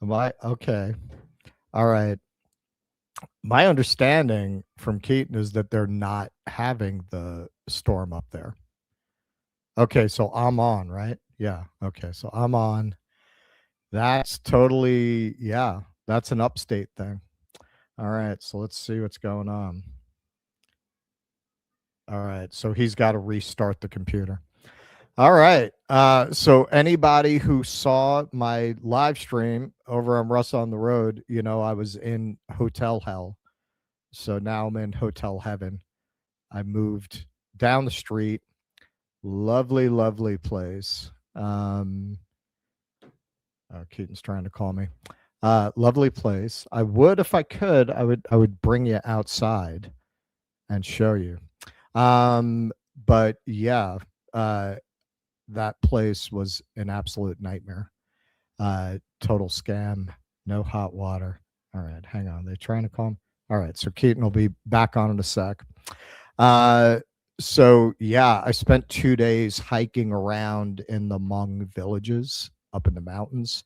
Am I okay? All right. My understanding from Keaton is that they're not having the storm up there. Okay, so I'm on, right? Yeah. Okay, so I'm on. That's totally, yeah, that's an upstate thing. All right, so let's see what's going on. All right, so he's got to restart the computer. All right. So anybody who saw my live stream over on Russ on the Road, I was in hotel hell. So now I'm in hotel heaven. I moved down the street. Lovely, lovely place. Keaton's trying to call me. Lovely place. I would, if I could, I would bring you outside and show you. But yeah, that place was an absolute nightmare. Total scam. No hot water. All right, hang on. They're trying to call me. All right, so Keaton will be back on in a sec. So yeah, I spent 2 days hiking around in the Hmong villages up in the mountains.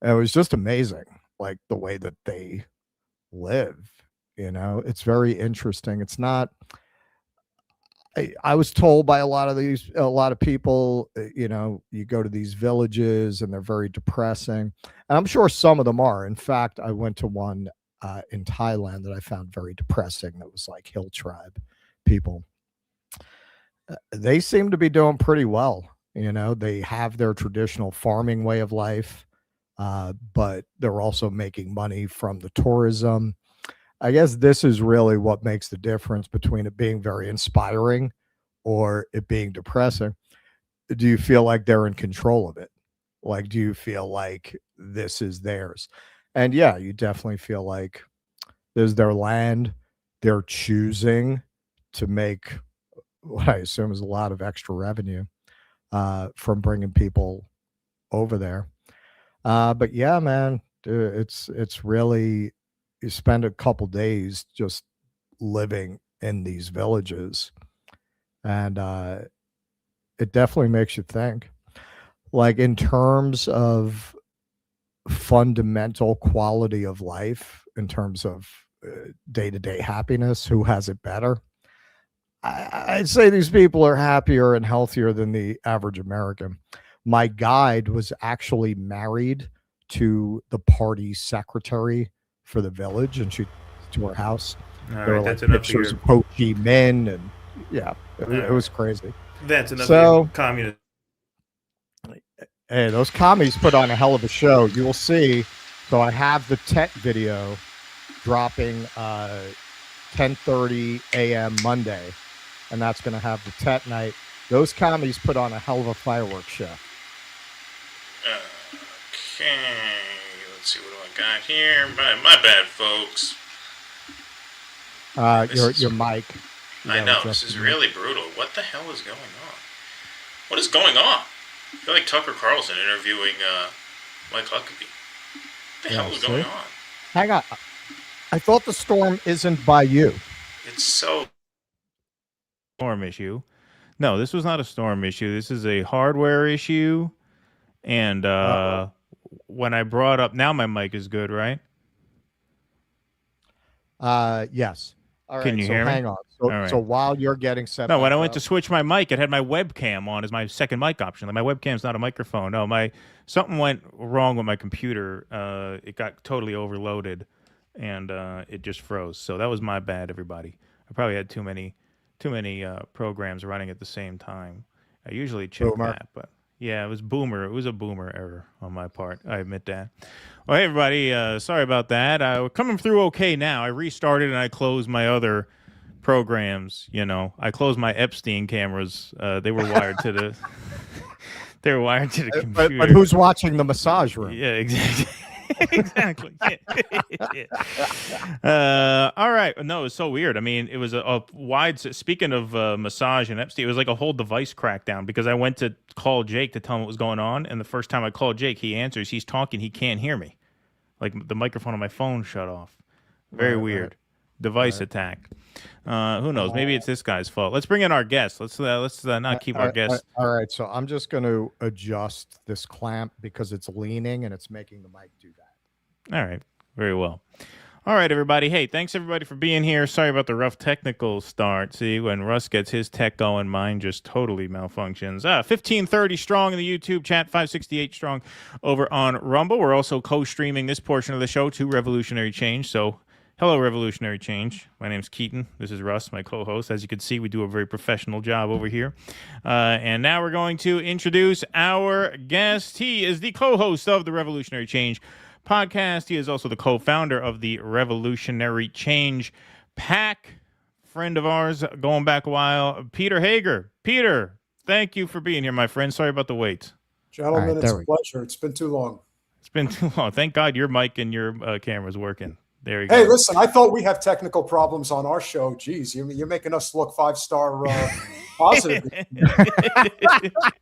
It was just amazing, like the way that they live. It's very interesting. It's not. I was told by a lot of people, you go to these villages and they're very depressing. And I'm sure some of them are. In fact, I went to one in Thailand that I found very depressing. That was like hill tribe people. They seem to be doing pretty well. They have their traditional farming way of life, but they're also making money from the tourism. I guess this is really what makes the difference between it being very inspiring or it being depressing. Do you feel like they're in control of it? Like, do you feel like this is theirs? And yeah, you definitely feel like there's their land. They're choosing to make what I assume is a lot of extra revenue from bringing people over there. But yeah, man, dude, it's really, you spend a couple days just living in these villages, and it definitely makes you think. Like in terms of fundamental quality of life, in terms of day to day happiness, who has it better? I'd say these people are happier and healthier than the average American. My guide was actually married to the party secretary for the village, and she to her house. All There were right, like that's enough of pictures your. of Ho Chi Minh, and yeah, it, All it was right, crazy. that's enough of your So, communist. hey, those commies put on a hell of a show. You will see. So I have the Tet video dropping 10:30 a.m. Monday, and that's going to have the Tet night. Those commies put on a hell of a fireworks show. Okay, let's see what do I got here. My bad, folks. Your mic. I know this is really brutal. What the hell is going on? What is going on? I feel like Tucker Carlson interviewing Mike Huckabee. What the hell is going on? Hang on. I thought the storm isn't by you. It's so storm issue. No, this was not a storm issue. This is a hardware issue. And when I brought up, now my mic is good, right? Yes. All right. Can you hear me? Hang on. So while you're getting set No, when I went to switch my mic, it had my webcam on as my second mic option. Like my webcam's not a microphone. No, something went wrong with my computer. It got totally overloaded, and it just froze. So that was my bad, everybody. I probably had too many programs running at the same time. I usually check that, but yeah, it was boomer. It was a boomer error on my part. I admit that. Well, hey, everybody. Sorry about that. We're coming through okay now. I restarted and I closed my other programs. I closed my Epstein cameras. They were wired to the. They were wired to the computer. But who's watching the massage room? Yeah, exactly. Exactly. Yeah. All right. No, it was so weird. I mean, it was a wide. Speaking of massage and Epstein, it was like a whole device crackdown because I went to call Jake to tell him what was going on, and the first time I called Jake, he answers. He's talking. He can't hear me. Like the microphone on my phone shut off. Very weird. Right. device attack. Who knows? Maybe it's this guy's fault. Let's bring in our guest. Let's not keep our guest. All right, so I'm just going to adjust this clamp because it's leaning and it's making the mic do that. All right, very well. All right, everybody. Hey, thanks everybody for being here. Sorry about the rough technical start. See, when Russ gets his tech going, mine just totally malfunctions. 1530 strong in the YouTube chat, 568 strong over on Rumble. We're also co-streaming this portion of the show to Revolutionary Change. So, hello, Revolutionary Change. My name's Keaton. This is Russ, my co-host. As you can see, we do a very professional job over here. And now we're going to introduce our guest. He is the co-host of the Revolutionary Change podcast. He is also the co-founder of the Revolutionary Change PAC. Friend of ours going back a while, Peter Hager. Peter, thank you for being here, my friend. Sorry about the wait. Gentlemen, it's a pleasure. It's been too long. It's been too long. Thank God your mic and your camera's working. There you go. Hey, listen, I thought we have technical problems on our show. Geez, you're making us look 5-star positive.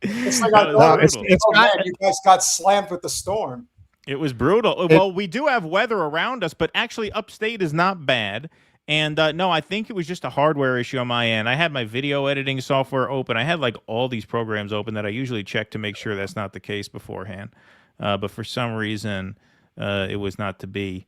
It's like you guys got slammed with the storm. It was brutal. Well, we do have weather around us, but actually upstate is not bad. And no, I think it was just a hardware issue on my end. I had my video editing software open. I had like all these programs open that I usually check to make sure that's not the case beforehand. But for some reason, it was not to be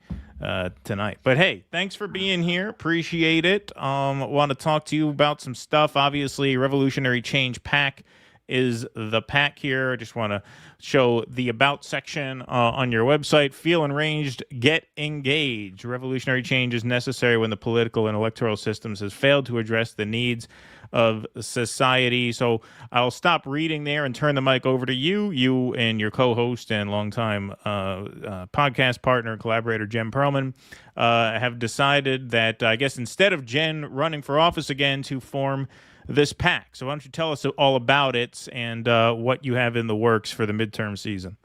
tonight. But hey, thanks for being here. Appreciate it. Want to talk to you about some stuff. Obviously, Revolutionary Change PAC is the PAC here. I just want to show the About section on your website. Feel enraged, get engaged. Revolutionary change is necessary when the political and electoral systems has failed to address the needs of society. So I'll stop reading there and turn the mic over to you. You and your co-host and longtime podcast partner, collaborator, Jen Perlman, have decided that, I guess, instead of Jen running for office again, to form this PAC. So why don't you tell us all about it and what you have in the works for the midterm season?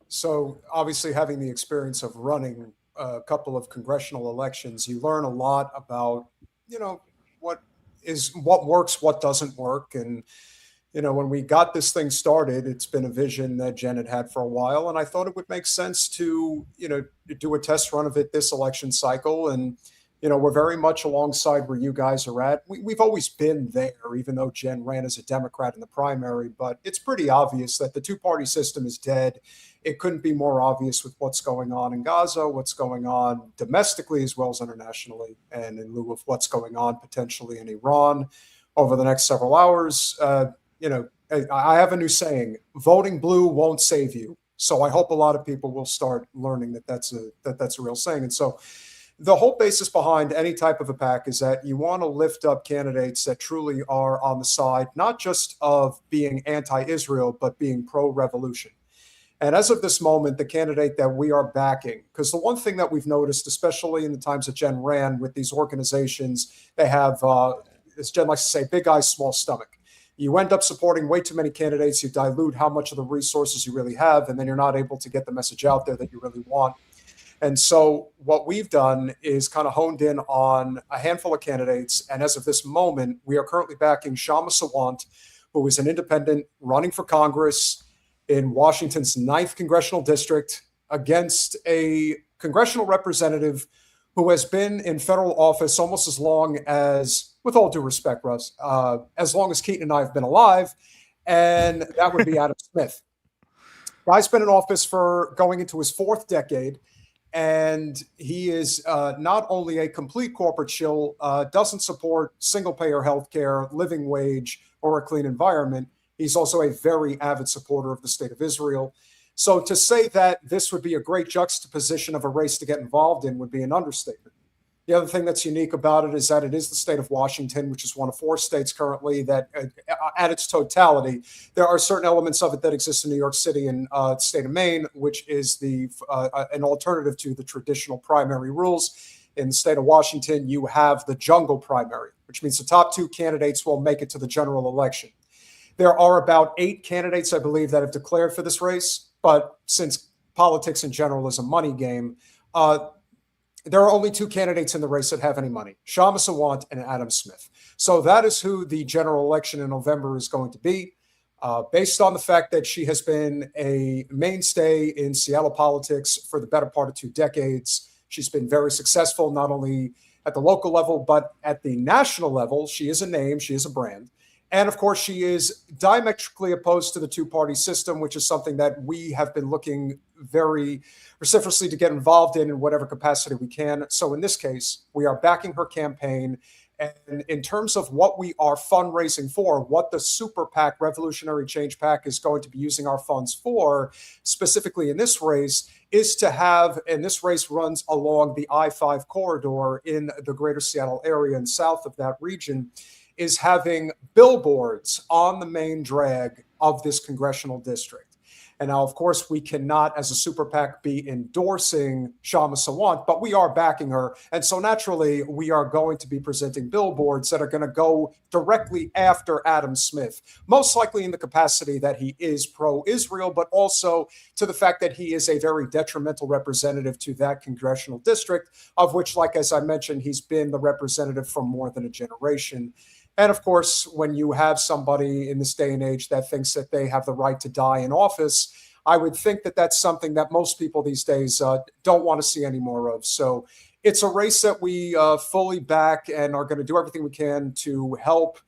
So obviously having the experience of running a couple of congressional elections, you learn a lot about, what works, what doesn't work. And, when we got this thing started, it's been a vision that Jen had for a while. And I thought it would make sense to, do a test run of it this election cycle. And, we're very much alongside where you guys are at. We've always been there, even though Jen ran as a Democrat in the primary. But it's pretty obvious that the two-party system is dead. It couldn't be more obvious with what's going on in Gaza, what's going on domestically as well as internationally, and in lieu of what's going on potentially in Iran over the next several hours. I have a new saying: voting blue won't save you. So I hope a lot of people will start learning that that's a real saying. And so the whole basis behind any type of a PAC is that you want to lift up candidates that truly are on the side, not just of being anti-Israel, but being pro-revolution. And as of this moment, the candidate that we are backing, because the one thing that we've noticed, especially in the times that Jen ran with these organizations, they have, as Jen likes to say, big eyes, small stomach. You end up supporting way too many candidates. You dilute how much of the resources you really have, and then you're not able to get the message out there that you really want. And so what we've done is kind of honed in on a handful of candidates. And as of this moment, we are currently backing Shama Sawant, who is an independent running for Congress in Washington's 9th congressional district against a congressional representative who has been in federal office almost as long as, with all due respect, Russ, as long as Keaton and I have been alive. And that would be Adam Smith. Guy's been in office for going into his 4th decade. And he is not only a complete corporate shill, doesn't support single-payer healthcare, living wage, or a clean environment. He's also a very avid supporter of the state of Israel. So to say that this would be a great juxtaposition of a race to get involved in would be an understatement. The other thing that's unique about it is that it is the state of Washington, which is one of 4 states currently that, at its totality, there are certain elements of it that exist in New York City and the state of Maine, which is an alternative to the traditional primary rules. In the state of Washington, you have the jungle primary, which means the top 2 candidates will make it to the general election. There are about 8 candidates, I believe, that have declared for this race. But since politics in general is a money game, there are only 2 candidates in the race that have any money: Shama Sawant and Adam Smith. So that is who the general election in November is going to be, based on the fact that she has been a mainstay in Seattle politics for the better part of 2 decades. She's been very successful, not only at the local level, but at the national level, she is a name, she is a brand. And of course, she is diametrically opposed to the two-party system, which is something that we have been looking very vociferously to get involved in whatever capacity we can. So in this case, we are backing her campaign. And in terms of what we are fundraising for, what the Super PAC, Revolutionary Change PAC, is going to be using our funds for, specifically in this race, is to have, and this race runs along the I-5 corridor in the greater Seattle area and south of that region, is having billboards on the main drag of this congressional district. And now, of course, we cannot, as a Super PAC, be endorsing Kshama Sawant, but we are backing her. And so naturally, we are going to be presenting billboards that are going to go directly after Adam Smith, most likely in the capacity that he is pro-Israel, but also to the fact that he is a very detrimental representative to that congressional district, of which, like as I mentioned, he's been the representative for more than a generation. And of course, when you have somebody in this day and age that thinks that they have the right to die in office, I would think that that's something that most people these days don't want to see any more of. So it's a race that we fully back and are going to do everything we can to help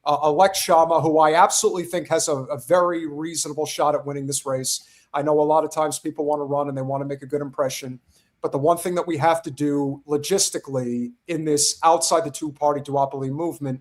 elect Kshama, who I absolutely think has a very reasonable shot at winning this race. I know a lot of times people want to run and they want to make a good impression. But the one thing that we have to do logistically in this outside the two-party duopoly movement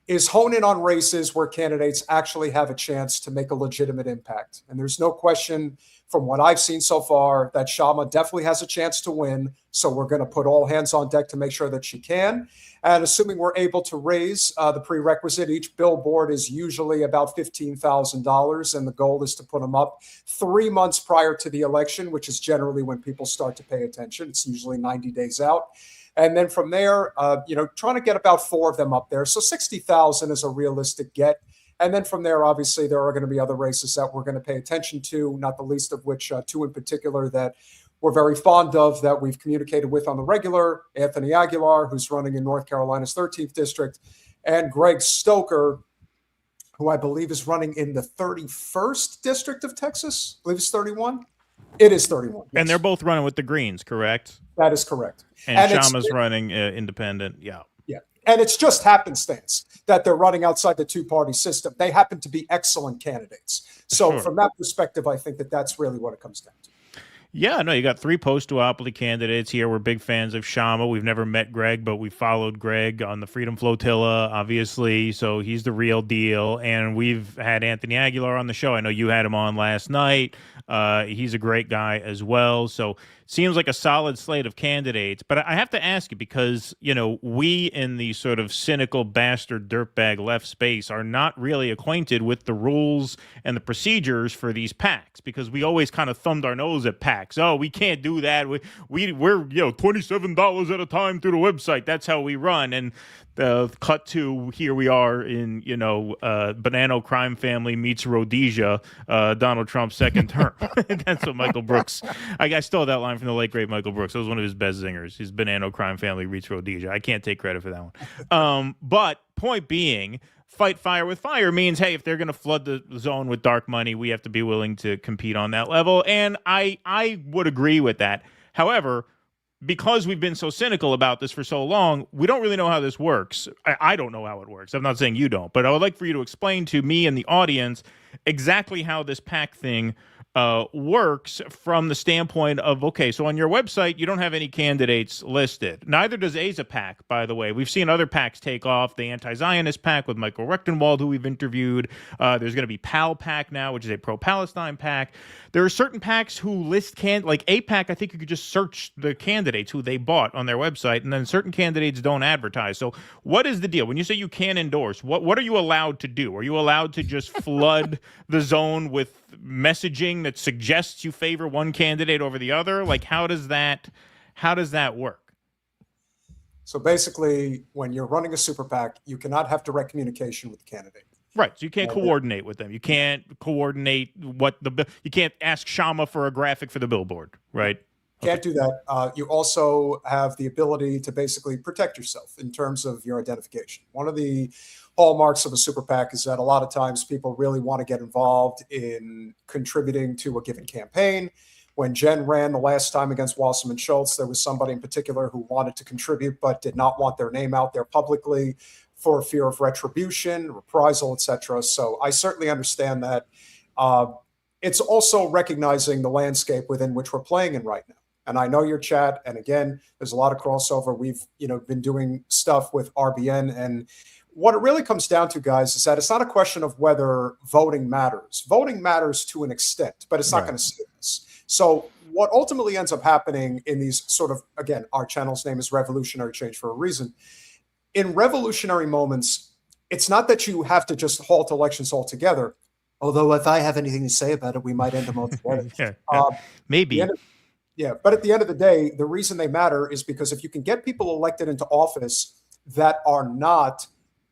is hone in on races where candidates actually have a chance to make a legitimate impact. And there's no question from what I've seen so far that Kshama definitely has a chance to win. So we're going to put all hands on deck to make sure that she can. And assuming we're able to raise the prerequisite, each billboard is usually about $15,000. And the goal is to put them up 3 months prior to the election, which is generally when people start to pay attention. It's usually 90 days out. And then from there, trying to get about 4 of them up there. So 60,000 is a realistic get. And then from there, obviously, there are going to be other races that we're going to pay attention to, not the least of which 2 in particular that we're very fond of, that we've communicated with on the regular: Anthony Aguilar, who's running in North Carolina's 13th district, and Greg Stoker, who I believe is running in the 31st district of Texas. I believe it's 31. It is 31. Yes. And they're both running with the Greens, correct? That is correct. And Kshama's running independent. Yeah. Yeah. And it's just happenstance that they're running outside the two-party system. They happen to be excellent candidates. So from that perspective, I think that that's really what it comes down to. Yeah, no, you got 3 post-duopoly candidates here. We're big fans of Kshama. We've never met Greg, but we followed Greg on the Freedom Flotilla, obviously, so he's the real deal. And we've had Anthony Aguilar on the show. I know you had him on last night. He's a great guy as well. So seems like a solid slate of candidates. But I have to ask you, because, we in the sort of cynical bastard dirtbag left space are not really acquainted with the rules and the procedures for these PACs, because we always kind of thumbed our nose at PACs. Oh, we can't do that. We're $27 at a time through the website. That's how we run. And cut to here we are in, Bonanno crime family meets Rhodesia, Donald Trump's second term. That's what Michael Brooks, I stole that line from the late great Michael Brooks. That was one of his best zingers. His Bonanno crime family meets Rhodesia. I can't take credit for that one. But point being, fight fire with fire means, hey, if they're going to flood the zone with dark money, we have to be willing to compete on that level. And I would agree with that. However, because we've been so cynical about this for so long, we don't really know how this works. I don't know how it works. I'm not saying you don't, but I would like for you to explain to me and the audience exactly how this PAC thing works from the standpoint of, okay, so on your website, you don't have any candidates listed. Neither does Asa PAC, by the way. We've seen other PACs take off. The anti-Zionist PAC with Michael Rechtenwald, who we've interviewed. There's going to be PAL PAC now, which is a pro-Palestine PAC. There are certain PACs who list like APAC, I think you could just search the candidates who they bought on their website, and then certain candidates don't advertise. So what is the deal? When you say you can endorse, what are you allowed to do? Are you allowed to just flood the zone with messaging that suggests you favor one candidate over the other? Like, how does that work? So basically, when you're running a super PAC, you cannot have direct communication with the candidate. Right. So you can't coordinate with them. You can't coordinate you can't ask Kshama for a graphic for the billboard, right? Can't do that. You also have the ability to basically protect yourself in terms of your identification. One of the hallmarks of a super PAC is that a lot of times people really want to get involved in contributing to a given campaign, When Jen ran the last time against Wasserman Schultz, there was somebody in particular who wanted to contribute but did not want their name out there publicly for fear of retribution, reprisal, etc. So I certainly understand that. It's also recognizing the landscape within which we're playing in right now. And I know your chat. And again, there's a lot of crossover. We've been doing stuff with RBN. And what it really comes down to, guys, is that it's not a question of whether voting matters. Voting matters to an extent, but it's not going to save us. So what ultimately ends up happening in these sort of, again, our channel's name is Revolutionary Change for a reason. In revolutionary moments, it's not that you have to just halt elections altogether. Although if I have anything to say about it, we might end them altogether. Maybe. But at the end of the day, the reason they matter is because if you can get people elected into office that are not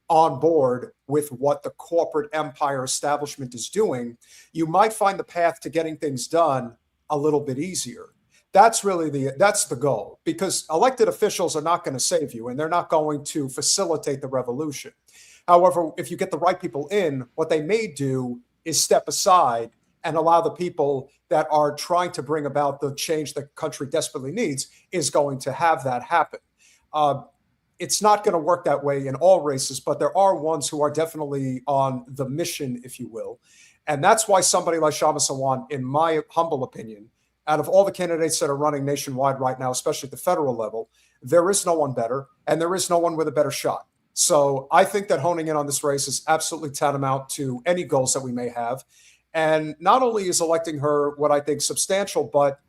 on board with what the corporate empire establishment is doing, you might find the path to getting things done a little bit easier. That's really that's the goal, because elected officials are not going to save you and they're not going to facilitate the revolution. However, if you get the right people in, what they may do is step aside and allow the people that are trying to bring about the change the country desperately needs is going to have that happen. It's not going to work that way in all races, but there are ones who are definitely on the mission, if you will. And that's why somebody like Shama Sawan, in my humble opinion, out of all the candidates that are running nationwide right now, especially at the federal level, there is no one better, and there is no one with a better shot. So I think that honing in on this race is absolutely tantamount to any goals that we may have. And not only is electing her what I think substantial, but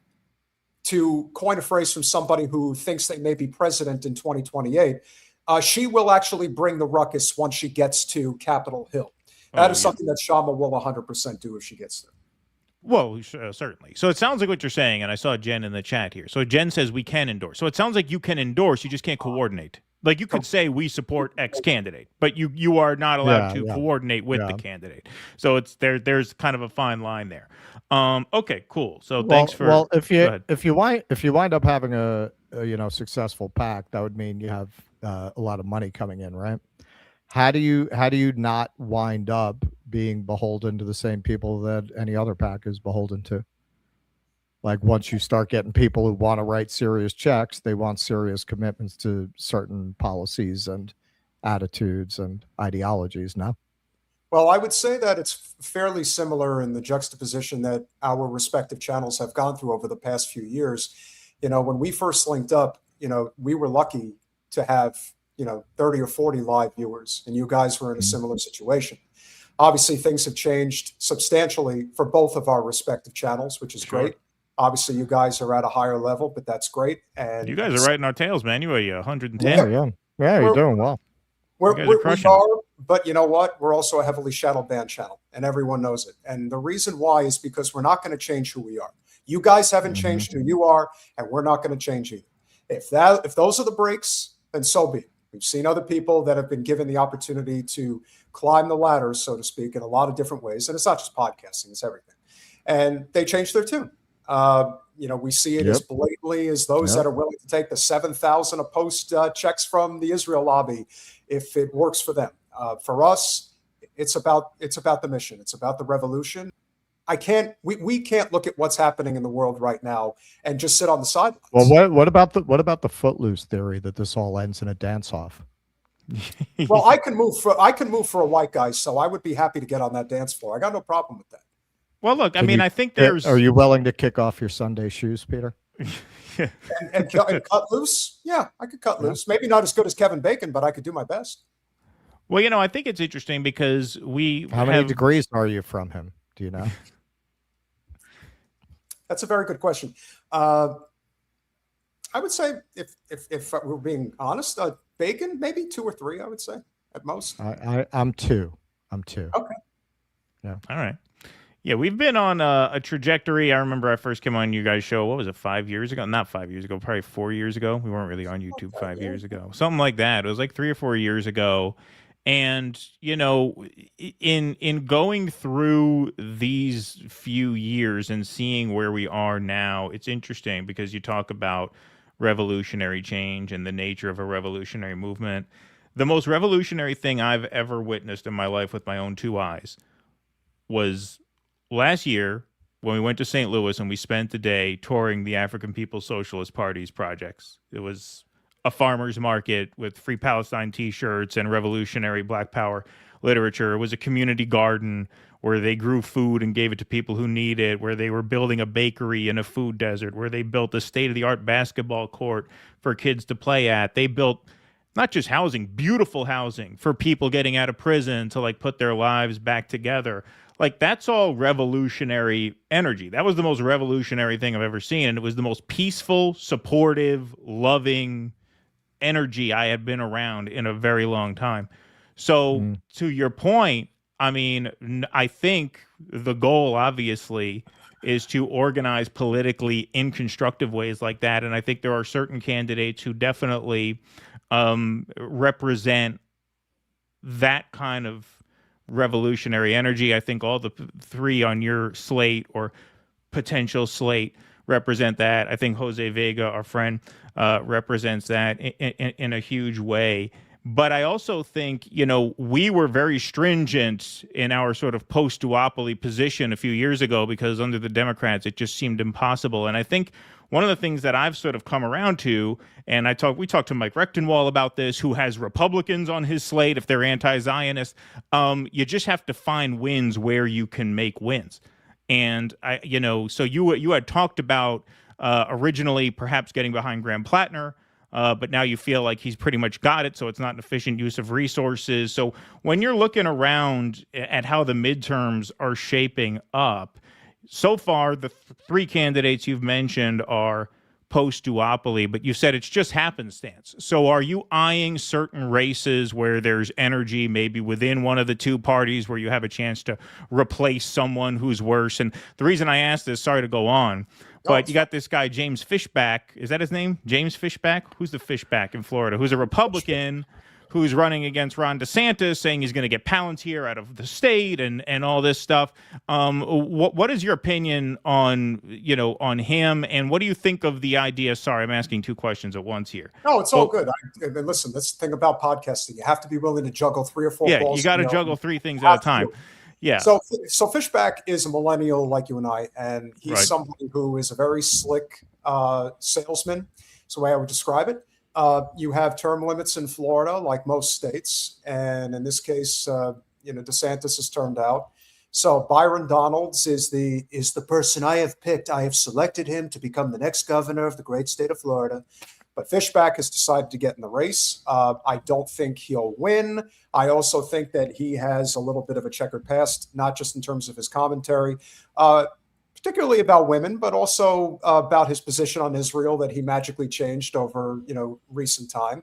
to coin a phrase from somebody who thinks they may be president in 2028, she will actually bring the ruckus once she gets to Capitol Hill. That is something that Shama will 100% do if she gets there. Well, certainly. So it sounds like what you're saying, and I saw Jen in the chat here. So Jen says we can endorse. So it sounds like you can endorse, you just can't coordinate. Like you could say we support X candidate, but you are not allowed to coordinate with the candidate. So it's there's kind of a fine line there. Okay, cool. So thanks for if you wind up having a successful PAC, that would mean you have a lot of money coming in, right? How do you not wind up being beholden to the same people that any other PAC is beholden to? Like once you start getting people who want to write serious checks, they want serious commitments to certain policies and attitudes and ideologies. No? Well, I would say that it's fairly similar in the juxtaposition that our respective channels have gone through over the past few years. When we first linked up, we were lucky to have 30 or 40 live viewers, and you guys were in a similar situation. Obviously, things have changed substantially for both of our respective channels, which is great. Obviously, you guys are at a higher level, but that's great. And you guys are right in our tails, man. You are 110. Yeah, you're doing well. We are, but you know what? We're also a heavily shadow banned channel, and everyone knows it. And the reason why is because we're not going to change who we are. You guys haven't changed who you are, and we're not going to change either. If those are the breaks, then so be it. We've seen other people that have been given the opportunity to climb the ladder, so to speak, in a lot of different ways. And it's not just podcasting, it's everything. And they changed their tune. We see it as blatantly as those that are willing to take the 7,000 a post checks from the Israel lobby if it works for them. For us, it's about the mission. It's about the revolution. We can't look at what's happening in the world right now and just sit on the sidelines. Well, what about the footloose theory that this all ends in a dance off? Well, I can move for a white guy, so I would be happy to get on that dance floor. I got no problem with that. Well, look, I think there's. Are you willing to kick off your Sunday shoes, Peter? and cut loose? Yeah, I could cut loose. Maybe not as good as Kevin Bacon, but I could do my best. Well, I think it's interesting because How many degrees are you from him? Do you know? That's a very good question. I would say, if we're being honest, Bacon, maybe 2 or 3, I would say, at most. I'm 2. Okay. Yeah. All right. Yeah, we've been on a trajectory. I remember I first came on you guys' show, what was it, 5 years ago? Not 5 years ago, probably 4 years ago. We weren't really on YouTube 5 years ago. Something like that. It was like 3 or 4 years ago. And, in going through these few years and seeing where we are now, it's interesting because you talk about revolutionary change and the nature of a revolutionary movement. The most revolutionary thing I've ever witnessed in my life with my own 2 eyes was last year when we went to St. Louis and we spent the day touring the African People's Socialist Party's projects. It was a farmer's market with Free Palestine t-shirts and revolutionary Black Power literature. It was a community garden where they grew food and gave it to people who need it, where they were building a bakery in a food desert, where they built a state-of-the-art basketball court for kids to play at. They built not just housing, beautiful housing for people getting out of prison to like put their lives back together. Like, that's all revolutionary energy. That was the most revolutionary thing I've ever seen. And it was the most peaceful, supportive, loving energy I had been around in a very long time. So to your point, I mean, I think the goal, obviously, is to organize politically in constructive ways like that. And I think there are certain candidates who definitely represent that kind of revolutionary energy. I think all the three on your slate or potential slate represent that. I think Jose Vega, our friend, represents that in a huge way. But I also think, you know, we were very stringent in our sort of post-duopoly position a few years ago because under the Democrats, it just seemed impossible. And I think one of the things that I've sort of come around to, and we talked to Mike Rectenwall about this, who has Republicans on his slate if they're anti-Zionist. You just have to find wins where you can make wins. And so you had talked about originally perhaps getting behind Graham Plattner. But now you feel like he's pretty much got it, so it's not an efficient use of resources. So when you're looking around at how the midterms are shaping up, so far the three candidates you've mentioned are post-duopoly, but you said it's just happenstance. So are you eyeing certain races where there's energy, maybe within one of the two parties, where you have a chance to replace someone who's worse? And the reason I asked this, sorry to go on, but you got this guy, James Fishback. Is that his name? James Fishback? Who's the Fishback in Florida? Who's a Republican who's running against Ron DeSantis, saying he's going to get Palantir out of the state and all this stuff. What is your opinion on him, and what do you think of the idea? Sorry, I'm asking two questions at once here. No, it's all good. Listen, that's the thing about podcasting. You have to be willing to juggle 3 or 4 balls. Yeah, you got to juggle 3 things at a time. Yeah. So Fishback is a millennial like you and I, and he's somebody who is a very slick salesman. That's the way I would describe it. You have term limits in Florida, like most states, and in this case, DeSantis has turned out. So Byron Donalds is the person I have picked. I have selected him to become the next governor of the great state of Florida. But Fishback has decided to get in the race. I don't think he'll win. I also think that he has a little bit of a checkered past, not just in terms of his commentary, particularly about women, but also about his position on Israel that he magically changed over, recent time.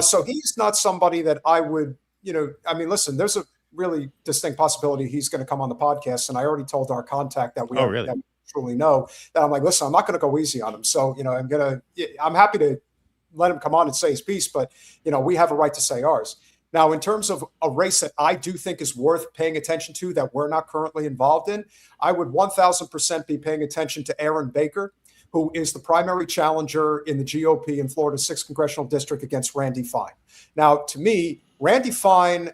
So he's not somebody that I would, listen, there's a really distinct possibility he's going to come on the podcast. And I already told our contact that we truly know that I'm like, listen, I'm not going to go easy on him. So, I'm happy to let him come on and say his piece, but, we have a right to say ours. Now, in terms of a race that I do think is worth paying attention to that we're not currently involved in, I would 1,000% be paying attention to Aaron Baker, who is the primary challenger in the GOP in Florida's 6th congressional district against Randy Fine. Now, to me, Randy Fine,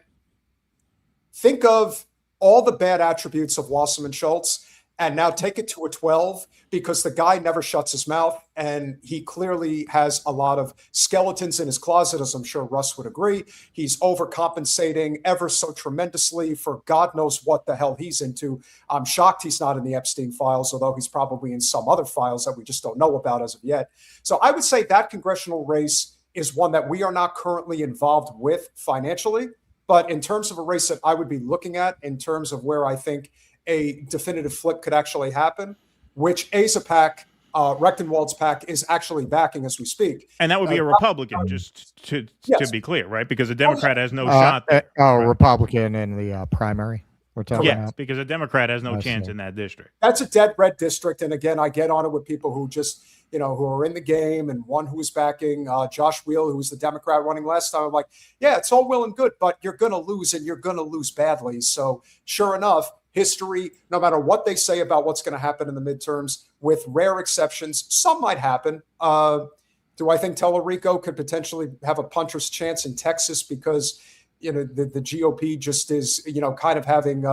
think of all the bad attributes of Wasserman Schultz and now take it to a 12, because the guy never shuts his mouth, and he clearly has a lot of skeletons in his closet, as I'm sure Russ would agree. He's overcompensating ever so tremendously for God knows what the hell he's into. I'm shocked he's not in the Epstein files, although he's probably in some other files that we just don't know about as of yet. So I would say that congressional race is one that we are not currently involved with financially, but in terms of a race that I would be looking at in terms of where I think a definitive flip could actually happen, which Asa PAC, Rechtenwald's PAC, is actually backing as we speak. And that would be a Republican, just to be clear, right? Because a Democrat has no shot. Republican in the primary. We're talking about. Because a Democrat has no chance in that district. That's a dead red district. And again, I get on it with people who just, who are in the game, and one who is backing Josh Wheel, who was the Democrat running last time. I'm like, yeah, it's all well and good, but you're going to lose, and you're going to lose badly. So sure enough, history, no matter what they say about what's going to happen in the midterms, with rare exceptions, some might happen. Do I think Tellerico could potentially have a puncher's chance in Texas because, the GOP just is, kind of having,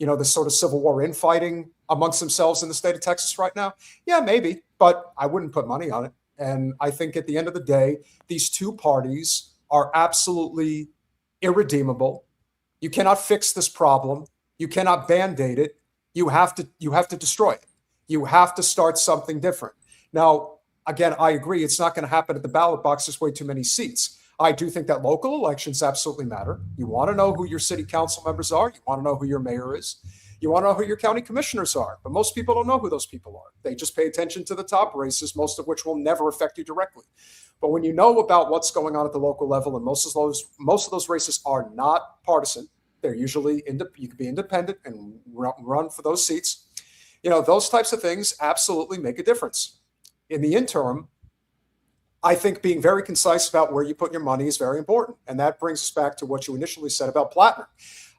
the sort of civil war infighting amongst themselves in the state of Texas right now? Yeah, maybe, but I wouldn't put money on it. And I think at the end of the day, these two parties are absolutely irredeemable. You cannot fix this problem. You cannot band-aid it. You have to destroy it. You have to start something different. Now, again, I agree. It's not going to happen at the ballot box. There's way too many seats. I do think that local elections absolutely matter. You want to know who your city council members are. You want to know who your mayor is. You want to know who your county commissioners are. But most people don't know who those people are. They just pay attention to the top races, most of which will never affect you directly. But when you know about what's going on at the local level, and most of those races are not partisan, they're usually you can be independent and run for those seats. Those types of things absolutely make a difference. In the interim, I think being very concise about where you put your money is very important. And that brings us back to what you initially said about Plattner.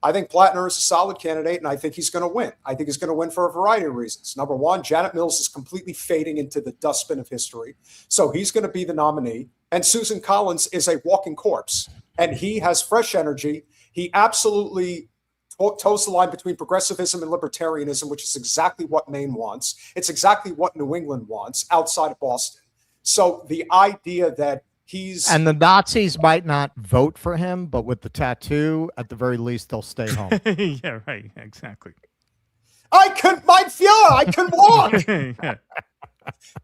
I think Plattner is a solid candidate, and I think he's going to win. I think he's going to win for a variety of reasons. Number one, Janet Mills is completely fading into the dustbin of history. So he's going to be the nominee. And Susan Collins is a walking corpse, and he has fresh energy. He absolutely toes the line between progressivism and libertarianism, which is exactly what Maine wants. It's exactly what New England wants outside of Boston. So the idea that and the Nazis might not vote for him, but with the tattoo, at the very least, they'll stay home. Yeah, right. Exactly. I can walk. Yeah.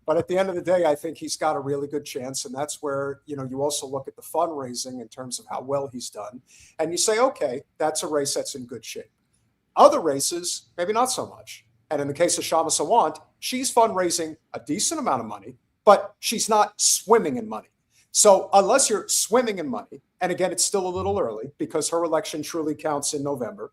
But at the end of the day, I think he's got a really good chance. And that's where, you also look at the fundraising in terms of how well he's done. And you say, okay, that's a race that's in good shape. Other races, maybe not so much. And in the case of Shama Sawant, she's fundraising a decent amount of money, but she's not swimming in money. So unless you're swimming in money, and again, it's still a little early because her election truly counts in November,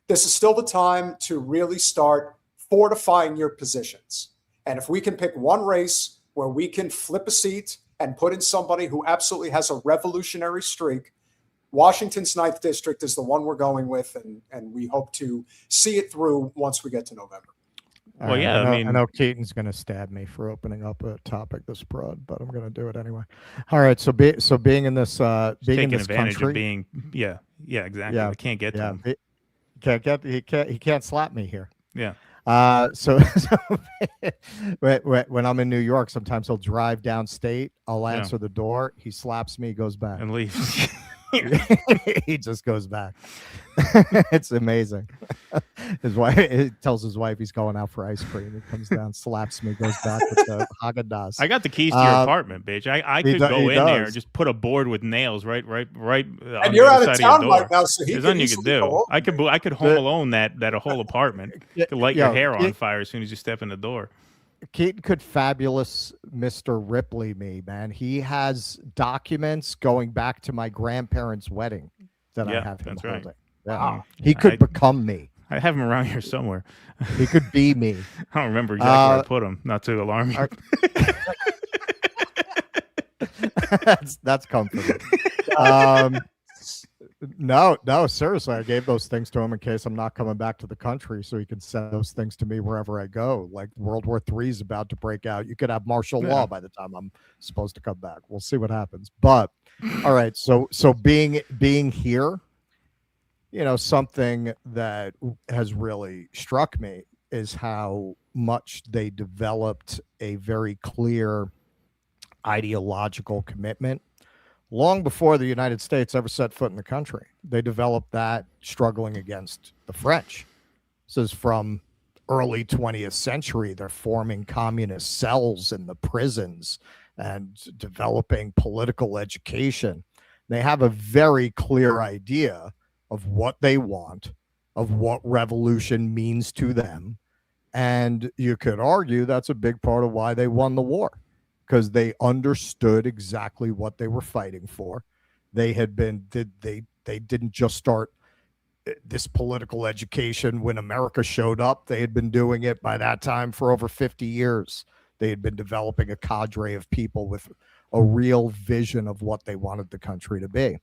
this is still the time to really start fortifying your positions. And if we can pick one race where we can flip a seat and put in somebody who absolutely has a revolutionary streak, Washington's 9th district is the one we're going with, and we hope to see it through once we get to November. Well, yeah, I know Keaton's going to stab me for opening up a topic this broad, but I'm going to do it anyway. All right, so being in this being in this country, of being exactly. I can't get to him. He can't slap me here. Yeah. So when I'm in New York, sometimes he'll drive downstate. I'll answer the door. He slaps me, goes back, and leaves. He just goes back. It's amazing. He tells his wife he's going out for ice cream. He comes down, slaps me, goes back with the Häagen-Dazs. I got the keys to your apartment, bitch. I could go in there and just put a board with nails right. And you're out of town right now, so there's nothing you could do. I could home alone that whole apartment. You could light your hair on fire as soon as you step in the door. Keaton could fabulous Mr. Ripley me, man. He has documents going back to my grandparents' wedding that I have him holding. Right. Yeah. Wow. He could become me. I have him around here somewhere. He could be me. I don't remember exactly where I put him, not to alarm you. That's comforting. No, seriously, I gave those things to him in case I'm not coming back to the country, so he can send those things to me wherever I go. Like World War III is about to break out. You could have martial law by the time I'm supposed to come back. We'll see what happens. But all right, so being here, something that has really struck me is how much they developed a very clear ideological commitment long before the United States ever set foot in the country. They developed that struggling against the French. This is from early 20th century. They're forming communist cells in the prisons and developing political education. They have a very clear idea of what they want, of what revolution means to them. And you could argue that's a big part of why they won the war, because they understood exactly what they were fighting for. They didn't just start this political education when America showed up. They had been doing it by that time for over 50 years. They had been developing a cadre of people with a real vision of what they wanted the country to be.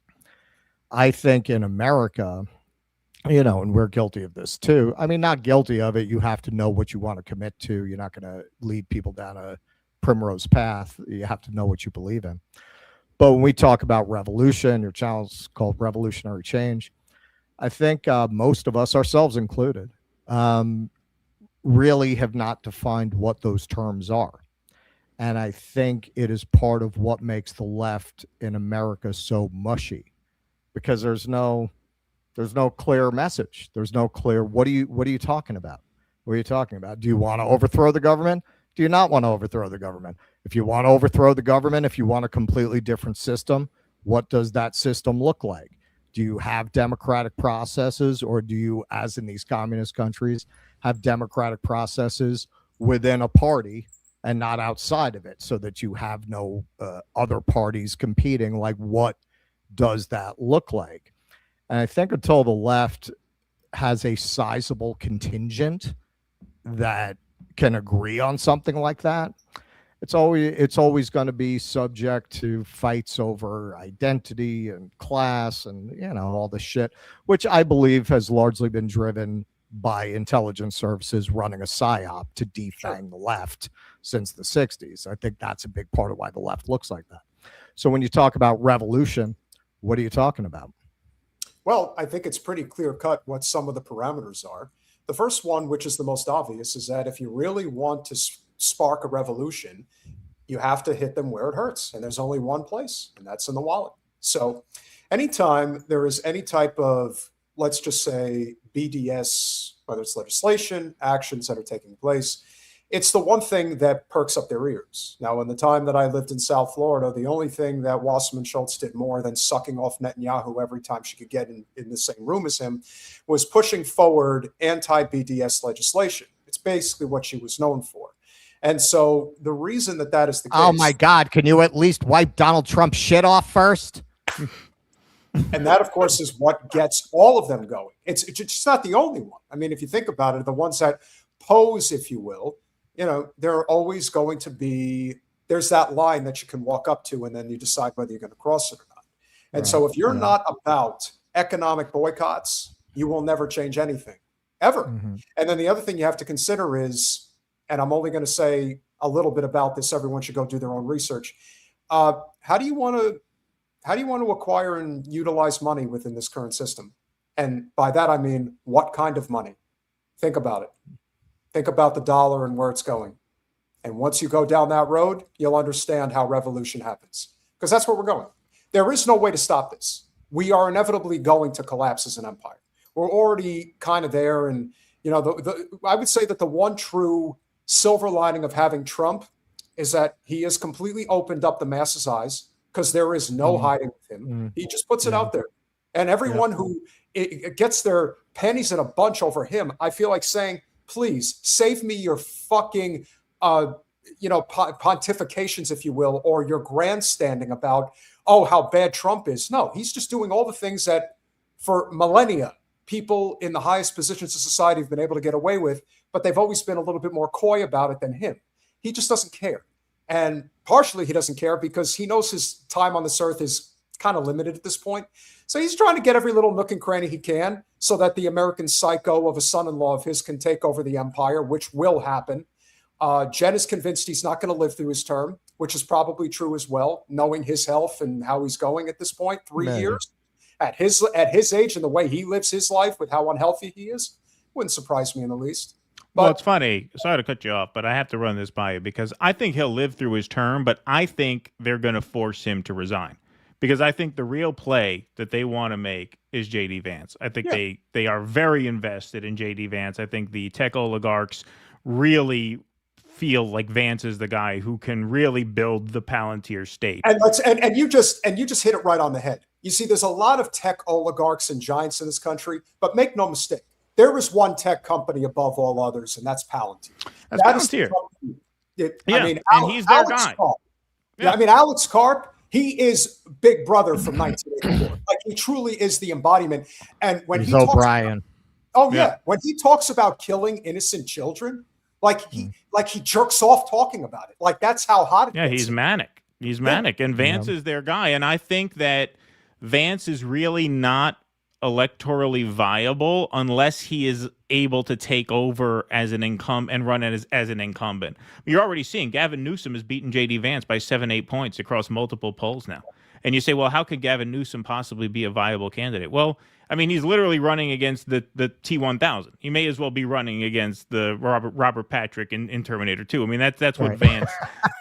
I think in America, and we're guilty of this too. I mean, not guilty of it. You have to know what you want to commit to. You're not going to lead people down a primrose path. You have to know what you believe in. But when we talk about revolution, your channel's called Revolutionary Change, I think most of us, ourselves included, really have not defined what those terms are. And I think it is part of what makes the left in America so mushy, because there's no clear message. There's no clear, what are you talking about? What are you talking about? Do you want to overthrow the government? Do you not want to overthrow the government? If you want to overthrow the government, if you want a completely different system, what does that system look like? Do you have democratic processes, or do you, as in these communist countries, have democratic processes within a party and not outside of it, so that you have no other parties competing? Like, what does that look like? And I think until the left has a sizable contingent that can agree on something like that, it's always going to be subject to fights over identity and class and, you know, all the shit, which I believe has largely been driven by intelligence services running a psyop to defang the left since the 60s. I think that's a big part of why the left looks like that. So when you talk about revolution, what are you talking about? Well, I think it's pretty clear cut what some of the parameters are. The first one, which is the most obvious, is that if you really want to spark a revolution, you have to hit them where it hurts. And there's only one place, and that's in the wallet. So anytime there is any type of, let's just say, BDS, whether it's legislation, actions that are taking place, it's the one thing that perks up their ears. Now, in the time that I lived in South Florida, the only thing that Wasserman Schultz did more than sucking off Netanyahu every time she could get in the same room as him was pushing forward anti-BDS legislation. It's basically what she was known for. And so the reason that that is the case. Oh, my God. Can you at least wipe Donald Trump's shit off first? And that, of course, is what gets all of them going. It's just not the only one. I mean, if you think about it, the ones that pose, if you will, you know, there are always going to be, there's that line that you can walk up to, and then you decide whether you're going to cross it or not. And so if you're not about economic boycotts, you will never change anything, ever. And then the other thing you have to consider is, and I'm only going to say a little bit about this, everyone should go do their own research. How do you want to acquire and utilize money within this current system? And by that, I mean, what kind of money? Think about it. Think about the dollar and where it's going. And once you go down that road, you'll understand how revolution happens, because that's where we're going. There is no way to stop this. We are inevitably going to collapse as an empire. We're already kind of there. And, you know, I would say that the one true silver lining of having Trump is that he has completely opened up the masses' eyes, because there is no hiding with him. He just puts it out there. And everyone who gets their panties in a bunch over him, I feel like saying, please save me your fucking, pontifications, if you will, or your grandstanding about, oh, how bad Trump is. No, he's just doing all the things that for millennia, people in the highest positions of society have been able to get away with, but they've always been a little bit more coy about it than him. He just doesn't care. And partially he doesn't care because he knows his time on this earth is kind of limited at this point. So he's trying to get every little nook and cranny he can so that the American psycho of a son-in-law of his can take over the empire, which will happen. Jen is convinced he's not going to live through his term, which is probably true as well, knowing his health and how he's going at this point, 3 years. At his age and the way he lives his life with how unhealthy he is, wouldn't surprise me in the least. But, well, it's funny. Sorry to cut you off, but I have to run this by you because I think he'll live through his term, but I think they're going to force him to resign. Because I think the real play that they want to make is J.D. Vance. I think they are very invested in J.D. Vance. I think the tech oligarchs really feel like Vance is the guy who can really build the Palantir state. And you just hit it right on the head. You see, there's a lot of tech oligarchs and giants in this country, but make no mistake, there is one tech company above all others, and that's Palantir. That's Palantir. I mean, and he's their guy. I mean, Alex Karp. He is Big Brother from 1984. Like, he truly is the embodiment. And when he's O'Brien. When he talks about killing innocent children, like he jerks off talking about it. Like, that's how hot it is. Yeah, he's manic. He's manic, and Vance is their guy. And I think that Vance is really not electorally viable unless he is able to take over as an incumbent and run as an incumbent. You're already seeing Gavin Newsom has beaten J.D. Vance by 7-8 points across multiple polls now. And you say, well, how could Gavin Newsom possibly be a viable candidate? Well, I mean, he's literally running against the T-1000. He may as well be running against the Robert Patrick in Terminator 2. I mean, that's what Vance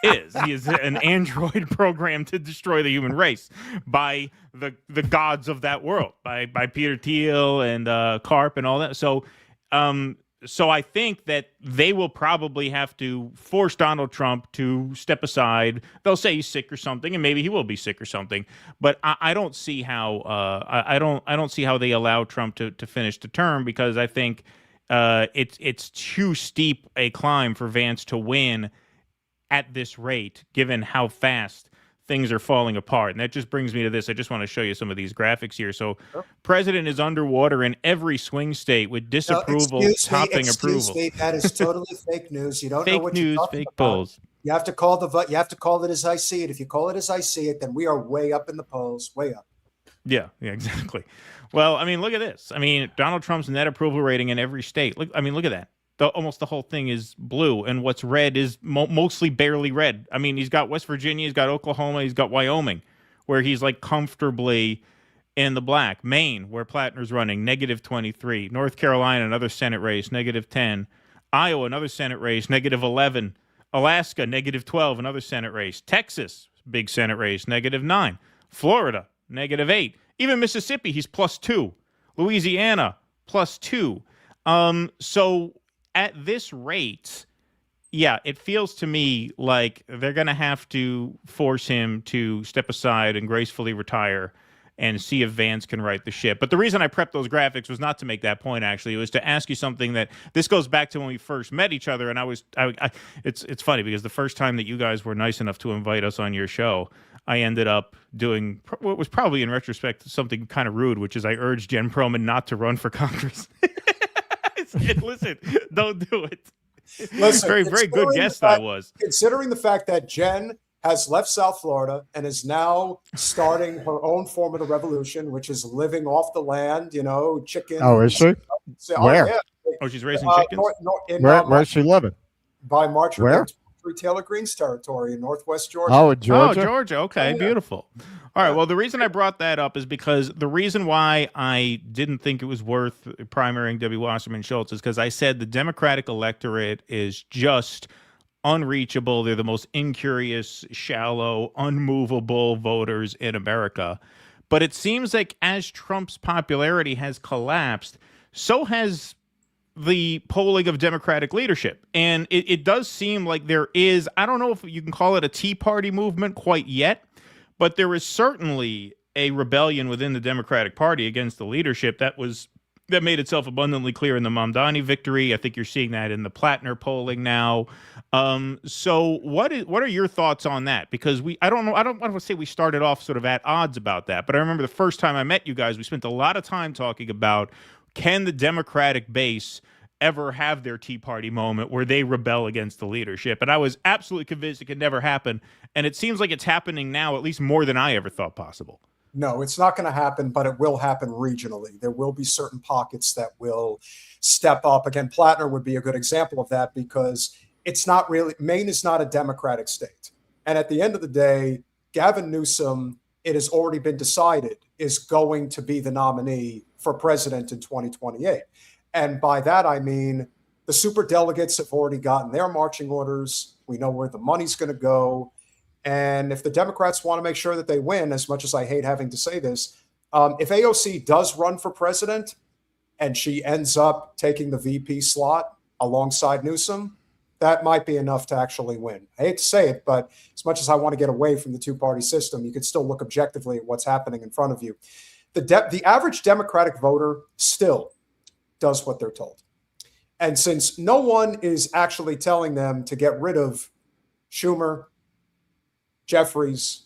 is. He is an android programmed to destroy the human race by the gods of that world, by Peter Thiel and Karp and all that. So I think that they will probably have to force Donald Trump to step aside. They'll say he's sick or something, and maybe he will be sick or something. But I don't see how I don't see how they allow Trump to finish the term, because I think it's too steep a climb for Vance to win at this rate, given how fast things are falling apart. And that just brings me to this. I just want to show you some of these graphics here. So president is underwater in every swing state with disapproval topping approval. Me, that is totally fake news. You don't fake know what news, you're talking fake about. polls. You have to call it as I see it. If you call it as I see it, then we are way up in the polls, way up. Yeah, exactly. Well, I mean, look at this. I mean, Donald Trump's net approval rating in every state. Look at that. Almost the whole thing is blue, and what's red is mostly barely red. I mean, he's got West Virginia, he's got Oklahoma, he's got Wyoming, where he's like comfortably in the black. Maine, where Plattner's running, -23. North Carolina, another Senate race, -10. Iowa, another Senate race, -11. Alaska, -12, another Senate race. Texas, big Senate race, -9. Florida, -8. Even Mississippi, he's +2. Louisiana, +2. So at this rate, yeah, it feels to me like they're going to have to force him to step aside and gracefully retire and see if Vance can right the ship. But the reason I prepped those graphics was not to make that point, actually. It was to ask you something that this goes back to when we first met each other. And it's funny because the first time that you guys were nice enough to invite us on your show, I ended up doing what was probably in retrospect something kind of rude, which is I urged Jen Perlman not to run for Congress. Listen, don't do it. Listen, very good guest I was. Considering the fact that Jen has left South Florida and is now starting her own form of the revolution, which is living off the land, chickens. Oh, is she? Where? Yeah. Oh, she's raising chickens? Where's she living? By March. Where? Through Taylor Greene's territory in Northwest Georgia. Oh, Georgia. Oh, Georgia. Okay, beautiful. All right. Well, the reason I brought that up is because the reason why I didn't think it was worth primarying Debbie Wasserman Schultz is because I said the Democratic electorate is just unreachable. They're the most incurious, shallow, unmovable voters in America. But it seems like as Trump's popularity has collapsed, so has the polling of Democratic leadership. And it does seem like there is, I don't know if you can call it a Tea Party movement quite yet, but there is certainly a rebellion within the Democratic Party against the leadership that made itself abundantly clear in the Mamdani victory. I think you're seeing that in the Plattner polling now. So what are your thoughts on that? Because I don't want to say we started off sort of at odds about that, but I remember the first time I met you guys, we spent a lot of time talking about, can the Democratic base ever have their Tea Party moment where they rebel against the leadership? And I was absolutely convinced it could never happen. And it seems like it's happening now, at least more than I ever thought possible. No, it's not going to happen, but it will happen regionally. There will be certain pockets that will step up. Again, Plattner would be a good example of that because it's not really, Maine is not a Democratic state. And at the end of the day, Gavin Newsom, it has already been decided, is going to be the nominee for president in 2028. And by that, I mean, the superdelegates have already gotten their marching orders. We know where the money's going to go. And if the Democrats want to make sure that they win, as much as I hate having to say this, if AOC does run for president and she ends up taking the VP slot alongside Newsom, that might be enough to actually win. I hate to say it, but as much as I want to get away from the two-party system, you can still look objectively at what's happening in front of you. The average Democratic voter still does what they're told. And since no one is actually telling them to get rid of Schumer, Jeffries,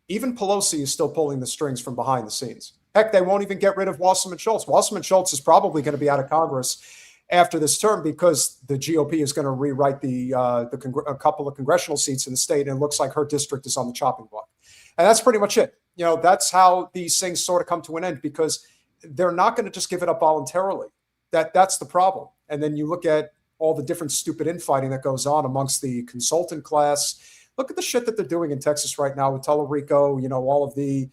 even Pelosi is still pulling the strings from behind the scenes. Heck, they won't even get rid of Wasserman Schultz. Wasserman Schultz is probably going to be out of Congress after this term because the GOP is going to rewrite a couple of congressional seats in the state, and it looks like her district is on the chopping block. And that's pretty much it. That's how these things sort of come to an end because they're not going to just give it up voluntarily. That's the problem. And then you look at all the different stupid infighting that goes on amongst the consultant class. Look at the shit that they're doing in Texas right now with Tellerico, all of the,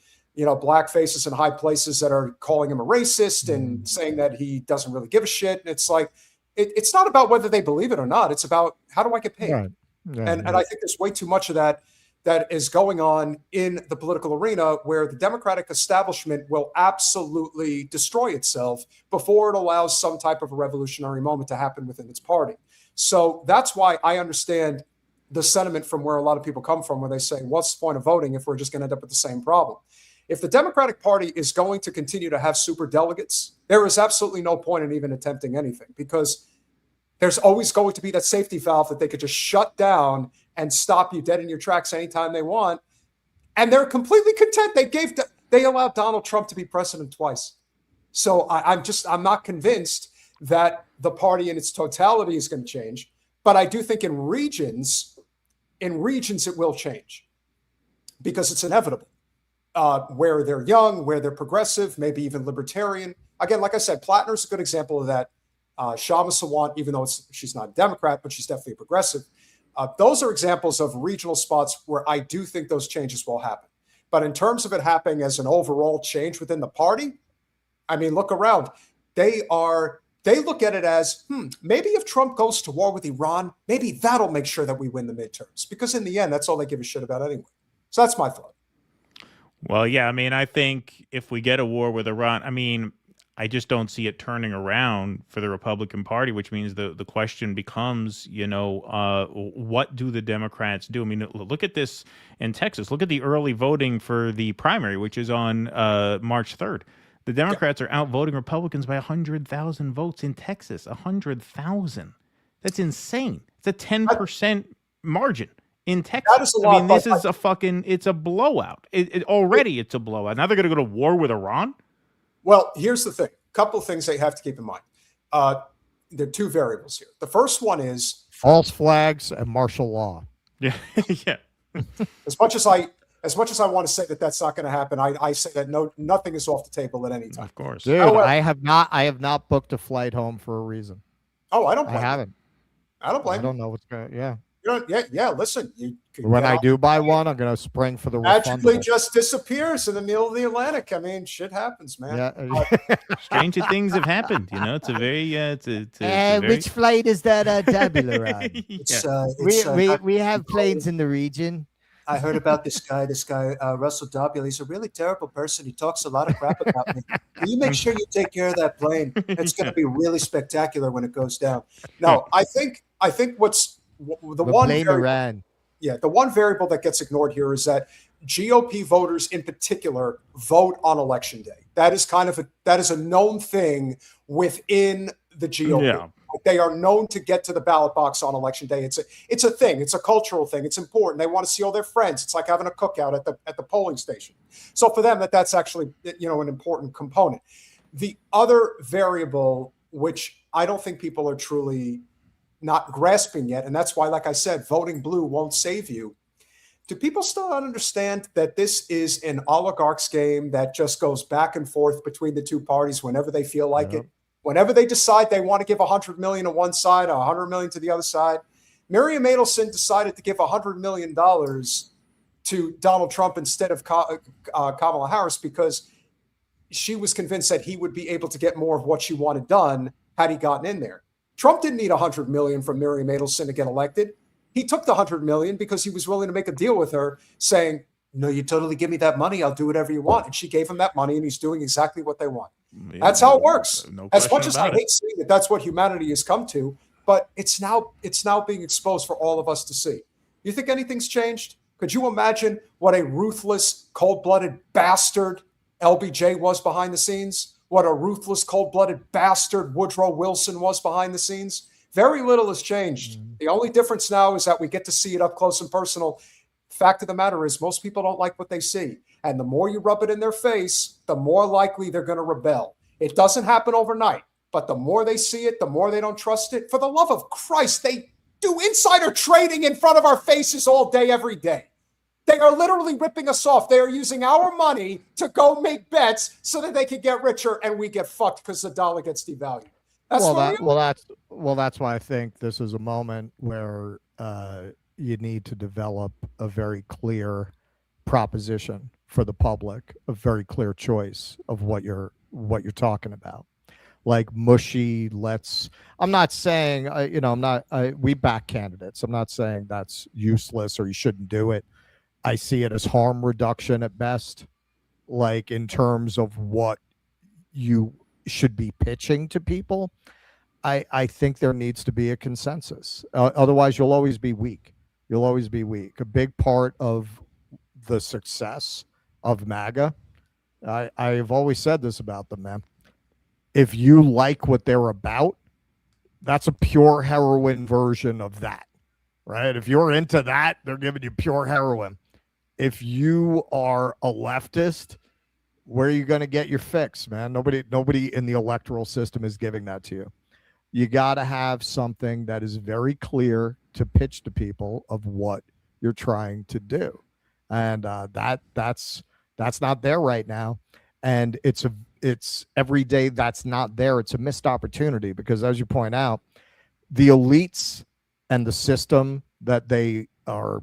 black faces in high places that are calling him a racist and saying that he doesn't really give a shit. And it's like, it's not about whether they believe it or not. It's about, how do I get paid? Right. Yeah, and I think there's way too much of that is going on in the political arena, where the Democratic establishment will absolutely destroy itself before it allows some type of a revolutionary moment to happen within its party. So that's why I understand the sentiment from where a lot of people come from, where they say, what's the point of voting if we're just going to end up with the same problem? If the Democratic Party is going to continue to have super delegates, there is absolutely no point in even attempting anything, because there's always going to be that safety valve that they could just shut down and stop you dead in your tracks anytime they want. And they're completely content. They allowed Donald Trump to be president twice. So I'm not convinced that the party in its totality is going to change. But I do think in regions it will change, because it's inevitable. Where they're young, where they're progressive, maybe even libertarian. Again, like I said, Plattner's a good example of that. Shama Sawant, even though she's not a Democrat, but she's definitely a progressive. Those are examples of regional spots where I do think those changes will happen. But in terms of it happening as an overall change within the party, I mean, look around. They look at it as, maybe if Trump goes to war with Iran, maybe that'll make sure that we win the midterms. Because in the end, that's all they give a shit about anyway. So that's my thought. Well, yeah, I mean, I think if we get a war with Iran, I mean, I just don't see it turning around for the Republican Party, which means the question becomes, what do the Democrats do? I mean, look at this in Texas. Look at the early voting for the primary, which is on March 3rd. The Democrats are outvoting Republicans by 100,000 votes in Texas. 100,000. That's insane. It's a 10% margin in Texas. That is a lot. I mean, this is it's a blowout. It's a blowout. Now they're going to go to war with Iran? Well, here's the thing. A couple of things that you have to keep in mind. There are two variables here. The first one is false flags and martial law. Yeah. Yeah. As much as I want to say that that's not going to happen, I say that nothing is off the table at any time. Of course. Dude, However, I have not booked a flight home for a reason. Oh, I don't blame I haven't. I don't blame I don't know what's going to, yeah. Listen, When I do buy one, I'm going to spring for the magically refundable. just disappears in the middle of the Atlantic. I mean, shit happens, man. Yeah. Stranger things have happened. It's a very Which flight is that Tabula on? Yeah. We have planes in the region. I heard about this guy, Russell Dobule. He's a really terrible person. He talks a lot of crap about me. Will you make sure you take care of that plane? It's going to be really spectacular when it goes down. No, I think what's the one plane variable, ran. yeah, the one variable that gets ignored here is that GOP voters in particular vote on election day. That is a known thing within the GOP. Yeah. They are known to get to the ballot box on election day. It's a thing. It's a cultural thing. It's important. They want to see all their friends. It's like having a cookout at the polling station. So for them, that's actually an important component. The other variable, which I don't think people are truly not grasping yet, and that's why, like I said, voting blue won't save you. Do people still not understand that this is an oligarch's game that just goes back and forth between the two parties whenever they feel like it? Whenever they decide they want to give $100 million to one side, $100 million to the other side. Miriam Adelson decided to give $100 million to Donald Trump instead of Kamala Harris because she was convinced that he would be able to get more of what she wanted done had he gotten in there. Trump didn't need $100 million from Miriam Adelson to get elected. He took the $100 million because he was willing to make a deal with her, saying, "No, you totally give me that money. I'll do whatever you want." And she gave him that money, and he's doing exactly what they want. Yeah, that's how it works. No as much as I about it. hate saying that that's what humanity has come to, but it's now being exposed for all of us to see. You think anything's changed? Could you imagine what a ruthless, cold-blooded bastard LBJ was behind the scenes? What a ruthless, cold-blooded bastard Woodrow Wilson was behind the scenes? Very little has changed. The only difference now is that we get to see it up close and personal. Fact of the matter is most people don't like what they see. And the more you rub it in their face, the more likely they're going to rebel. It doesn't happen overnight, but the more they see it, the more they don't trust it. For the love of Christ, they do insider trading in front of our faces all day, every day. They are literally ripping us off. They are using our money to go make bets so that they can get richer and we get fucked because the dollar gets devalued. That's Well, for that real. that's why I think this is a moment where you need to develop a very clear proposition for the public, a very clear choice of what you're talking about. Like mushy, let's. I'm not saying I'm not. We back candidates. I'm not saying that's useless or you shouldn't do it. I see it as harm reduction at best, like in terms of what you should be pitching to people. I think there needs to be a consensus. Otherwise, you'll always be weak. You'll always be weak. A big part of the success of MAGA, I've always said this about them, man. If you like what they're about, that's a pure heroin version of that, right? If you're into that, they're giving you pure heroin. If you are a leftist, where are you going to get your fix, man? Nobody in the electoral system is giving that to you. You got to have something that is very clear to pitch to people of what you're trying to do, and that's not there right now. And it's every day that's not there. It's a missed opportunity because, as you point out, the elites and the system that they are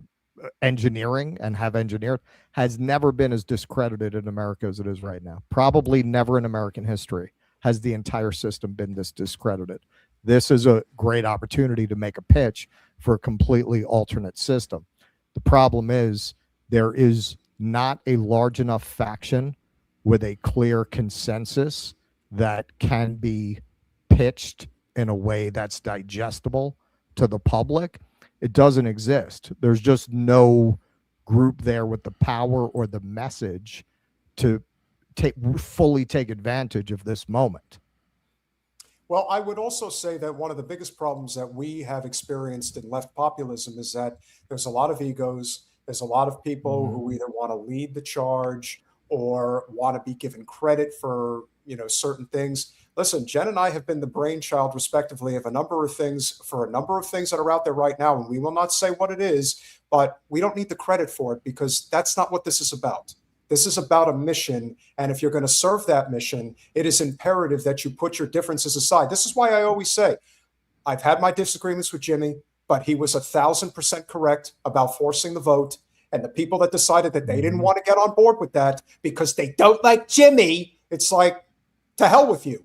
engineering and have engineered has never been as discredited in America as it is right now. Probably never in American history has the entire system been this discredited. This is a great opportunity to make a pitch for a completely alternate system. The problem is there is not a large enough faction with a clear consensus that can be pitched in a way that's digestible to the public. It doesn't exist. There's just no group there with the power or the message to fully take advantage of this moment. Well, I would also say that one of the biggest problems that we have experienced in left populism is that there's a lot of egos. There's a lot of people who either want to lead the charge or want to be given credit for, certain things. Listen, Jen and I have been the brainchild, respectively, of a number of things that are out there right now, and we will not say what it is, but we don't need the credit for it because that's not what this is about. This is about a mission, and if you're going to serve that mission, it is imperative that you put your differences aside. This is why I always say, I've had my disagreements with Jimmy, but he was 1,000% correct about forcing the vote. And the people that decided that they didn't want to get on board with that because they don't like Jimmy, it's like, to hell with you.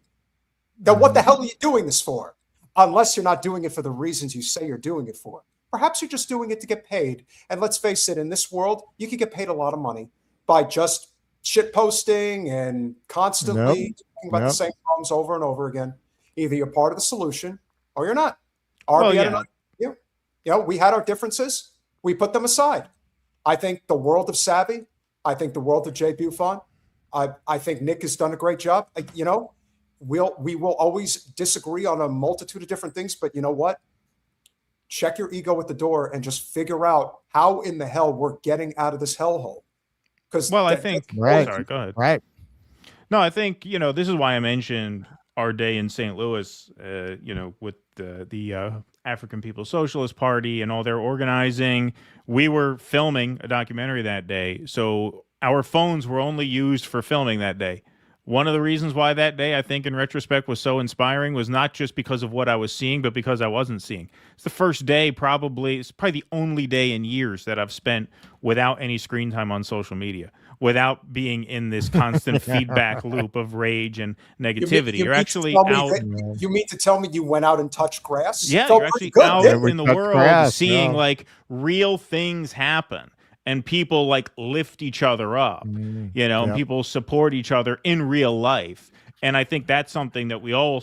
Then what the hell are you doing this for? Unless you're not doing it for the reasons you say you're doing it for. Perhaps you're just doing it to get paid. And let's face it, in this world, you can get paid a lot of money by just shit posting and constantly talking about the same problems over and over again. Either you're part of the solution or you're not. We had our differences. We put them aside. I think the world of Savvy. I think the world of Jay Buffon. I think Nick has done a great job. We will always disagree on a multitude of different things, but you know what? Check your ego at the door and just figure out how in the hell we're getting out of this hellhole. I think right. Sorry, go ahead. Right. No, I think this is why I mentioned our day in St. Louis. With the African People's Socialist Party and all their organizing. We were filming a documentary that day, so our phones were only used for filming that day. One of the reasons why that day, I think in retrospect, was so inspiring was not just because of what I was seeing, but because I wasn't seeing. It's the first day, it's probably the only day in years that I've spent without any screen time on social media, without being in this constant feedback loop of rage and negativity. You're actually out. You mean to tell me you went out and touched grass? Yeah, you're actually out in the world seeing like real things happen. And people like lift each other up, and people support each other in real life. And I think that's something that we all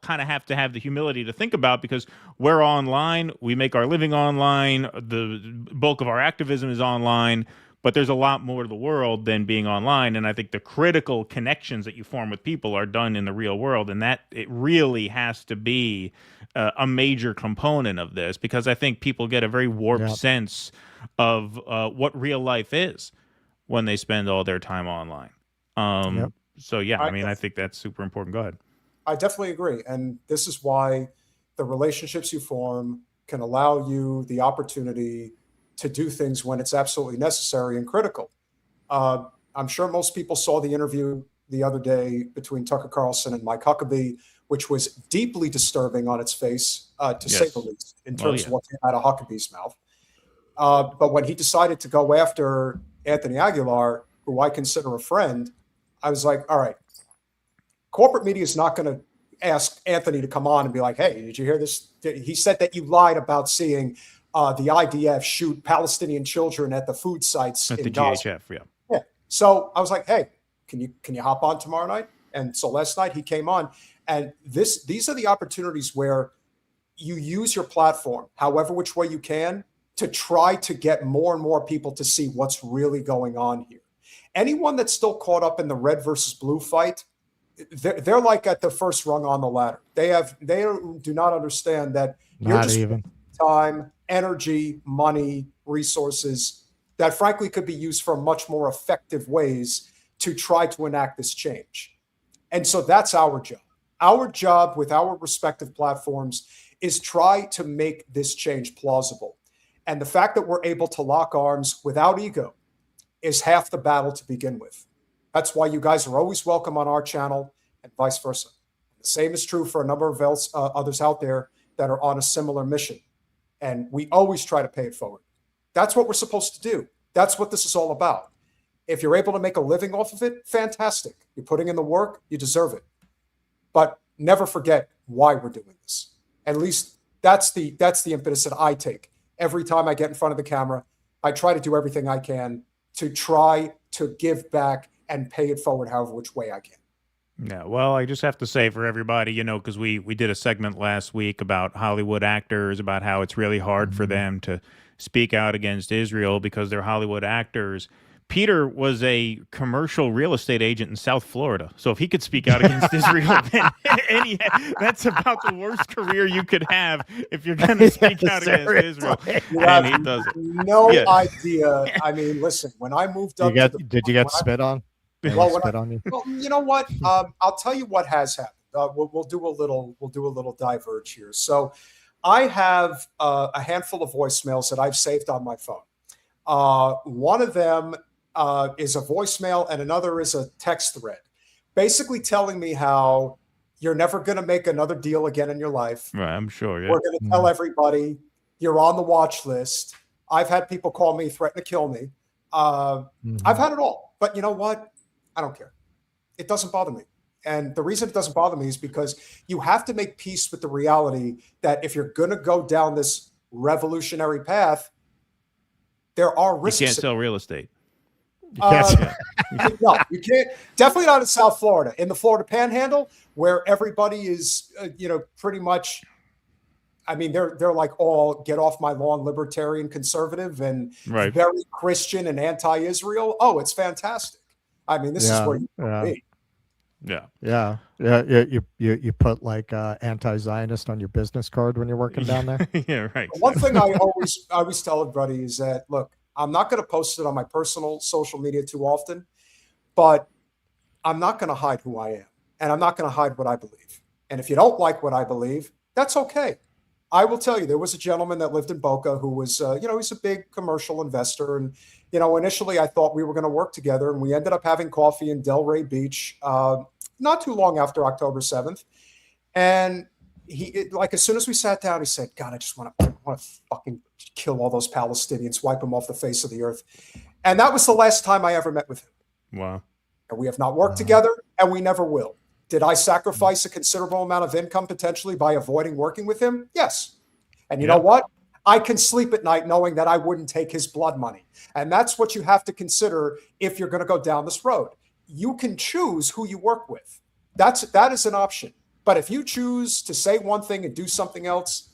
kind of have to have the humility to think about because we're online. We make our living online. The bulk of our activism is online. But there's a lot more to the world than being online. And I think the critical connections that you form with people are done in the real world. And that it really has to be a major component of this because I think people get a very warped sense of what real life is when they spend all their time online. So, yeah, I think that's super important. Go ahead. I definitely agree. And this is why the relationships you form can allow you the opportunity to do things when it's absolutely necessary and critical. I'm sure most people saw the interview the other day between Tucker Carlson and Mike Huckabee, which was deeply disturbing on its face, to say the least, in terms of what came out of Huckabee's mouth. But when he decided to go after Anthony Aguilar, who I consider a friend, I was like, all right, corporate media is not going to ask Anthony to come on and be like, hey, did you hear this? He said that you lied about seeing the IDF shoot Palestinian children at the food sites at in the Gaza. GHF. Yeah. So I was like, hey, can you hop on tomorrow night? And so last night he came on, and these are the opportunities where you use your platform, however which way you can, to try to get more and more people to see what's really going on here. Anyone that's still caught up in the red versus blue fight, they're like at the first rung on the ladder. They do not understand that you're just even time, energy, money, resources that frankly could be used for much more effective ways to try to enact this change. And so that's our job. Our job with our respective platforms is try to make this change plausible. And the fact that we're able to lock arms without ego is half the battle to begin with. That's why you guys are always welcome on our channel and vice versa. The same is true for a number of others out there that are on a similar mission. And we always try to pay it forward. That's what we're supposed to do. That's what this is all about. If you're able to make a living off of it, fantastic. You're putting in the work, you deserve it. But never forget why we're doing this. At least that's the impetus that I take. Every time I get in front of the camera, I try to do everything I can to try to give back and pay it forward however which way I can. Yeah, well, I just have to say for everybody, because we did a segment last week about Hollywood actors, about how it's really hard for them to speak out against Israel because they're Hollywood actors. Peter was a commercial real estate agent in South Florida. So if he could speak out against Israel, then that's about the worst career you could have if you're going to speak out against Israel. And he does it. No idea. I mean, listen, when I moved up, did you get spit on? Well, you know what? I'll tell you what has happened. We'll do a little diverge here. So, I have a handful of voicemails that I've saved on my phone. One of them is a voicemail, and another is a text thread, basically telling me how you're never going to make another deal again in your life. Right, I'm sure. Yeah. We're going to tell everybody you're on the watch list. I've had people call me, threaten to kill me. I've had it all. But you know what? I don't care. It doesn't bother me. And the reason it doesn't bother me is because you have to make peace with the reality that if you're going to go down this revolutionary path, there are risks. You can't sell real estate. No, you can't. Definitely not in South Florida. In the Florida Panhandle, where everybody is, pretty much. I mean, they're like all get off my lawn, libertarian, conservative, and very Christian and anti-Israel. Oh, it's fantastic. I mean, this is where you want to be. Yeah. You put like anti-Zionist on your business card when you're working down there. Yeah, right. One thing I always tell everybody is that, look, I'm not going to post it on my personal social media too often, but I'm not going to hide who I am, and I'm not going to hide what I believe. And if you don't like what I believe, that's okay. I will tell you, there was a gentleman that lived in Boca who was, he's a big commercial investor. And, initially I thought we were going to work together, and we ended up having coffee in Delray Beach not too long after October 7th. And as soon as we sat down, he said, God, I just want to fucking kill all those Palestinians, wipe them off the face of the earth. And that was the last time I ever met with him. Wow. And we have not worked together, and we never will. Did I sacrifice a considerable amount of income potentially by avoiding working with him? Yes. And you know what? I can sleep at night knowing that I wouldn't take his blood money. And that's what you have to consider if you're going to go down this road. You can choose who you work with. That is an option. But if you choose to say one thing and do something else,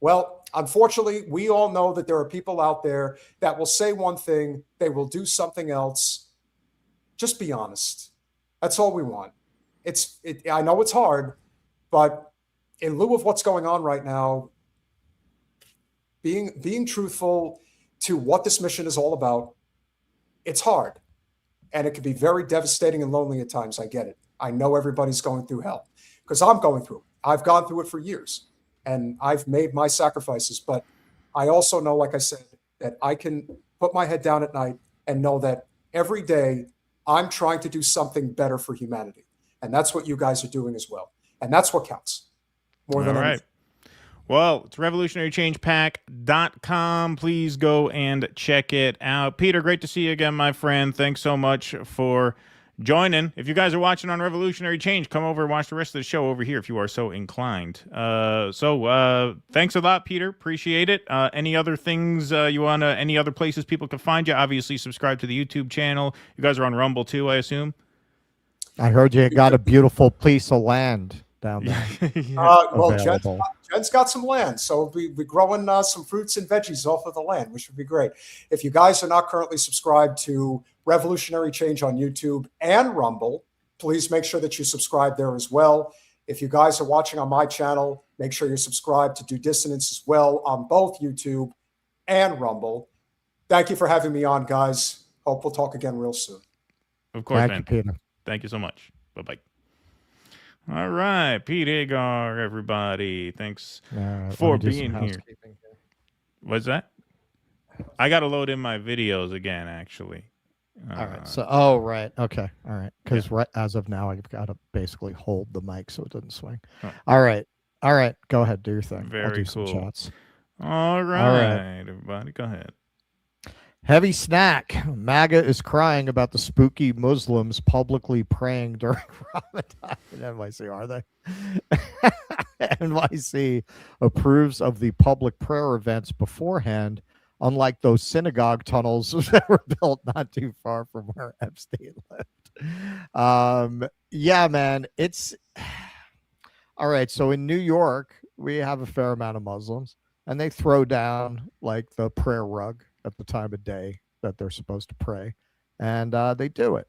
well, unfortunately, we all know that there are people out there that will say one thing, they will do something else. Just be honest. That's all we want. I know it's hard, but in lieu of what's going on right now, being truthful to what this mission is all about, it's hard. And it can be very devastating and lonely at times. I get it. I know everybody's going through hell because I'm going through it. I've gone through it for years, and I've made my sacrifices. But I also know, like I said, that I can put my head down at night and know that every day I'm trying to do something better for humanity. And that's what you guys are doing as well. And that's what counts more than anything. Well, it's revolutionarychangepac.com. Please go and check it out. Peter, great to see you again, my friend. Thanks so much for joining. If you guys are watching on Revolutionary Change, come over and watch the rest of the show over here if you are so inclined. Thanks a lot, Peter. Appreciate it. Any other things you want to, any other places people can find you? Obviously, subscribe to the YouTube channel. You guys are on Rumble too, I assume? I heard you got a beautiful piece of land down there. Well, Jen's got some land, so we're growing some fruits and veggies off of the land, which would be great. If you guys are not currently subscribed to Revolutionary Change on YouTube and Rumble, please make sure that you subscribe there as well. If you guys are watching on my channel, make sure you're subscribed to Do Dissonance as well on both YouTube and Rumble. Thank you for having me on, guys. Hope we'll talk again real soon. Of course, Thank man. you, Peter. Thank you so much. Bye-bye. All right, Pete Hager, everybody. Thanks for being here. What's that? I got to load in my videos again, actually. All right. So, right. Okay. All right. Because as of now, I've got to basically hold the mic so it doesn't swing. Oh. All right. All right. Go ahead. Do your thing. Very I'll do cool. some shots. All right, everybody. Go ahead. Heavy snack. MAGA is crying about the spooky Muslims publicly praying during Ramadan in NYC. Are they? NYC approves of the public prayer events beforehand, unlike those synagogue tunnels that were built not too far from where Epstein lived. Yeah, man. It's all right. So in New York, we have a fair amount of Muslims, and they throw down like the prayer rug at the time of day that they're supposed to pray, and they do it.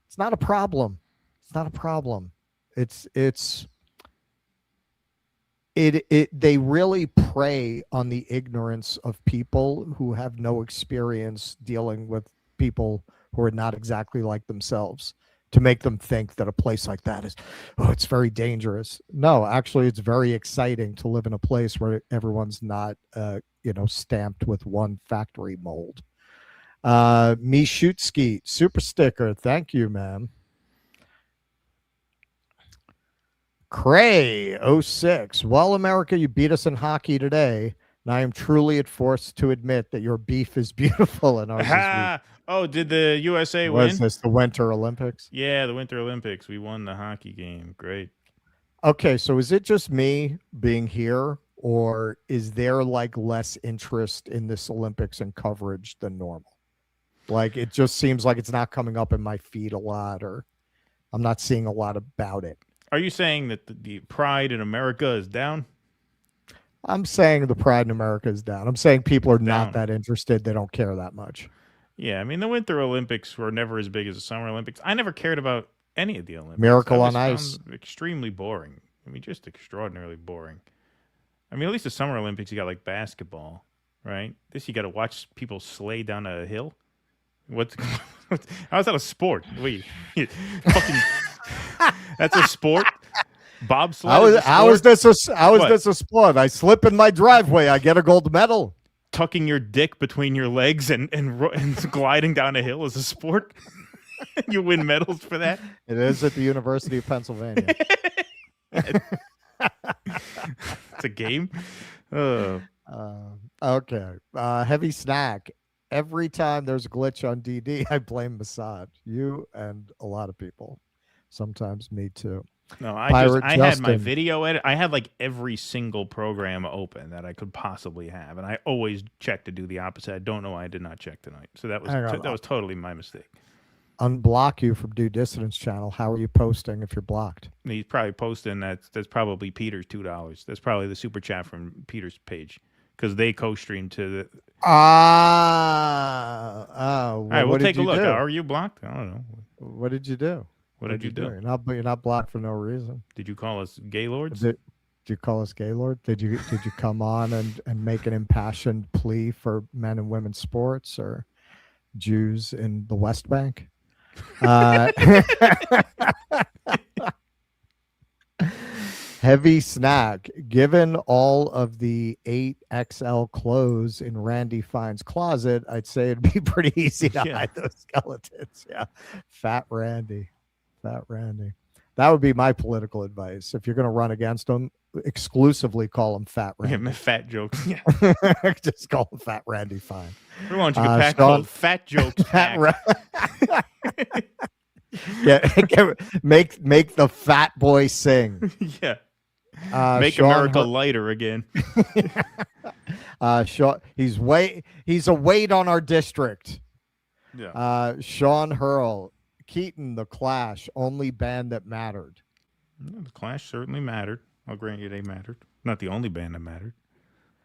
It's not a problem. It's not a problem. They really prey on the ignorance of people who have no experience dealing with people who are not exactly like themselves, to make them think that a place like that is, it's very dangerous. No, actually, it's very exciting to live in a place where everyone's not stamped with one factory mold. Mishutski, super sticker. Thank you, man. Cray 06. Well, America, you beat us in hockey today, and I am truly forced to admit that your beef is beautiful and ours is weak. Oh, did the USA win? Was this the Winter Olympics? Yeah, the Winter Olympics. We won the hockey game. Great. Okay, so is it just me being here, or is there like less interest in this Olympics and coverage than normal? Like, it just seems like it's not coming up in my feed a lot, or I'm not seeing a lot about it. Are you saying that the pride in America is down? I'm saying the pride in America is down. I'm saying people are not that interested. They don't care that much. Yeah, I mean, the Winter Olympics were never as big as the Summer Olympics. I never cared about any of the Olympics. Miracle on Ice. Extremely boring. I mean, just extraordinarily boring. I mean, at least the Summer Olympics, you got like basketball, right? This, you got to watch people sleigh down a hill. How is that a sport? Wait, fucking, that's a sport? Bobsled? How is this a sport? I slip in my driveway, I get a gold medal. Tucking your dick between your legs and gliding down a hill is a sport? You win medals for that? It is at the University of Pennsylvania. It's a game? Okay. Heavy snack. Every time there's a glitch on DD, I blame Mossad. You and a lot of people. Sometimes me too. No, I had my video edit. I had like every single program open that I could possibly have, and I always check to do the opposite. I don't know why I did not check tonight. So that was totally my mistake. Unblock you from Do Dissonance channel. How are you posting if you're blocked? He's probably posting that's probably Peter's $2. That's probably the super chat from Peter's page, because they co-stream to the. All right, we'll take a look. Are you blocked? I don't know. What did you do? What did you do? You're not blocked for no reason. Did you call us gay lords? Did you call us gay lord? Did you come on and make an impassioned plea for men and women's sports or Jews in the West Bank? Heavy snack. Given all of the 8XL clothes in Randy Fine's closet, I'd say it'd be pretty easy to Yeah. hide those skeletons. Yeah. Fat Randy. Fat Randy. That would be my political advice. If you're going to run against him, exclusively call him Fat Yeah, Randy. fat jokes. Yeah. Just call him Fat Randy Fine. We want you to pack Sean- called Fat Jokes Fat Pack. make the fat boy sing. Yeah. Make Make America lighter again. He's a weight on our district. Yeah. Sean Hurl, Keaton, The Clash, only band that mattered. Yeah, the Clash certainly mattered. I'll grant you they mattered. Not the only band that mattered.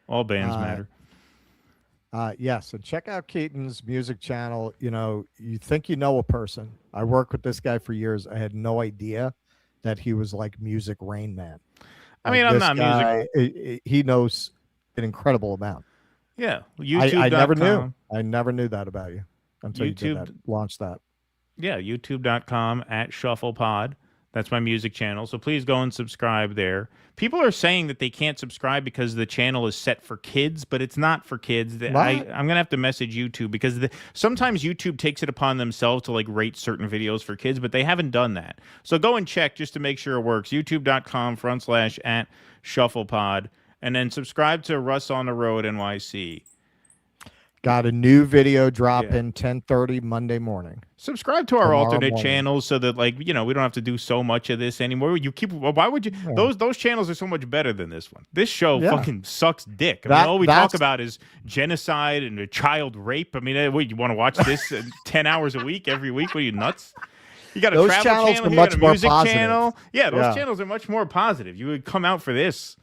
All bands matter. Yes, and check out Keaton's music channel. You know, you think you know a person. I worked with this guy for years. I had no idea that he was like Music Rain Man. I mean, I'm this not guy, he knows an incredible amount. Yeah. YouTube.com. I never knew. I never knew that about you until you did YouTube- that, launched that. Yeah, youtube.com @ShufflePod. That's my music channel. So please go and subscribe there. People are saying that they can't subscribe because the channel is set for kids, but it's not for kids. I'm going to have to message YouTube because sometimes YouTube takes it upon themselves to like rate certain videos for kids, but they haven't done that. So go and check just to make sure it works. youtube.com/@ShufflePod. And then subscribe to Russ on the Road NYC. Got a new video dropping 10:30 Monday morning. Subscribe to our Tomorrow alternate morning. channels so that, like, you know, we don't have to do so much of this anymore. Why would you? Yeah. Those channels are so much better than this one. This show Yeah. fucking sucks dick. I mean, all we talk That's- about is genocide and child rape. I mean, what, you want to watch this 10 hours a week every week? What are you, nuts? You got a Those travel channels channel are here, much and a more music positive. channel. Yeah, those Yeah. channels are much more positive. You would come out for this.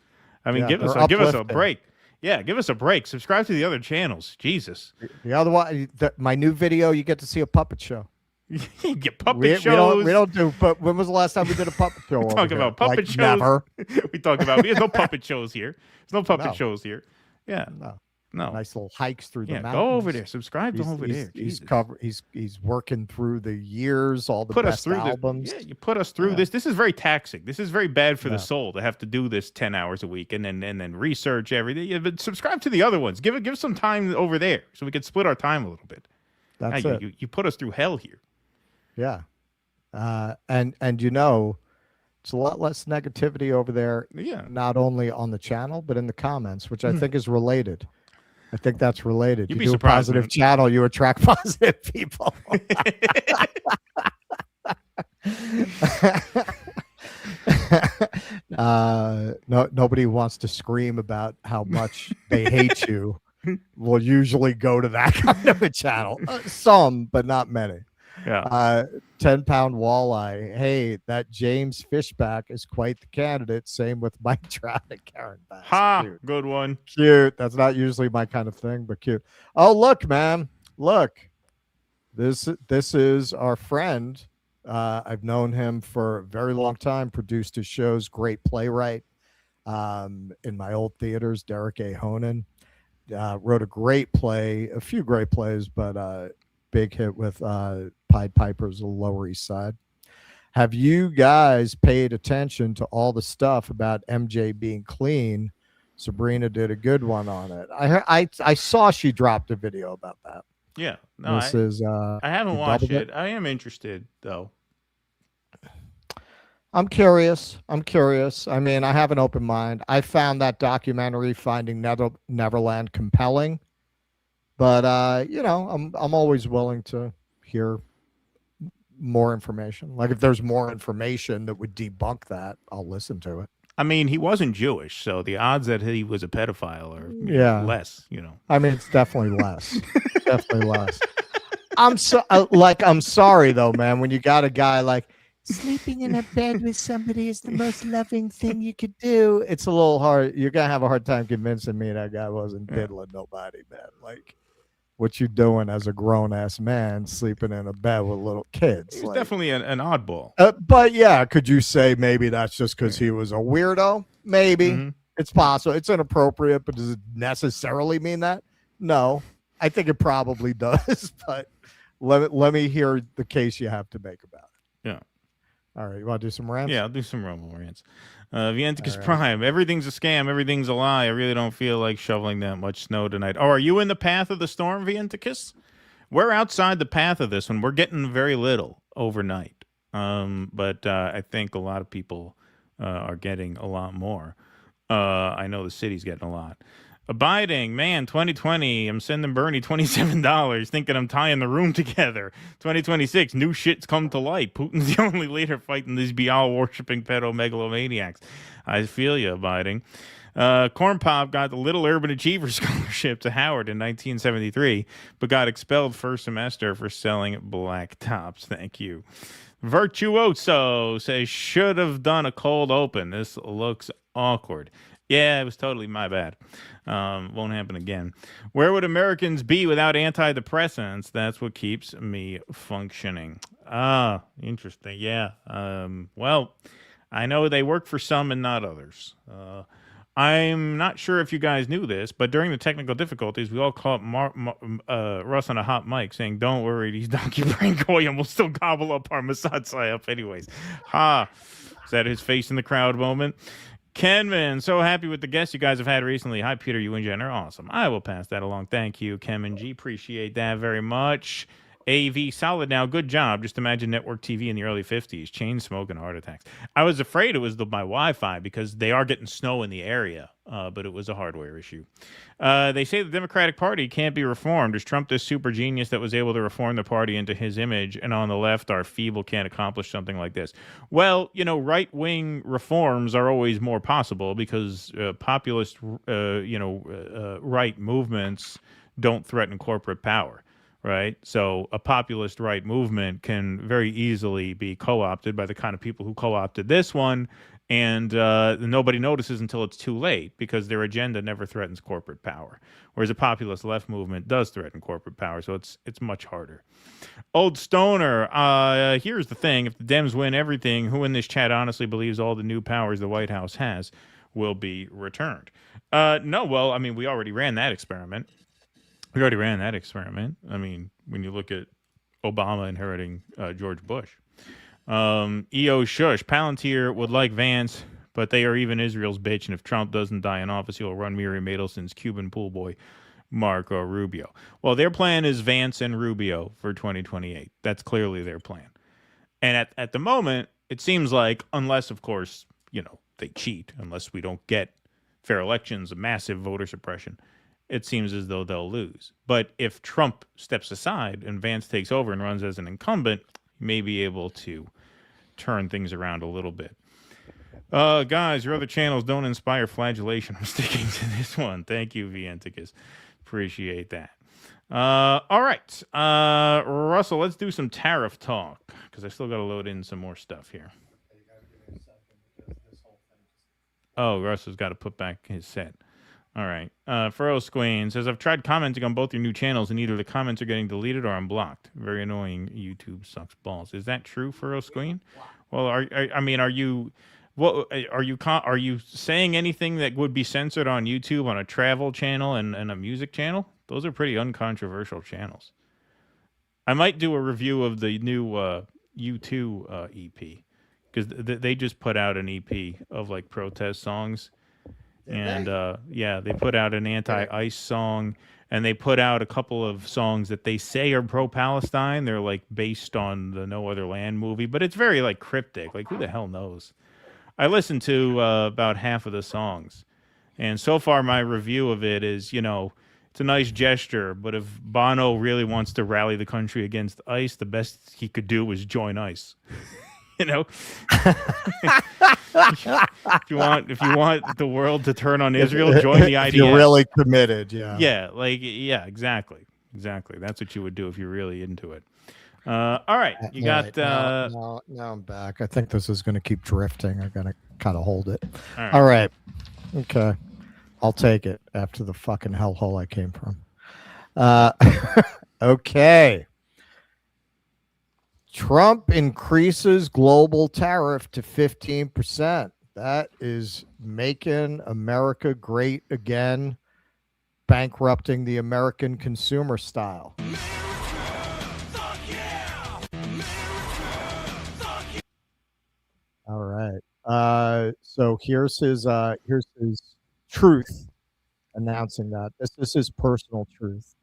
I mean, Yeah, give us they're a uplifting. break. Yeah, give us a break. Subscribe to the other channels. Jesus. The other one, my new video, you get to see a puppet show. You get puppet We shows. don't do. But when was the last time we did a puppet show? We over talk here? about puppet Like, shows. Never. We talk about there's no puppet shows here. There's no puppet No. shows here. Yeah. No. Nice little hikes through the Yeah, mountains. go over there. Subscribe to over there. He's Jesus. He's working through the years, all the Put us best through albums. Yeah, you put us through Yeah. this. This is very taxing. This is very bad for Yeah. the soul to have to do this 10 hours a week and then research everything. Yeah, but subscribe to the other ones. Give us some time over there so we can split our time a little bit. That's Now, it. you put us through hell here. Yeah. And you know, it's a lot less negativity over there, Yeah. not only on the channel, but in the comments, which I think is related. I think that's related. You'd You be do a surprised, positive man. channel, you attract positive people. Nobody wants to scream about how much they hate you. Will usually go to that kind of a channel. Some, but not many. Yeah. 10-pound walleye. Hey, that James Fishback is quite the candidate. Same with Mike Trout and Karen Bass. Ha! Cute. Good one. Cute. That's not usually my kind of thing, but cute. Oh, look, man. Look. This is our friend. I've known him for a very long time. Produced his shows. Great playwright. In my old theaters, Derek A. Honan. Wrote a great play, a few great plays, but big hit with Pied Pipers of the Lower East Side. Have you guys paid attention to all the stuff about MJ being clean? Sabrina did a good one on it. I saw she dropped a video about that. Yeah. No, This is I haven't you watched doubled it. I am interested though. I'm curious. I mean, I have an open mind. I found that documentary Finding Neverland compelling, but you know, I'm always willing to hear more information. Like if there's more information that would debunk that, I'll listen to it. I mean, he wasn't Jewish, so the odds that he was a pedophile are less, you know. I mean, it's definitely less. Definitely less. I'm sorry though, man, when you got a guy like sleeping in a bed with somebody is the most loving thing you could do. It's a little hard. You're gonna have a hard time convincing me that guy wasn't diddling nobody, man. Like, what you doing as a grown ass man sleeping in a bed with little kids? He's Like, definitely an oddball. but yeah, could you say maybe that's just because he was a weirdo? Maybe Mhm. it's possible. It's inappropriate, but does it necessarily mean that? No, I think it probably does. But let me hear the case you have to make about it. Yeah. All right, you want to do some rants? Yeah, I'll do some Romo rants. Vienticus All right. Prime. Everything's a scam. Everything's a lie. I really don't feel like shoveling that much snow tonight. Oh, are you in the path of the storm, Vienticus? We're outside the path of this one. We're getting very little overnight. But I think a lot of people are getting a lot more. I know the city's getting a lot. Abiding, man, 2020, I'm sending Bernie $27, thinking I'm tying the room together. 2026, new shit's come to light. Putin's the only leader fighting these Baal-worshipping pedo-megalomaniacs. I feel you, Abiding. Corn Pop got the Little Urban Achiever Scholarship to Howard in 1973, but got expelled first semester for selling black tops. Thank you. Virtuoso says, should have done a cold open. This looks awkward. Yeah, it was totally my bad. Won't happen again. Where would Americans be without antidepressants? That's what keeps me functioning. Ah, interesting. Yeah. Well, I know they work for some and not others. I'm not sure if you guys knew this, but during the technical difficulties, we all caught Russ on a hot mic saying, don't worry, these donkey brain goyim will still gobble up our Mossad psyop anyways. Ha! Is that his face in the crowd moment? Kenman, so happy with the guests you guys have had recently. Hi, Peter, you and Jen are awesome. I will pass that along. Thank you, Kenman G. Appreciate that very much. AV, solid now. Good job. Just imagine network TV in the early 50s. Chain smoke and heart attacks. I was afraid it was my Wi-Fi because they are getting snow in the area, but it was a hardware issue. They say the Democratic Party can't be reformed. Is Trump this super genius that was able to reform the party into his image, and on the left are feeble, can't accomplish something like this? Well, right-wing reforms are always more possible because populist, right movements don't threaten corporate power. Right. So a populist right movement can very easily be co-opted by the kind of people who co-opted this one. And nobody notices until it's too late because their agenda never threatens corporate power. Whereas a populist left movement does threaten corporate power. So it's much harder. Old Stoner, here's the thing. If the Dems win everything, who in this chat honestly believes all the new powers the White House has will be returned? No, well, I mean, we already ran that experiment. We already ran that experiment. I mean, when you look at Obama inheriting George Bush. EO Shush, Palantir would like Vance, but they are even Israel's bitch, and if Trump doesn't die in office, he'll run Miriam Adelson's Cuban pool boy, Marco Rubio. Well, their plan is Vance and Rubio for 2028. That's clearly their plan. And at the moment, it seems like, unless, of course, they cheat, unless we don't get fair elections, a massive voter suppression, it seems as though they'll lose. But if Trump steps aside and Vance takes over and runs as an incumbent, he may be able to turn things around a little bit. Guys, your other channels don't inspire flagellation. I'm sticking to this one. Thank you, Vienticus. Appreciate that. All right. Russell, let's do some tariff talk because I still got to load in some more stuff here. Oh, Russell's got to put back his set. All right. Furrow Squeen says, I've tried commenting on both your new channels, and either the comments are getting deleted or I'm blocked. Very annoying. YouTube sucks balls. Is that true, Furrow Squeen? Well, are you saying anything that would be censored on YouTube on a travel channel and a music channel? Those are pretty uncontroversial channels. I might do a review of the new U2 EP because they just put out an EP of like protest songs. And they put out an anti-ICE song, and they put out a couple of songs that they say are pro-Palestine. They're like based on the No Other Land movie, but it's very like cryptic. Like, who the hell knows? I listened to about half of the songs, and so far my review of it is, it's a nice gesture, but if Bono really wants to rally the country against ICE, the best he could do was join ICE. If you want the world to turn on Israel, join the IDF. If you're really committed, yeah. Yeah, exactly. That's what you would do if you're really into it. All right, you got. Now I'm back. I think this is going to keep drifting. I'm going to kind of hold it. All right. Okay, I'll take it after the fucking hellhole I came from. Okay. Trump increases global tariff to 15%. That is making America great again, bankrupting the American consumer style. So here's his truth announcing that. This is his personal truth.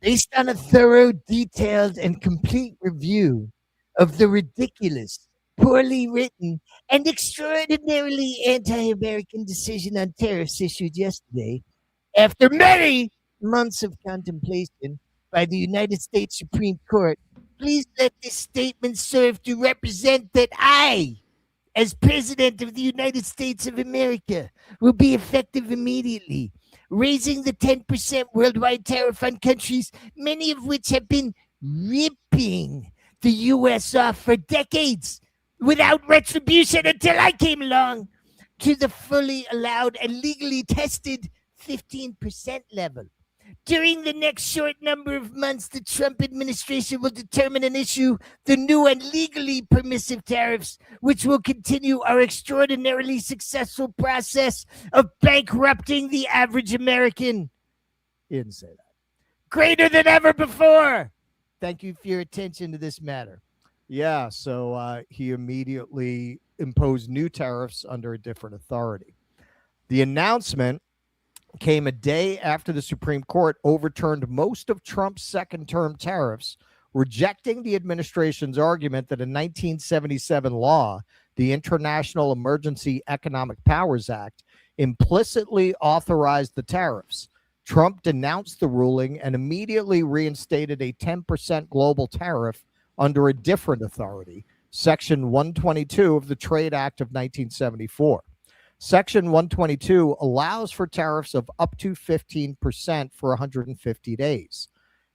Based on a thorough, detailed, and complete review of the ridiculous, poorly written, and extraordinarily anti-American decision on tariffs issued yesterday, after many months of contemplation by the United States Supreme Court, please let this statement serve to represent that I, as President of the United States of America, will be effective immediately, raising the 10% worldwide tariff on countries, many of which have been ripping the U.S. off for decades without retribution until I came along, to the fully allowed and legally tested 15% level. During the next short number of months, the Trump administration will determine and issue the new and legally permissive tariffs, which will continue our extraordinarily successful process of bankrupting the average American. He didn't say that. Greater than ever before. Thank you for your attention to this matter. Yeah, so he immediately imposed new tariffs under a different authority. The announcement came a day after the Supreme Court overturned most of Trump's second-term tariffs, rejecting the administration's argument that a 1977 law, the International Emergency Economic Powers Act, implicitly authorized the tariffs. Trump denounced the ruling and immediately reinstated a 10% global tariff under a different authority, Section 122 of the Trade Act of 1974. Section 122 allows for tariffs of up to 15% for 150 days.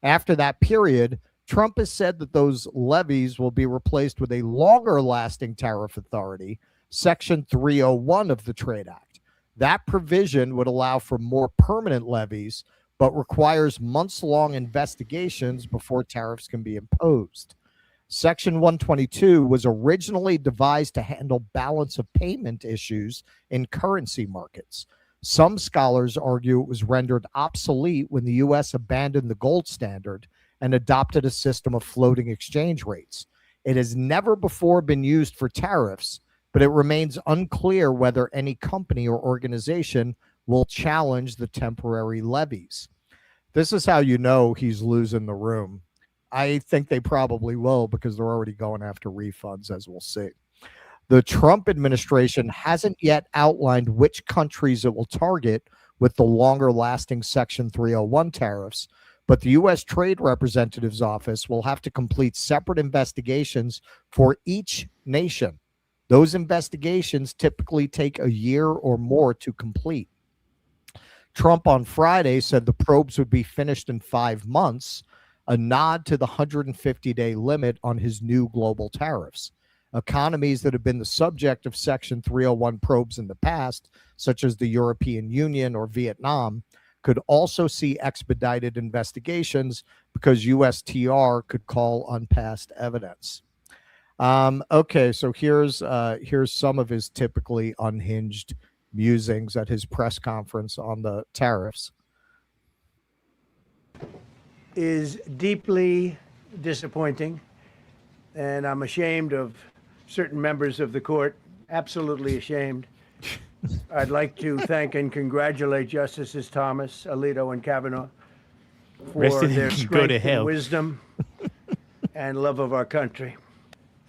After that period, Trump has said that those levies will be replaced with a longer-lasting tariff authority, Section 301 of the Trade Act. That provision would allow for more permanent levies, but requires months-long investigations before tariffs can be imposed. Section 122 was originally devised to handle balance of payment issues in currency markets. Some scholars argue it was rendered obsolete when the U.S. abandoned the gold standard and adopted a system of floating exchange rates. It has never before been used for tariffs, but it remains unclear whether any company or organization will challenge the temporary levies. This is how you know he's losing the room. I think they probably will, because they're already going after refunds, as we'll see. The Trump administration hasn't yet outlined which countries it will target with the longer-lasting Section 301 tariffs, but the U.S. Trade Representative's office will have to complete separate investigations for each nation. Those investigations typically take a year or more to complete. Trump on Friday said the probes would be finished in 5 months, a nod to the 150-day limit on his new global tariffs. Economies that have been the subject of Section 301 probes in the past, such as the European Union or Vietnam, could also see expedited investigations because USTR could call on past evidence. Okay, so here's some of his typically unhinged musings at his press conference on the tariffs. Is deeply disappointing, and I'm ashamed of certain members of the court, absolutely ashamed. I'd like to thank and congratulate Justices Thomas, Alito, and Kavanaugh for their strength and wisdom and love of our country.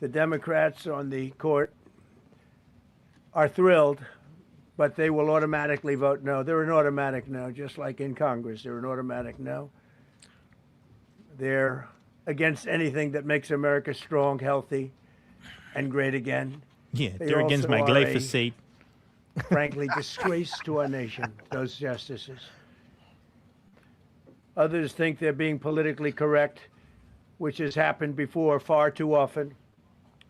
The Democrats on the court are thrilled, but they will automatically vote no. They're an automatic no, just like in Congress. They're an automatic no. They're against anything that makes America strong, healthy, and great again. Yeah, they're against my glyphosate. Frankly, disgrace to our nation, those justices. Others think they're being politically correct, which has happened before far too often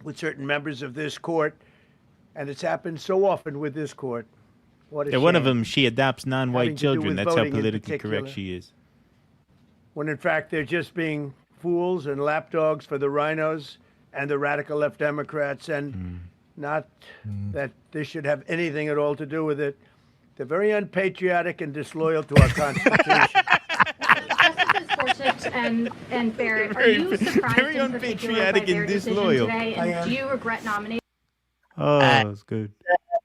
with certain members of this court, and it's happened so often with this court. What a shame. One of them, she adopts non-white children. That's how politically correct she is. When in fact they're just being fools and lapdogs for the rhinos and the radical left Democrats, and not that this should have anything at all to do with it. They're very unpatriotic and disloyal to our Constitution. Justices Gorsuch and Barrett, are you surprised very in particular by unpatriotic their and decision disloyal. today, and do you regret nominating? Oh, that's good.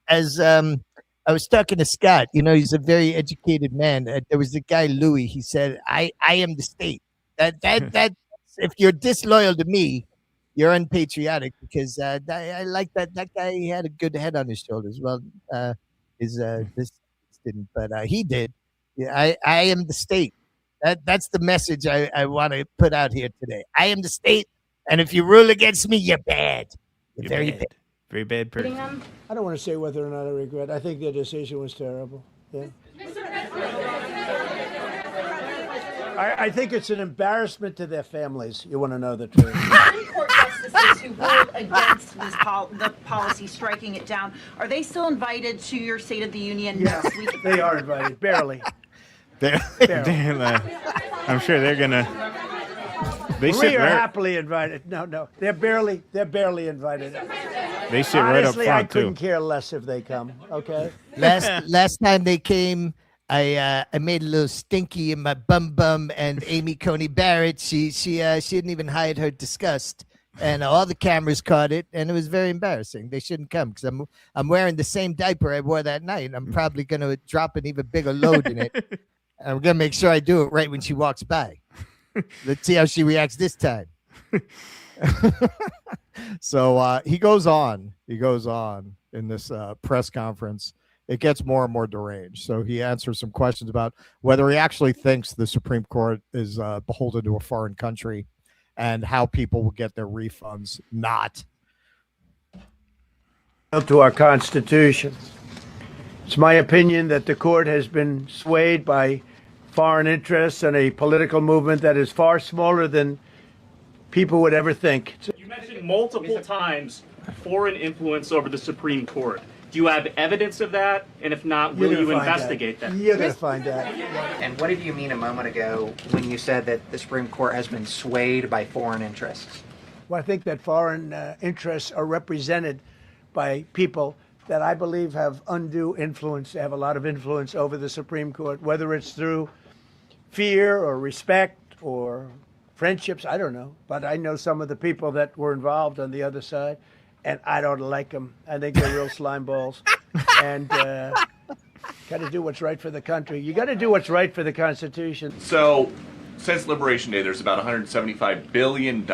As I was talking to Scott, he's a very educated man. There was a guy, Louis. He said, "I am the state." That if you're disloyal to me, you're unpatriotic, because I like that guy. He had a good head on his shoulders. Well, this didn't, but he did. Yeah, I am the state. That's the message I want to put out here today. I am the state, and if you rule against me, you're bad. You're very bad. Very bad person. I don't want to say whether or not I regret. I think their decision was terrible. Yeah. I think it's an embarrassment to their families. You want to know the truth. Supreme Court justices who ruled against this the policy, striking it down, are they still invited to your State of the Union next week? They are invited, barely. I'm sure they're gonna. They We are happily invited. No, they're barely invited. They sit Honestly, right up front I too. couldn't care less if they come. Okay. Last time they came, I made a little stinky in my bum, and Amy Coney Barrett, she didn't even hide her disgust, and all the cameras caught it, and it was very embarrassing. They shouldn't come, because I'm wearing the same diaper I wore that night. I'm probably going to drop an even bigger load in it. And I'm going to make sure I do it right when she walks by. Let's see how she reacts this time. So he goes on in this press conference. It gets more and more deranged. So he answers some questions about whether he actually thinks the Supreme Court is beholden to a foreign country, and how people will get their refunds not. To our Constitution. It's my opinion that the court has been swayed by foreign interests and a political movement that is far smaller than people would ever think. You mentioned multiple times foreign influence over the Supreme Court. Do you have evidence of that? And if not, will you investigate that? You're going to find out. And what did you mean a moment ago when you said that the Supreme Court has been swayed by foreign interests? Well, I think that foreign interests are represented by people that I believe have undue influence, have a lot of influence over the Supreme Court, whether it's through fear or respect or friendships, I don't know. But I know some of the people that were involved on the other side, and I don't like them. I think they're real slime balls. And got to do what's right for the country. You got to do what's right for the Constitution. So, since Liberation Day, there's about $175 billion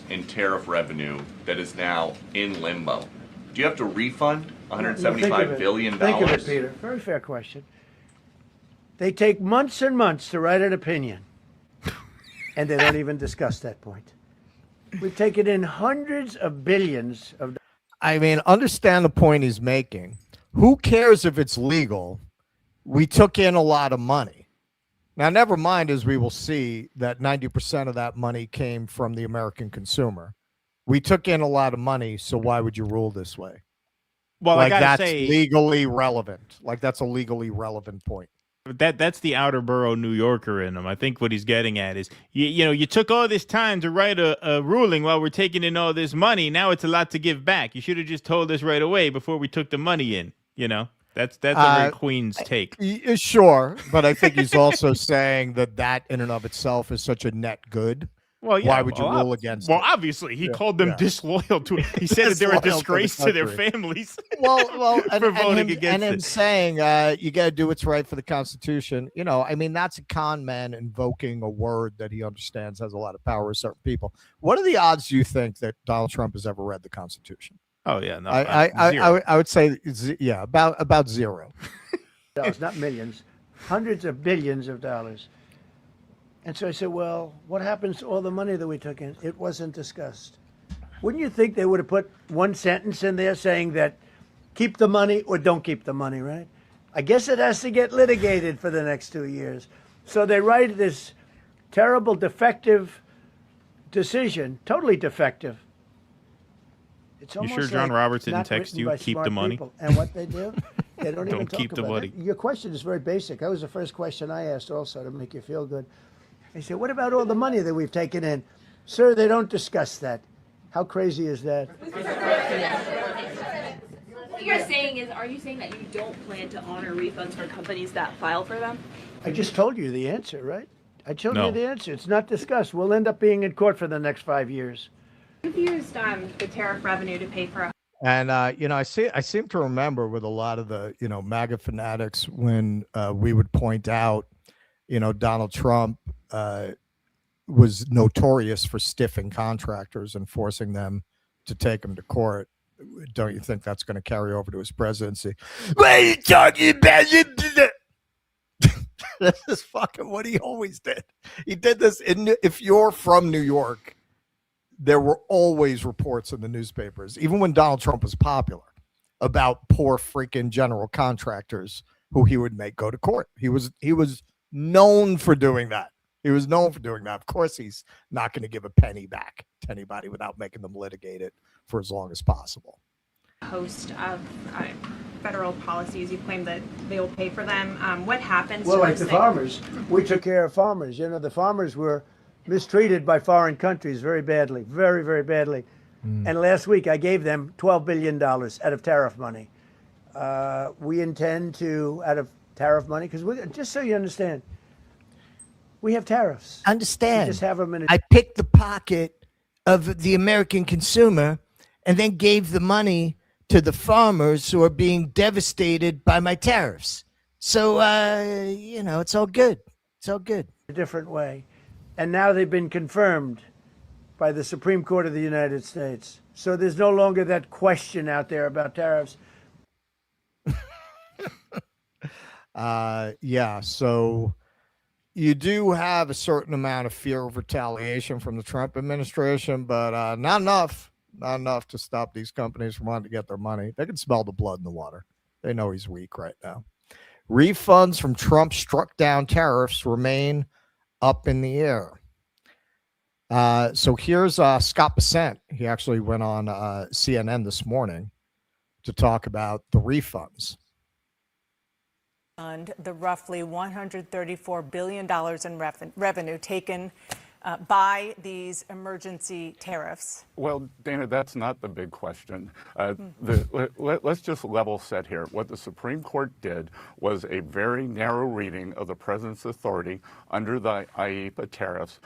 in tariff revenue that is now in limbo. Do you have to refund $175 billion? Think of it, Peter. Very fair question. They take months and months to write an opinion, and they don't even discuss that point. We've taken in hundreds of billions of. I mean, understand the point he's making. Who cares if it's legal? We took in a lot of money. Now, never mind, as we will see, that 90% of that money came from the American consumer. We took in a lot of money, so why would you rule this way? Well, like I gotta that's say, legally relevant. Like that's a legally relevant point. that's the outer borough New Yorker in him. I think what he's getting at is, you took all this time to write a ruling while we're taking in all this money. Now it's a lot to give back. You should have just told us right away before we took the money in. That's a very Queen's take. Sure, but I think he's also saying that in and of itself is such a net good. Well, yeah, why would you rule against Well, it? obviously, he called them disloyal to it. He said that they're a disgrace to their families. Well, for voting against him it. saying you got to do what's right for the Constitution. I mean, that's a con man invoking a word that he understands has a lot of power with certain people. What are the odds you think that Donald Trump has ever read the Constitution? Oh yeah, no, I would say about zero. Not millions, hundreds of billions of dollars. And so I said, well, what happens to all the money that we took in? It wasn't discussed. Wouldn't you think they would have put one sentence in there saying that keep the money or don't keep the money, right? I guess it has to get litigated for the next 2 years. So they write this terrible, defective decision, totally defective. It's You sure almost John like Roberts didn't not text written you, by keep smart the money? people. And what they do, they don't even talk keep the about money. it. Your question is very basic. That was the first question I asked also to make you feel good. I said, what about all the money that we've taken in? Sir, they don't discuss that. How crazy is that? What you're saying is, are you saying that you don't plan to honor refunds for companies that file for them? I just told you the answer, right? I told No. you the answer. It's not discussed. We'll end up being in court for the next 5 years. You've used the tariff revenue to pay for And I seem to remember with a lot of the MAGA fanatics when we would point out, Donald Trump was notorious for stiffing contractors and forcing them to take him to court. Don't you think that's going to carry over to his presidency? What are you talking about? This is fucking what he always did. He did this. If you're from New York, there were always reports in the newspapers, even when Donald Trump was popular, about poor freaking general contractors who he would make go to court. He was known for doing that. Of course, he's not going to give a penny back to anybody without making them litigate it for as long as possible. Host of federal policies, you claim that they will pay for them. What happens? Well, like the farmers, we took care of farmers. The farmers were mistreated by foreign countries very badly, very, very badly. And last week I gave them $12 billion out of tariff money. We intend to, out of tariff money, because just so you understand, we have tariffs. Understand. We just have them in I picked the pocket of the American consumer and then gave the money to the farmers who are being devastated by my tariffs. So, it's all good. It's all good. a different way. And now they've been confirmed by the Supreme Court of the United States. So there's no longer that question out there about tariffs. Yeah, so you do have a certain amount of fear of retaliation from the Trump administration, but not enough to stop these companies from wanting to get their money. They can smell the blood in the water. They know he's weak right now. Refunds from Trump struck down tariffs remain up in the air. So here's Scott Bessent. He actually went on CNN this morning to talk about the refunds. And the roughly $134 billion in revenue taken by these emergency tariffs? Well, Dana, that's not the big question. Let's just level set here. What the Supreme Court did was a very narrow reading of the president's authority under the IEEPA tariffs.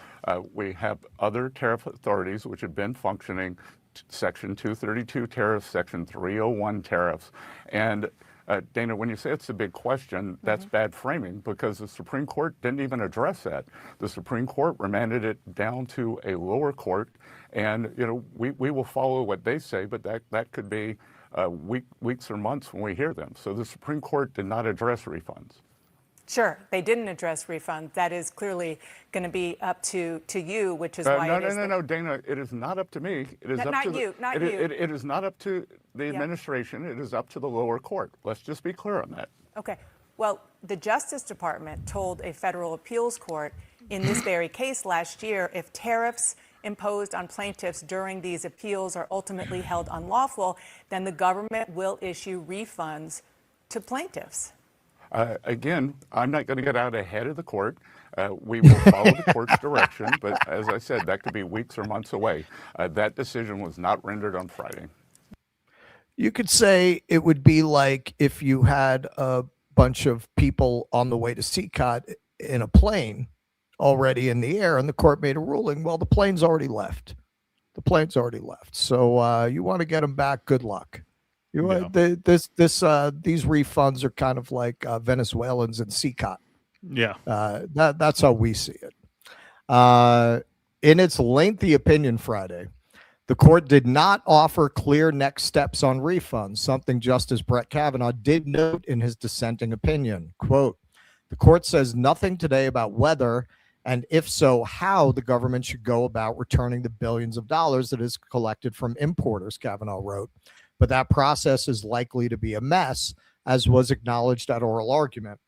We have other tariff authorities which have been functioning, Section 232 tariffs, Section 301 tariffs, and Dana, when you say it's a big question, that's bad framing because the Supreme Court didn't even address that. The Supreme Court remanded it down to a lower court, and we will follow what they say, but that could be weeks or months when we hear them. So the Supreme Court did not address refunds. Sure, they didn't address refunds. That is clearly going to be up to you, which is why No, Dana, it is not up to me. It is up to you. It is not up to the administration. It is up to the lower court. Let's just be clear on that. Okay. Well, the Justice Department told a federal appeals court in this very case last year, if tariffs imposed on plaintiffs during these appeals are ultimately held unlawful, then the government will issue refunds to plaintiffs. Again, I'm not going to get out ahead of the court. We will follow the court's direction, but as I said, that could be weeks or months away. That decision was not rendered on Friday. You could say it would be like if you had a bunch of people on the way to SCOTUS in a plane already in the air, and the court made a ruling. Well, the plane's already left. So you want to get them back. Good luck. These refunds are kind of like Venezuelans in SCOTUS. Yeah. That's how we see it. In its lengthy opinion Friday, the court did not offer clear next steps on refunds, something Justice Brett Kavanaugh did note in his dissenting opinion. Quote, the court says nothing today about whether, and if so, how the government should go about returning the billions of dollars that is collected from importers, Kavanaugh wrote. But that process is likely to be a mess, as was acknowledged at oral argument.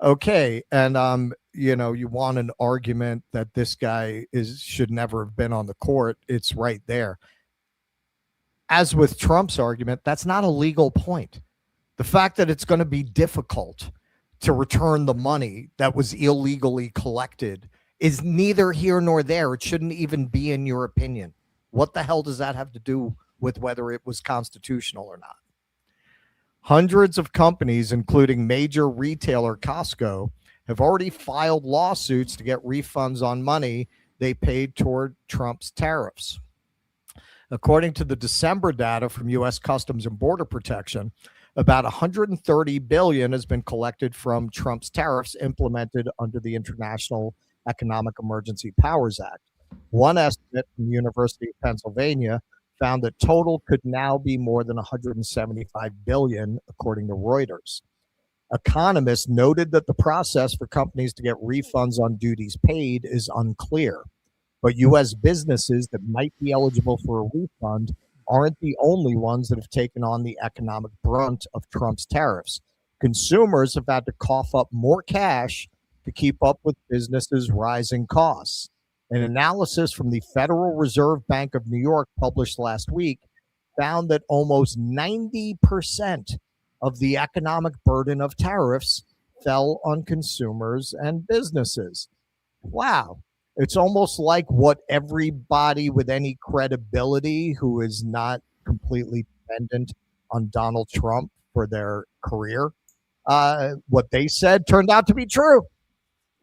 Okay, and you want an argument that this guy should never have been on the court. It's right there. As with Trump's argument, that's not a legal point. The fact that it's going to be difficult to return the money that was illegally collected is neither here nor there. It shouldn't even be in your opinion. What the hell does that have to do with whether it was constitutional or not? Hundreds of companies, including major retailer Costco, have already filed lawsuits to get refunds on money they paid toward Trump's tariffs. According to the December data from U.S. Customs and Border Protection, about $130 billion has been collected from Trump's tariffs implemented under the International Economic Emergency Powers Act. One estimate from the University of Pennsylvania found that total could now be more than $175 billion, according to Reuters. Economists noted that the process for companies to get refunds on duties paid is unclear, but U.S. businesses that might be eligible for a refund aren't the only ones that have taken on the economic brunt of Trump's tariffs. Consumers have had to cough up more cash to keep up with businesses' rising costs. An analysis from the Federal Reserve Bank of New York published last week found that almost 90% of the economic burden of tariffs fell on consumers and businesses. Wow. It's almost like what everybody with any credibility who is not completely dependent on Donald Trump for their career, what they said turned out to be true.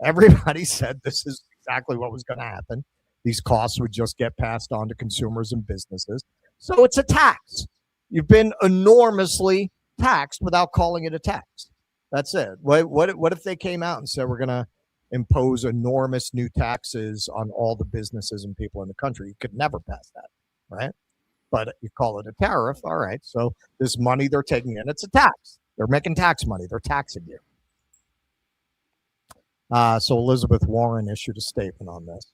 Everybody said this is exactly what was going to happen. These costs would just get passed on to consumers and businesses. So it's a tax. You've been enormously taxed without calling it a tax. That's it. What if they came out and said we're going to impose enormous new taxes on all the businesses and people in the country? You could never pass that, right? But you call it a tariff. All right. So this money they're taking in, it's a tax. They're making tax money. They're taxing you. So Elizabeth Warren issued a statement on this.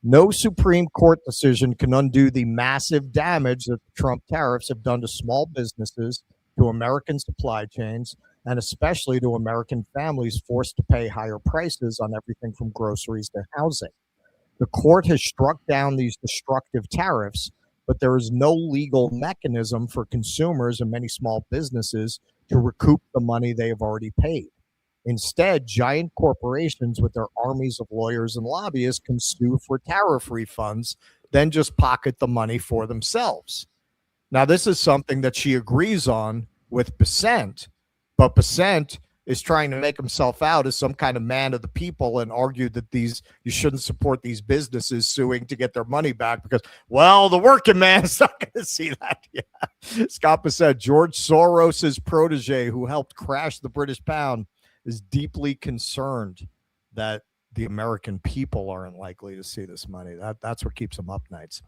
No Supreme Court decision can undo the massive damage that the Trump tariffs have done to small businesses, to American supply chains, and especially to American families forced to pay higher prices on everything from groceries to housing. The court has struck down these destructive tariffs, but there is no legal mechanism for consumers and many small businesses to recoup the money they have already paid. Instead, giant corporations with their armies of lawyers and lobbyists can sue for tariff refunds, then just pocket the money for themselves. Now, this is something that she agrees on with Besant, but Besant is trying to make himself out as some kind of man of the people and argue that you shouldn't support these businesses suing to get their money back because, well, the working man is not going to see that. Yeah. Scott Besant, George Soros's protege who helped crash the British pound, is deeply concerned that the American people aren't likely to see this money. That's what keeps them up nights.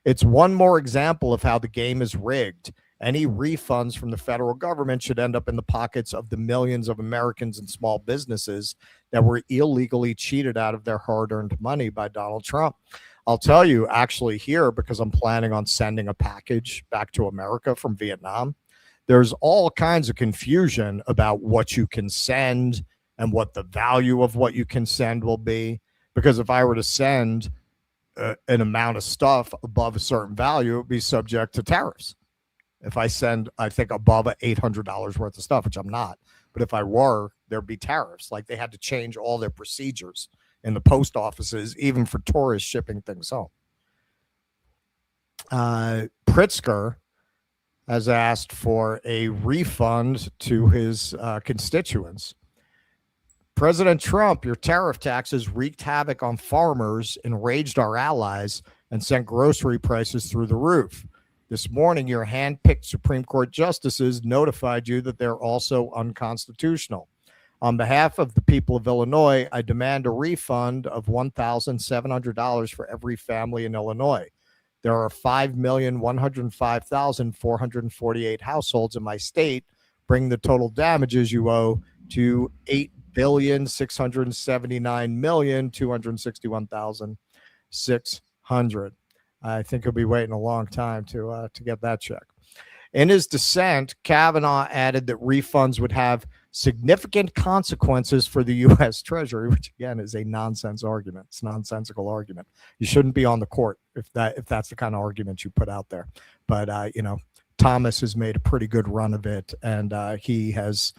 It's one more example of how the game is rigged. Any refunds from the federal government should end up in the pockets of the millions of Americans and small businesses that were illegally cheated out of their hard-earned money by Donald Trump. I'll tell you, actually here, because I'm planning on sending a package back to America from Vietnam, there's all kinds of confusion about what you can send and what the value of what you can send will be. Because if I were to send an amount of stuff above a certain value, it would be subject to tariffs. If I send, I think, above $800 worth of stuff, which I'm not, but if I were, there'd be tariffs. Like they had to change all their procedures in the post offices, even for tourists shipping things home. Pritzker has asked for a refund to his constituents. President Trump, your tariff taxes wreaked havoc on farmers, enraged our allies, and sent grocery prices through the roof. This morning, your hand-picked Supreme Court justices notified you that they're also unconstitutional. On behalf of the people of Illinois, I demand a refund of $1,700 for every family in Illinois. There are 5,105,448 households in my state, bringing the total damages you owe to $8,679,261,600. I think he'll be waiting a long time to get that check. In his dissent, Kavanaugh added that refunds would have significant consequences for the U.S. Treasury, which again is a nonsense argument. It's a nonsensical argument. You shouldn't be on the court if that's the kind of argument you put out there. But Thomas has made a pretty good run of it, and he has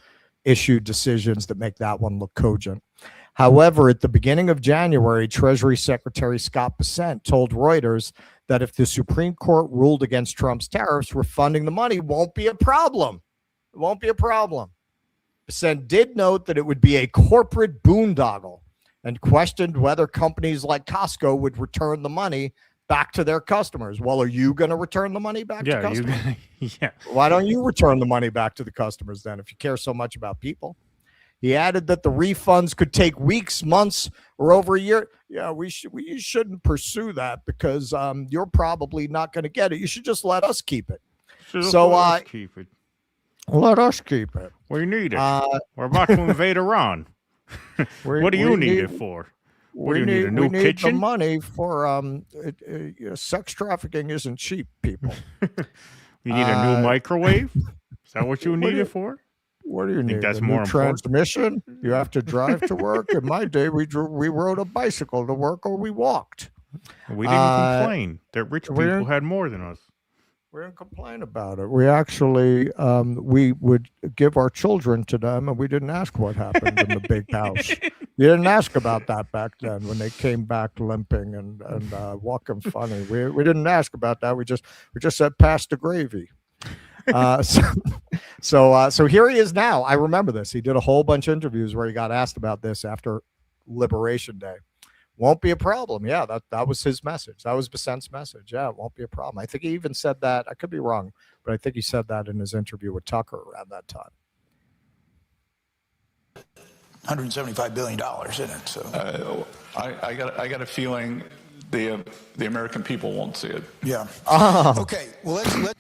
issued decisions that make that one look cogent. However, at the beginning of January, Treasury Secretary Scott Bessent told Reuters that if the Supreme Court ruled against Trump's tariffs, refunding the money won't be a problem. It won't be a problem. Bessent did note that it would be a corporate boondoggle and questioned whether companies like Costco would return the money back to their customers. Well, are you going to return the money back to customers? Yeah. Why don't you return the money back to the customers then if you care so much about people? He added that the refunds could take weeks, months, or over a year. Yeah, we shouldn't pursue that because you're probably not going to get it. You should just let us keep it. Let us keep it. Let us keep it. We need it. We're about to invade Iran. What do you need it for? What do you need? A new kitchen? The money for sex trafficking isn't cheap, people. You need a new microwave? Is that what you need it for? What do you need? That's a more new important. transmission? You have to drive to work. In my day, we rode a bicycle to work or we walked. We didn't complain that rich people had more than us. We didn't complain about it. We actually we would give our children to them, and we didn't ask what happened in the big house. You didn't ask about that back then when they came back limping and walking funny. We didn't ask about that. We just said pass the gravy. So here he is now. I remember this. He did a whole bunch of interviews where he got asked about this after Liberation Day. Won't be a problem. Yeah, that was his message. That was Bessent's message. Yeah, it won't be a problem. I think he even said that. I could be wrong, but I think he said that in his interview with Tucker around that time. $175 billion in it. So I got a feeling the American people won't see it. Yeah. Okay. Well, let's.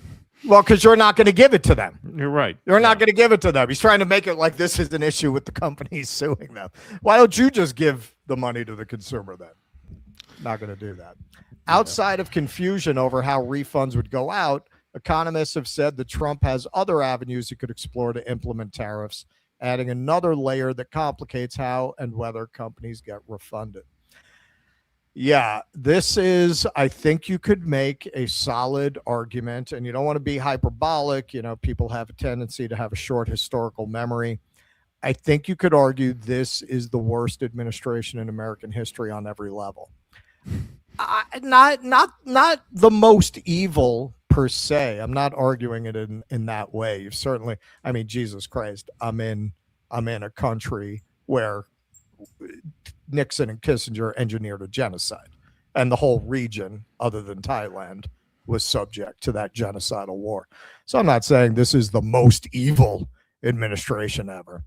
Well, because you're not going to give it to them. You're right. You're not going to give it to them. He's trying to make it like this is an issue with the companies suing them. Why don't you just give the money to the consumer then? Not going to do that. Outside of confusion over how refunds would go out, economists have said that Trump has other avenues he could explore to implement tariffs, adding another layer that complicates how and whether companies get refunded. Yeah, this is, I think you could make a solid argument, and you don't want to be hyperbolic. You know, people have a tendency to have a short historical memory. I think you could argue this is the worst administration in American history on every level. Not the most evil per se. I'm not arguing it in that way. You've certainly, I mean, Jesus Christ, I'm in a country where Nixon and Kissinger engineered a genocide, and the whole region, other than Thailand, was subject to that genocidal war. So I'm not saying this is the most evil administration ever.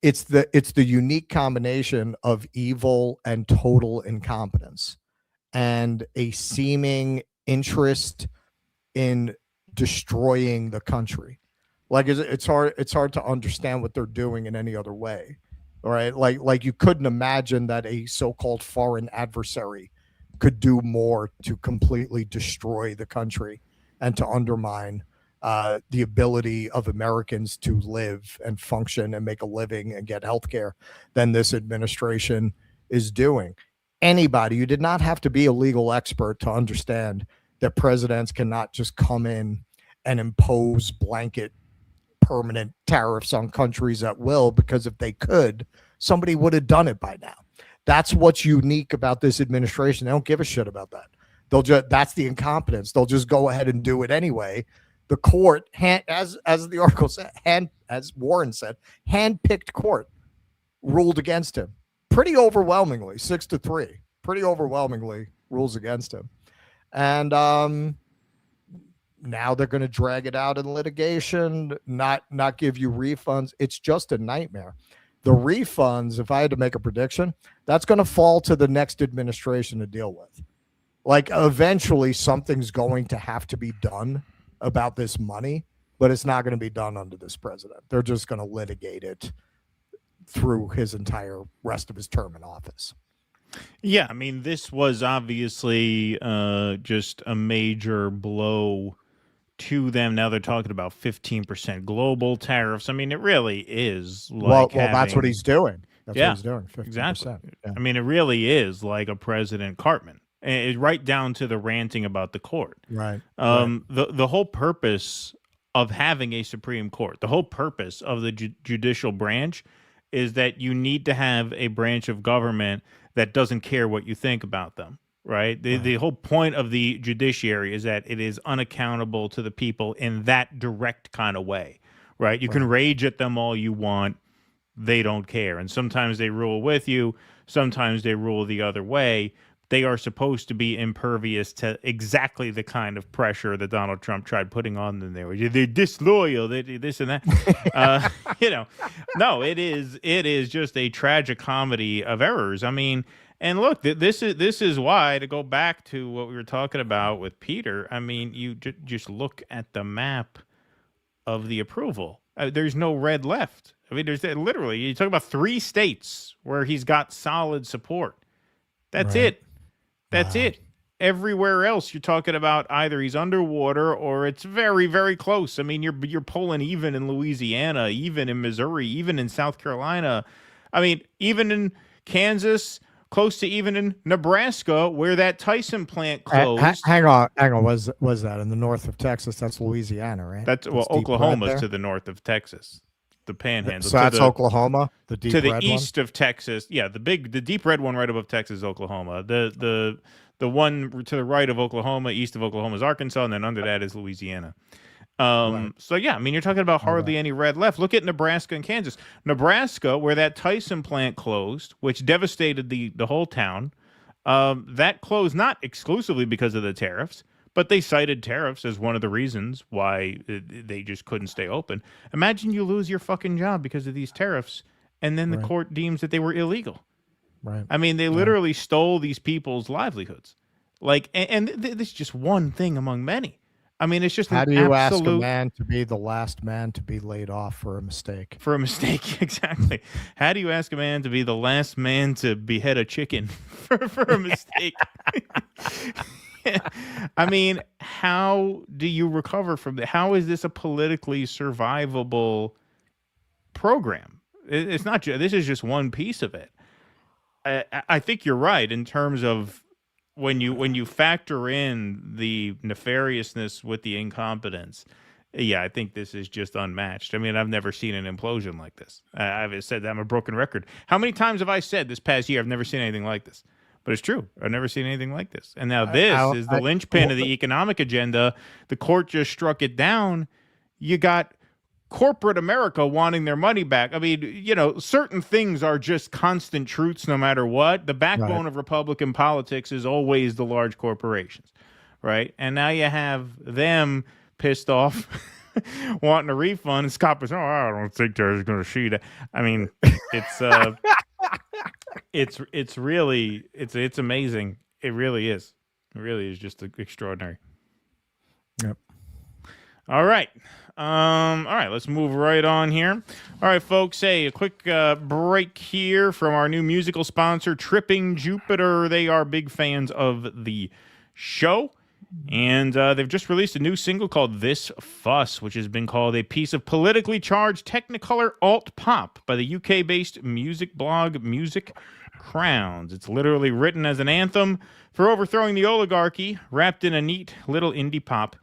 It's the unique combination of evil and total incompetence, and a seeming interest in destroying the country. Like it's hard to understand what they're doing in any other way. All right, like you couldn't imagine that a so-called foreign adversary could do more to completely destroy the country and to undermine the ability of Americans to live and function and make a living and get health care than this administration is doing. Anybody, you did not have to be a legal expert to understand that presidents cannot just come in and impose blanket permanent tariffs on countries at will, because if they could, somebody would have done it by now. That's what's unique about this administration. They don't give a shit about that. That's the incompetence. They'll just go ahead and do it anyway. The court, as the article said, as Warren said, hand-picked court ruled against him pretty overwhelmingly, 6-3. Pretty overwhelmingly rules against him, and now they're going to drag it out in litigation, not give you refunds. It's just a nightmare. The refunds, if I had to make a prediction, that's going to fall to the next administration to deal with. Like, eventually something's going to have to be done about this money, but it's not going to be done under this president. They're just going to litigate it through his entire rest of his term in office. Yeah, I mean, this was obviously just a major blow to them. Now they're talking about 15% global tariffs. I mean, it really is like well, that's what he's doing. That's yeah, what he's doing. 15%. Exactly. Yeah. I mean, it really is like a President Cartman. It's right down to the ranting about the court. Right. The whole purpose of having a Supreme Court, the whole purpose of the judicial branch is that you need to have a branch of government that doesn't care what you think about them. Right. The whole point of the judiciary is that it is unaccountable to the people in that direct kind of way. Right. You can rage at them all you want. They don't care. And sometimes they rule with you. Sometimes they rule the other way. they are supposed to be impervious to exactly the kind of pressure that Donald Trump tried putting on them. They're disloyal, they this and that. No, it is just a tragic comedy of errors. I mean, and look, this is why, to go back to what we were talking about with Peter, I mean, you just look at the map of the approval. There's no red left. I mean, there's literally, you talk about 3 states where he's got solid support. That's it. That's it. Everywhere else, you're talking about either he's underwater or it's very, very close. I mean, you're pulling even in Louisiana, even in Missouri, even in South Carolina. I mean, even in Kansas, close to even in Nebraska, where that Tyson plant closed. Hang on. Was that in the north of Texas? That's Louisiana, right? That's Oklahoma's to the north of Texas. The Panhandle. So that's Oklahoma, the deep to the red east of Texas. Yeah, the deep red one right above Texas is Oklahoma. The one to the right of Oklahoma, east of Oklahoma is Arkansas, and then under that is Louisiana. So yeah, I mean, you're talking about hardly any red left. Look at Nebraska and Kansas. Nebraska, where that Tyson plant closed, which devastated the whole town, that closed not exclusively because of the tariffs, but they cited tariffs as one of the reasons why they just couldn't stay open. Imagine you lose your fucking job because of these tariffs, and then the court deems that they were illegal. Right. I mean, they literally stole these people's livelihoods. Like, and this is just one thing among many. I mean, it's just how do you ask a man to be the last man to be laid off for a mistake? For a mistake, exactly. How do you ask a man to be the last man to behead a chicken for a mistake? I mean, how do you recover from that? How is this a politically survivable program? It's not. This is just one piece of it. I think you're right in terms of when you factor in the nefariousness with the incompetence. Yeah, I think this is just unmatched. I mean, I've never seen an implosion like this. I've said that I'm a broken record. How many times have I said this past year I've never seen anything like this? But it's true. I've never seen anything like this. And now this is the linchpin of the economic agenda. The court just struck it down. You got corporate America wanting their money back. I mean, certain things are just constant truths no matter what. The backbone of Republican politics is always the large corporations, right? And now you have them pissed off wanting a refund. And Scott was, I don't think they're going to see that. I mean, it's... It's really amazing. It really is. It really is just extraordinary. Yep. All right. Let's move right on here. All right, folks. Hey, a quick break here from our new musical sponsor, Tripping Jupiter. They are big fans of the show. And they've just released a new single called This Fuss, which has been called a piece of politically charged Technicolor alt-pop by the UK-based music blog Music Crowns. It's literally written as an anthem for overthrowing the oligarchy, wrapped in a neat little indie pop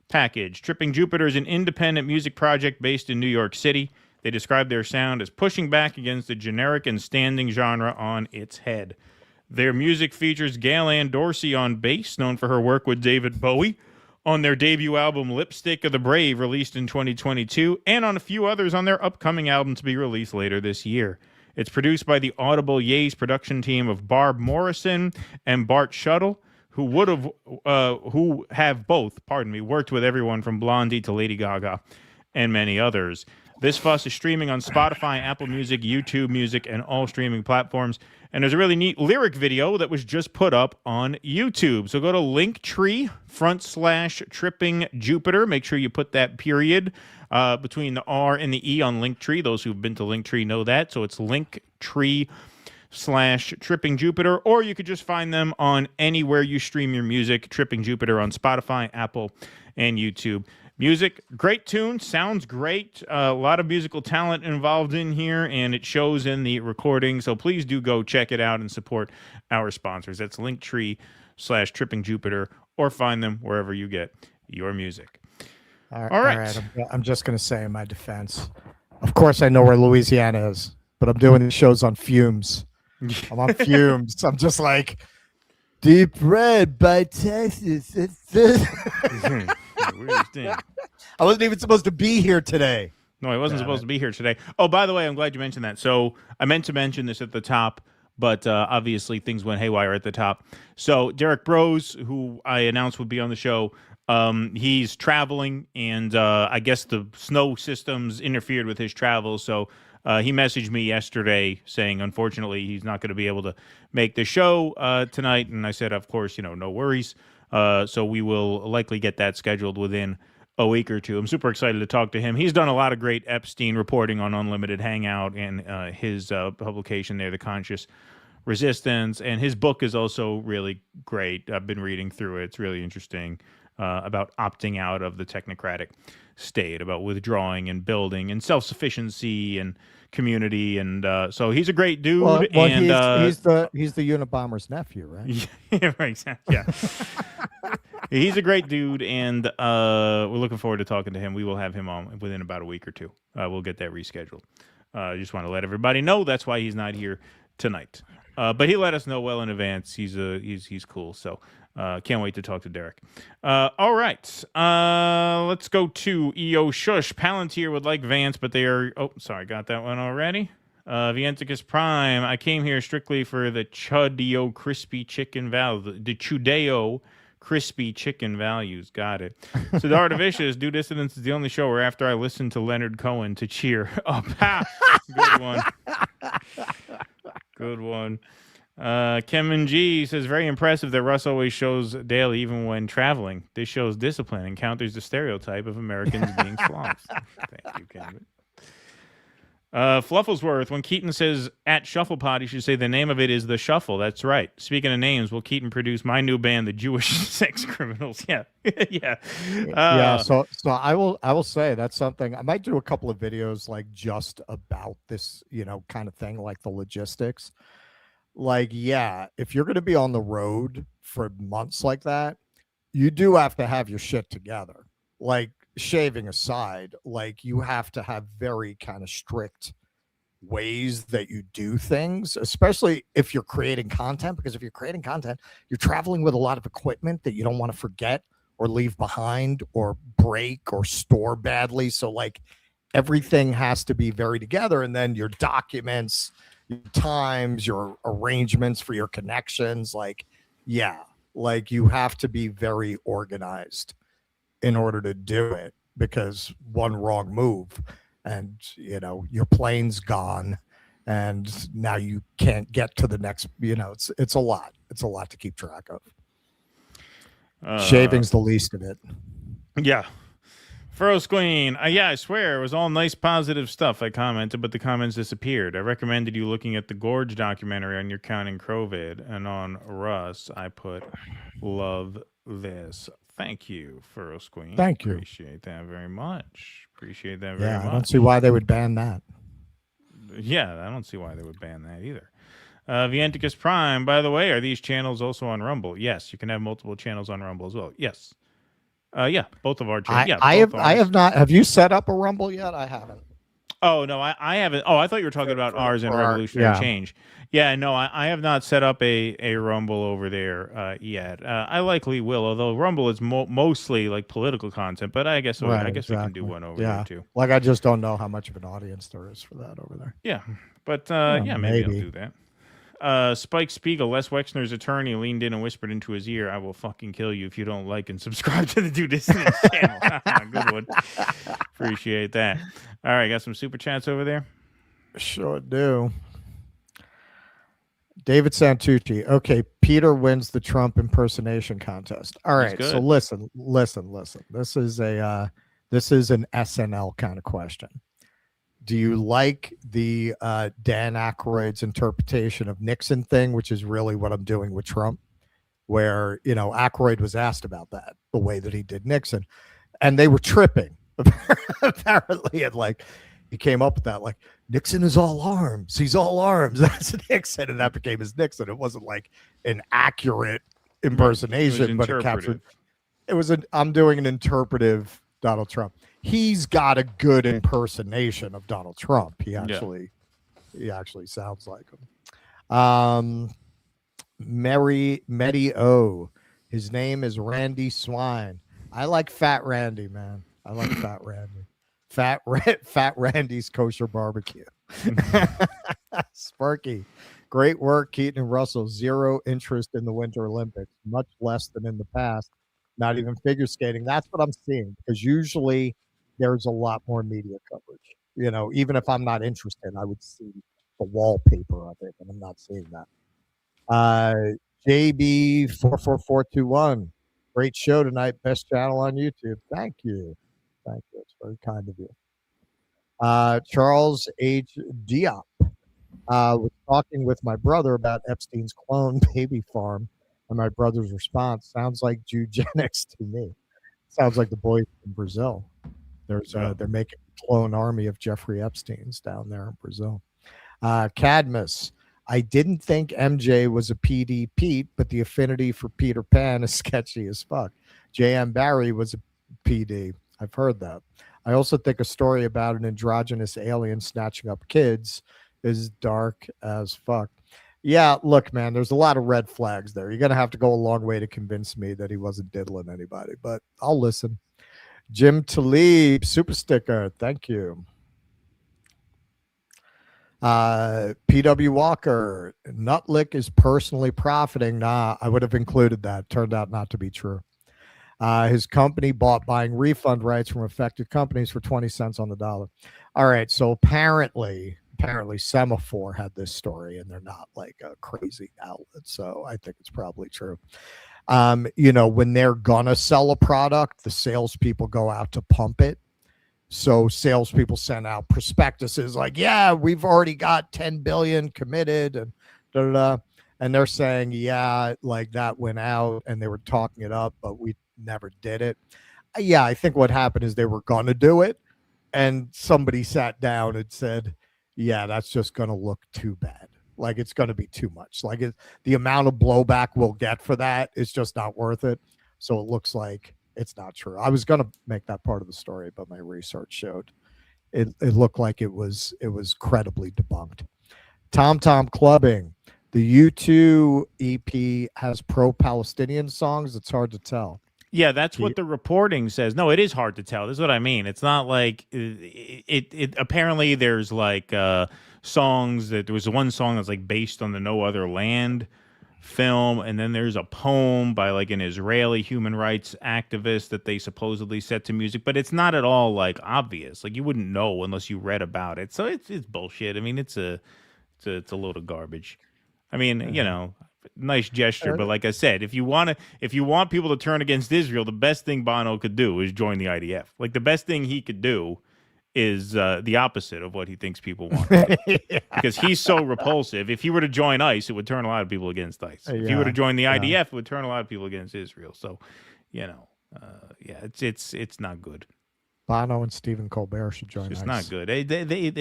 package. Tripping Jupiter is an independent music project based in New York City. They describe their sound as pushing back against the generic and standing genre on its head. Their music features Gail Ann Dorsey on bass, known for her work with David Bowie, on their debut album Lipstick of the Brave, released in 2022, and on a few others on their upcoming album to be released later this year. It's produced by the Audible Yeas production team of Barb Morrison and Bart Shuttle, who have both, worked with everyone from Blondie to Lady Gaga and many others. This Fuss is streaming on Spotify, Apple Music, YouTube Music, and all streaming platforms. And there's a really neat lyric video that was just put up on YouTube. So go to Linktree /Tripping Jupiter. Make sure you put that period between the R and the E on Linktree. Those who've been to Linktree know that. So it's Linktree /Tripping Jupiter. Or you could just find them on anywhere you stream your music. Tripping Jupiter on Spotify, Apple, and YouTube. Music, great tune, sounds great. A lot of musical talent involved in here, and it shows in the recording. So please do go check it out and support our sponsors. That's Linktree /Tripping Jupiter, or find them wherever you get your music. All right. I'm just going to say in my defense, of course I know where Louisiana is, but I'm doing these shows on fumes. I'm on fumes. I'm just like, Deep Red by Texas. I wasn't even supposed to be here today. No, I wasn't supposed to be here today. Oh, by the way, I'm glad you mentioned that. So I meant to mention this at the top, but obviously things went haywire at the top. So Derek Brose, who I announced would be on the show, he's traveling, and I guess the snow systems interfered with his travel. So he messaged me yesterday saying, unfortunately, he's not going to be able to make the show tonight. And I said, of course, no worries. So we will likely get that scheduled within a week or two. I'm super excited to talk to him. He's done a lot of great Epstein reporting on Unlimited Hangout and his publication there, The Conscious Resistance. And his book is also really great. I've been reading through it. It's really interesting about opting out of the technocratic state, about withdrawing and building and self-sufficiency and community. And so he's a great dude. Well, and he's the Unabomber's nephew, right? Yeah, right, exactly. Yeah. He's a great dude, and we're looking forward to talking to him. We will have him on within about a week or two. We'll get that rescheduled. I just want to let everybody know that's why he's not here tonight. But he let us know well in advance. He's cool. So can't wait to talk to Derek. All right. Let's go to EO Shush. Palantir would like Vance, but they are... Oh, sorry. Got that one already. Vienticus Prime. I came here strictly for the Chudeo Crispy Chicken Value. The Chudeo Crispy Chicken Values. Got it. So the Art of Vicious, Due Dissidence is the only show where after I listen to Leonard Cohen to cheer up. Good one. Good one. Kevin G says, very impressive that Russ always shows daily even when traveling. This shows discipline and counters the stereotype of Americans being slobs. Thank you, Kevin. Flufflesworth, when Keaton says at Shufflepod, you should say the name of it is The Shuffle. That's right. Speaking of names, will Keaton produce my new band, the Jewish Sex Criminals? Yeah. Yeah. Yeah. So I will say that's something I might do a couple of videos like just about this, kind of thing, like the logistics. Like, yeah, if you're going to be on the road for months like that, you do have to have your shit together. Like, shaving aside, like you have to have very kind of strict ways that you do things, especially if you're creating content, because if you're creating content, you're traveling with a lot of equipment that you don't want to forget or leave behind or break or store badly. So like everything has to be very together. And then your documents, your times, your arrangements for your connections, like, yeah, like you have to be very organized in order to do it, because one wrong move and your plane's gone and now you can't get to the next, it's a lot to keep track of. Shaving's the least of it. Yeah. Furrows Queen, yeah, I swear it was all nice positive stuff. I commented, but the comments disappeared. I recommended you looking at the Gorge documentary on your Counting Crow vid, and on Russ I put love this. Thank you, Furrows Queen. Thank you. Appreciate that very much. Appreciate that very much. I don't see why they would ban that. Yeah, I don't see why they would ban that either. Vienticus Prime, by the way, are these channels also on Rumble? Yes, you can have multiple channels on Rumble as well. Yes. Yeah, both of our channels. I have not. Have you set up a Rumble yet? I haven't. Oh, no, I haven't. Oh, I thought you were talking about ours and Revolutionary Change. Yeah, no, I have not set up a Rumble over there yet. I likely will, although Rumble is mostly like political content, but I guess we can do one over there too. Like, I just don't know how much of an audience there is for that over there. Yeah, but maybe I'll do that. Spike Spiegel, Les Wexner's attorney, leaned in and whispered into his ear, I will fucking kill you if you don't like and subscribe to the Due Dissidence channel. Good one. Appreciate that. All right, got some super chats over there? Sure do. David Santucci. Okay, Peter wins the Trump impersonation contest. All right, so listen. This is an SNL kind of question. Do you like the Dan Aykroyd's interpretation of Nixon thing, which is really what I'm doing with Trump, where, Aykroyd was asked about that, the way that he did Nixon, and they were tripping, apparently, and like, he came up with that, like, Nixon is all arms. He's all arms. That's Nixon, and that became his Nixon. It wasn't like an accurate impersonation, but it captured. It was I'm doing an interpretive Donald Trump. He's got a good impersonation of Donald Trump. He actually sounds like him. Medi O. His name is Randy Swine. I like Fat Randy, man. I like Fat Randy. Fat Randy's kosher barbecue. Sparky. Great work, Keaton and Russell. Zero interest in the Winter Olympics, much less than in the past. Not even figure skating. That's what I'm seeing because usually there's a lot more media coverage. You know, even if I'm not interested, I would see the wallpaper of it, and I'm not seeing that. JB44421. Great show tonight. Best channel on YouTube. Thank you. Thank you. It's very kind of you. Charles H. Diop was talking with my brother about Epstein's clone baby farm, and my brother's response sounds like eugenics to me. Sounds like the boys in Brazil. They're making a clone army of Jeffrey Epsteins down there in Brazil. Cadmus. I didn't think MJ was a PD Pete, but the affinity for Peter Pan is sketchy as fuck. J.M. Barry was a PD. I've heard that. I also think a story about an androgynous alien snatching up kids is dark as fuck. Yeah, look, man, there's a lot of red flags there. You're going to have to go a long way to convince me that he wasn't diddling anybody, but I'll listen. Jim Talib, super sticker. Thank you. PW Walker, Nutlick is personally profiting. Nah, I would have included that. Turned out not to be true. His company bought buying refund rights from affected companies for 20 cents on the dollar. All right, so apparently Semaphore had this story, and they're not like a crazy outlet, so I think it's probably true. You know, when they're gonna sell a product, the salespeople go out to pump it. So salespeople send out prospectuses like, yeah, we've already got 10 billion committed and da, da, da. And they're saying, yeah, like that went out and they were talking it up, but we never did it. Yeah, I think what happened is they were going to do it. And somebody sat down and said, yeah, that's just going to look too bad. Like it's going to be too much. Like the amount of blowback we'll get for that is just not worth it. So it looks like it's not true. I was going to make that part of the story, but my research showed it looked like it was credibly debunked. Tom Clubbing. The U2 EP has pro-Palestinian songs. It's hard to tell. Yeah, that's what the reporting says. No, it is hard to tell. This is what I mean. It's not like it apparently there's like songs that there was one song that's like based on the No Other Land film, and then there's a poem by like an Israeli human rights activist that they supposedly set to music, but it's not at all like obvious. Like you wouldn't know unless you read about it. So it's bullshit. I mean, it's a load of garbage. I mean, you know, nice gesture, but like I said, if you want people to turn against Israel, the best thing Bono could do is join the IDF. Like the best thing he could do is the opposite of what he thinks people want. Because he's so repulsive. If he were to join ICE, it would turn a lot of people against ICE. If he were to join the IDF, it would turn a lot of people against Israel. So, you know, it's not good. Bono and Stephen Colbert should join. It's not good.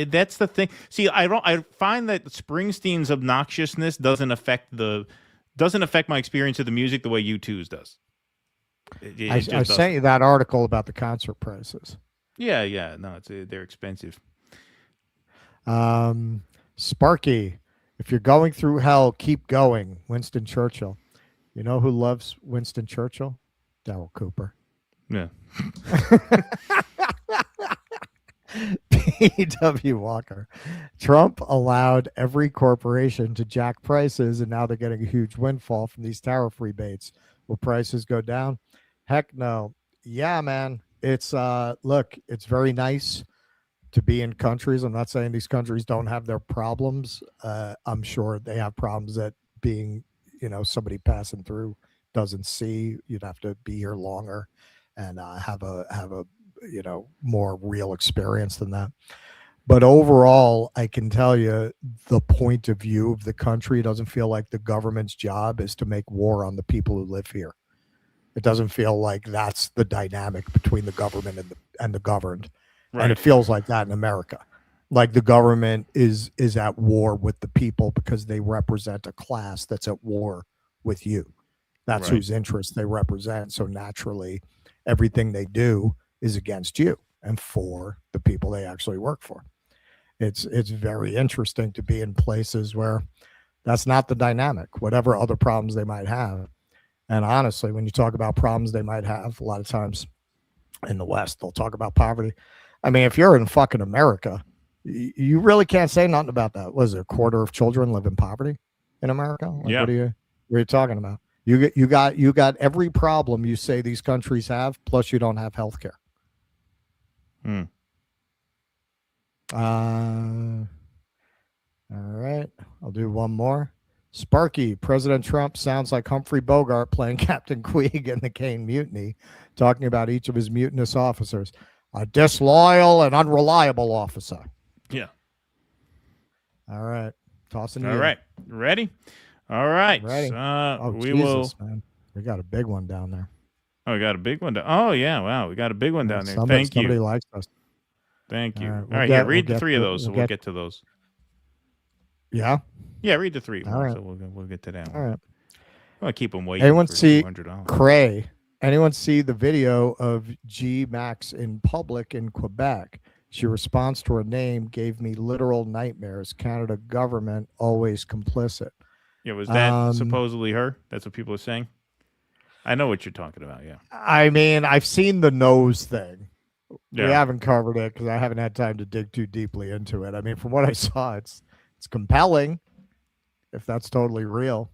That's the thing. See, I find that Springsteen's obnoxiousness doesn't affect my experience of the music the way U2's does. I sent you that article about the concert prices. Yeah. No, they're expensive. Sparky, if you're going through hell, keep going. Winston Churchill. You know who loves Winston Churchill? Darryl Cooper. Yeah. P.W. Walker. Trump allowed every corporation to jack prices, and now they're getting a huge windfall from these tariff rebates. Will prices go down? Heck no. Yeah, man. It's look, it's very nice to be in countries. I'm not saying these countries don't have their problems. I'm sure they have problems that being, you know, somebody passing through doesn't see. You'd have to be here longer and have a you know, more real experience than that. But overall, I can tell you the point of view of the country doesn't feel like the government's job is to make war on the people who live here. It doesn't feel like that's the dynamic between the government and the governed. Right. And it feels like that in America. Like the government is at war with the people because they represent a class that's at war with you. That's whose interests they represent. So naturally, everything they do is against you and for the people they actually work for. It's very interesting to be in places where that's not the dynamic, whatever other problems they might have. And honestly, when you talk about problems they might have, a lot of times in the West, they'll talk about poverty. I mean, if you're in fucking America, You really can't say nothing about that. Was it a quarter of children live in poverty in America? Like, Yeah. What are you talking about? You got every problem you say these countries have, plus you don't have health care. All right. I'll do one more. Sparky, President Trump sounds like Humphrey Bogart playing Captain Queeg in the Kane Mutiny, talking about each of his mutinous officers. A disloyal and unreliable officer. Yeah. All right. Tossing All you. right. Ready? All right. Ready? We Jesus, will. man. We got a big one down there. Oh, we got a big one. Oh, yeah. Wow. We got a big one down there. Thank Somebody you. likes us. Thank you. All right, All we'll right. get- Here, read we'll the get three of to- those. So we'll we'll get- get to those. Yeah. Yeah, read the three. All right. So we'll get to that one. All right. I want to keep them waiting. Anyone for see $200. Cray? Anyone see the video of G. Max in public in Quebec? She responds to her name, gave me literal nightmares. Canada government always complicit. Yeah, was that supposedly her? That's what people are saying? I know what you're talking about, yeah. I mean, I've seen the nose thing. Yeah. We haven't covered it because I haven't had time to dig too deeply into it. I mean, from what I saw, it's compelling, if that's totally real.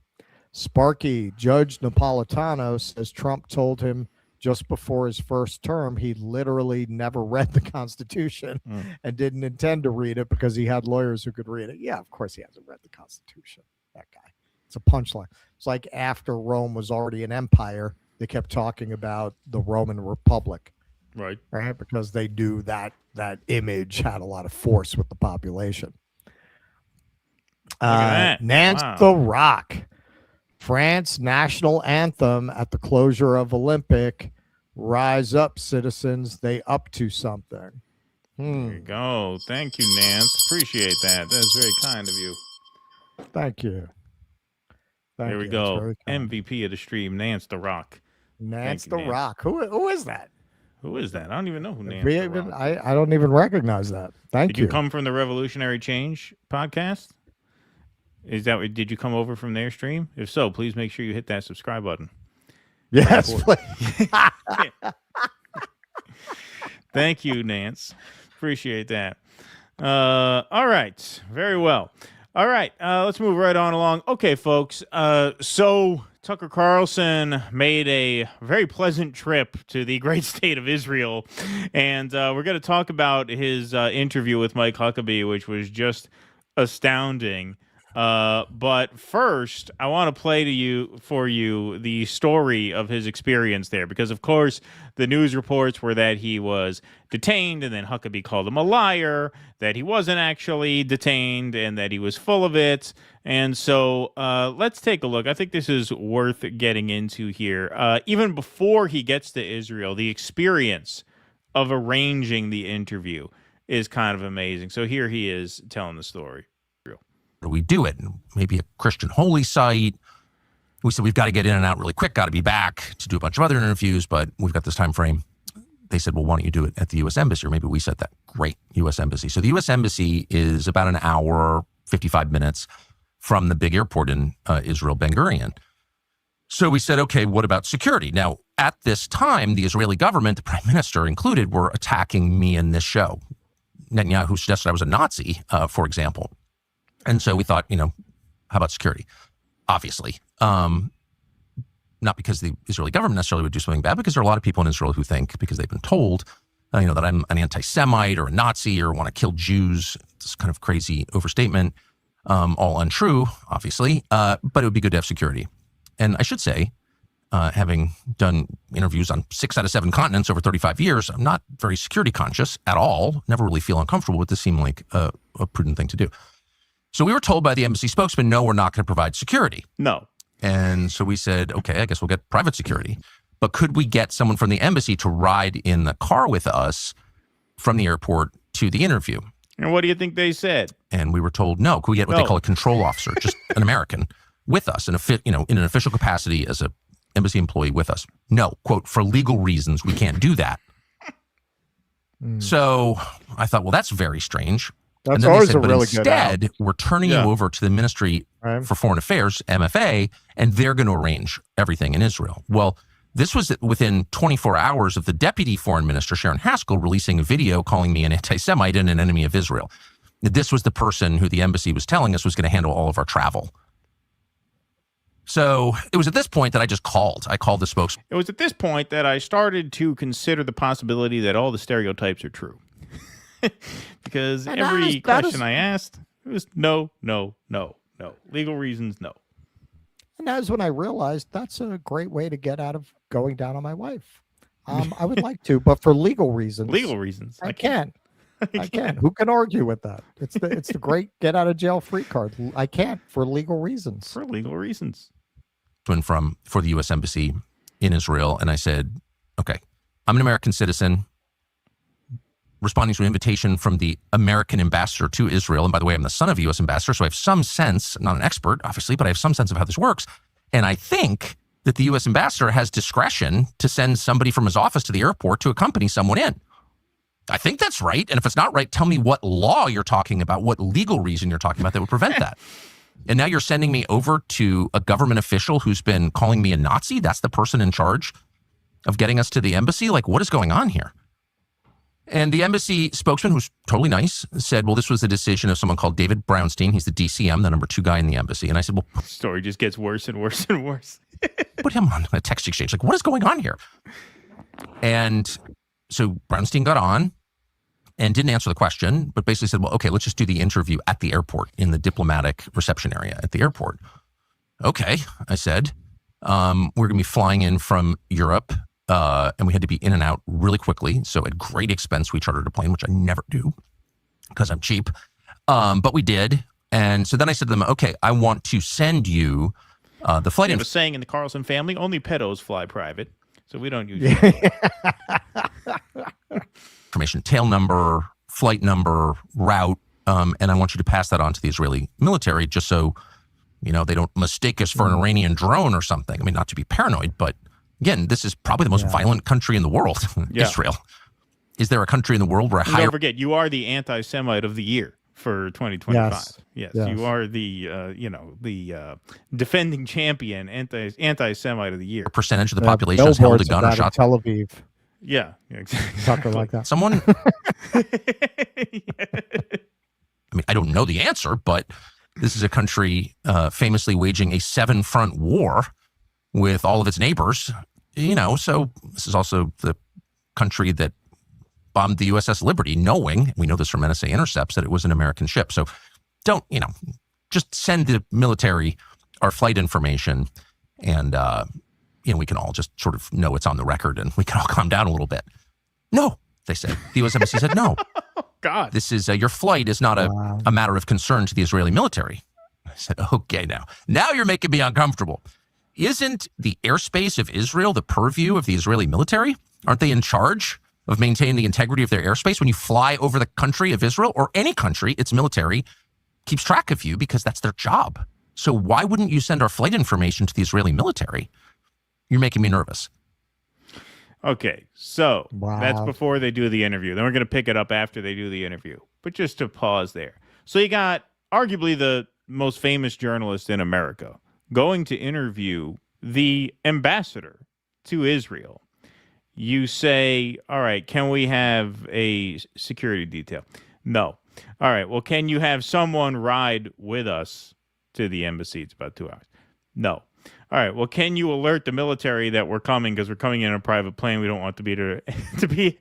Sparky, Judge Napolitano says Trump told him just before his first term he literally never read the Constitution and didn't intend to read it because he had lawyers who could read it. Yeah, of course he hasn't read the Constitution. That guy. It's a punchline. It's like after Rome was already an empire, they kept talking about the Roman Republic. Right. Right? Because they knew that image had a lot of force with the population. Look at that. Nance Wow. the Rock. France national anthem at the closure of Olympic. Rise up, citizens. They up to something. There you go. Thank you, Nance. Appreciate that. That's very kind of you. Thank you. There we That's go. very kind. MVP of the stream, Nance the Rock. Nance Thank you, the Rock. Who is that? Who is that? I don't even know who Nance We the even- Rock. I don't even recognize that. Thank Did you. you come from the Revolutionary Change podcast? Is that what, did you come over from their stream? If so, please make sure you hit that subscribe button. Yes, Thank you, Nance. Appreciate that. All right. Very well. All right. Let's move right on along. Okay, folks. So Tucker Carlson made a very pleasant trip to the great state of Israel. And we're going to talk about his interview with Mike Huckabee, which was just astounding. But first, I want to play for you the story of his experience there, because of course the news reports were that he was detained, and then Huckabee called him a liar, that he wasn't actually detained, and that he was full of it. And so let's take a look. I think this is worth getting into here. Even before he gets to Israel, the experience of arranging the interview is kind of amazing. So here he is telling the story. We do it, maybe a Christian holy site. We said we've got to get in and out really quick, got to be back to do a bunch of other interviews, but we've got this time frame. They said, well, why don't you do it at the U.S. Embassy? Or maybe we said that. Great, U.S. Embassy. So the U.S. Embassy is about an hour, 55 minutes from the big airport in Israel, Ben Gurion. So we said, okay, what about security? Now, at this time, the Israeli government, the prime minister included, were attacking me in this show. Netanyahu suggested I was a Nazi, for example. And so we thought, how about security? Obviously. Not because the Israeli government necessarily would do something bad, because there are a lot of people in Israel who think, because they've been told, that I'm an anti-Semite or a Nazi or want to kill Jews. It's kind of crazy overstatement. All untrue, obviously. But it would be good to have security. And I should say, having done interviews on 6 out of 7 continents over 35 years, I'm not very security conscious at all. Never really feel uncomfortable with this. Seemed like a prudent thing to do. So we were told by the embassy spokesman, no, we're not going to provide security. No. And so we said, okay, I guess we'll get private security. But could we get someone from the embassy to ride in the car with us from the airport to the interview? And what do you think they said? And we were told, no. Could we get what they call a control officer, just an American, with us, in an official capacity as a embassy employee with us? No, quote, for legal reasons, we can't do that. So I thought, well, that's very strange. That's and then always they said, a really but good instead, we're turning you over to the Ministry for Foreign Affairs, MFA, and they're going to arrange everything in Israel. Well, this was within 24 hours of the Deputy Foreign Minister, Sharon Haskell, releasing a video calling me an anti-Semite and an enemy of Israel. This was the person who the embassy was telling us was going to handle all of our travel. So it was at this point that I just called. I called the spokesman. It was at this point that I started to consider the possibility that all the stereotypes are true. Because every question I asked, it was no. Legal reasons, no. And that was when I realized that's a great way to get out of going down on my wife. I would like to, but for legal reasons. Legal reasons. I can't. I can't. Who can argue with that? It's the great get out of jail free card. I can't for legal reasons. For legal reasons. For the U.S. Embassy in Israel, and I said, okay, I'm an American citizen responding to an invitation from the American ambassador to Israel. And by the way, I'm the son of a U.S. ambassador, so I have some sense, not an expert, obviously, but I have some sense of how this works. And I think that the U.S. ambassador has discretion to send somebody from his office to the airport to accompany someone in. I think that's right. And if it's not right, tell me what law you're talking about, what legal reason you're talking about that would prevent that. And now you're sending me over to a government official who's been calling me a Nazi? That's the person in charge of getting us to the embassy? Like, what is going on here? And the embassy spokesman, who's totally nice, said, well, this was the decision of someone called David Brownstein. He's the DCM, the number 2 guy in the embassy. And I said, well... The story just gets worse and worse and worse. Put him on a text exchange. Like, what is going on here? And so Brownstein got on and didn't answer the question, but basically said, well, okay, let's just do the interview at the airport in the diplomatic reception area at the airport. Okay, I said, we're going to be flying in from Europe, and we had to be in and out really quickly. So at great expense, we chartered a plane, which I never do because I'm cheap. But we did. And so then I said to them, okay, I want to send you the flight. We have a saying in the Carlson family, only pedos fly private. So we don't use information, tail number, flight number, route, and I want you to pass that on to the Israeli military just so, you know, they don't mistake us for an Iranian drone or something. I mean, not to be paranoid, but again, this is probably the most violent country in the world, Israel. Is there a country in the world where don't forget, you are the anti-Semite of the year for 2025. Yes. You are the defending champion, anti-Semite of the year. Percentage of the population has held a gun or shot Tel Aviv. Yeah, exactly. Something like that. Someone. I mean, I don't know the answer, but this is a country famously waging a 7-front war with all of its neighbors. You know, so this is also the country that bombed the USS Liberty, knowing, we know this from NSA intercepts, that it was an American ship. So don't, just send the military our flight information and, we can all just sort of know it's on the record and we can all calm down a little bit. No, they said. The U.S. Embassy said, no. God. This is, your flight is not a matter of concern to the Israeli military. I said, okay, now you're making me uncomfortable. Isn't the airspace of Israel the purview of the Israeli military? Aren't they in charge of maintaining the integrity of their airspace? When you fly over the country of Israel or any country, its military keeps track of you because that's their job. So why wouldn't you send our flight information to the Israeli military? You're making me nervous. Okay, so that's before they do the interview. Then we're going to pick it up after they do the interview. But just to pause there. So you got arguably the most famous journalist in America going to interview the ambassador to Israel. You say, all right, can we have a security detail? No. All right, well, can you have someone ride with us to the embassy? It's about 2 hours. No. All right, well, can you alert the military that we're coming because we're coming in a private plane? We don't want we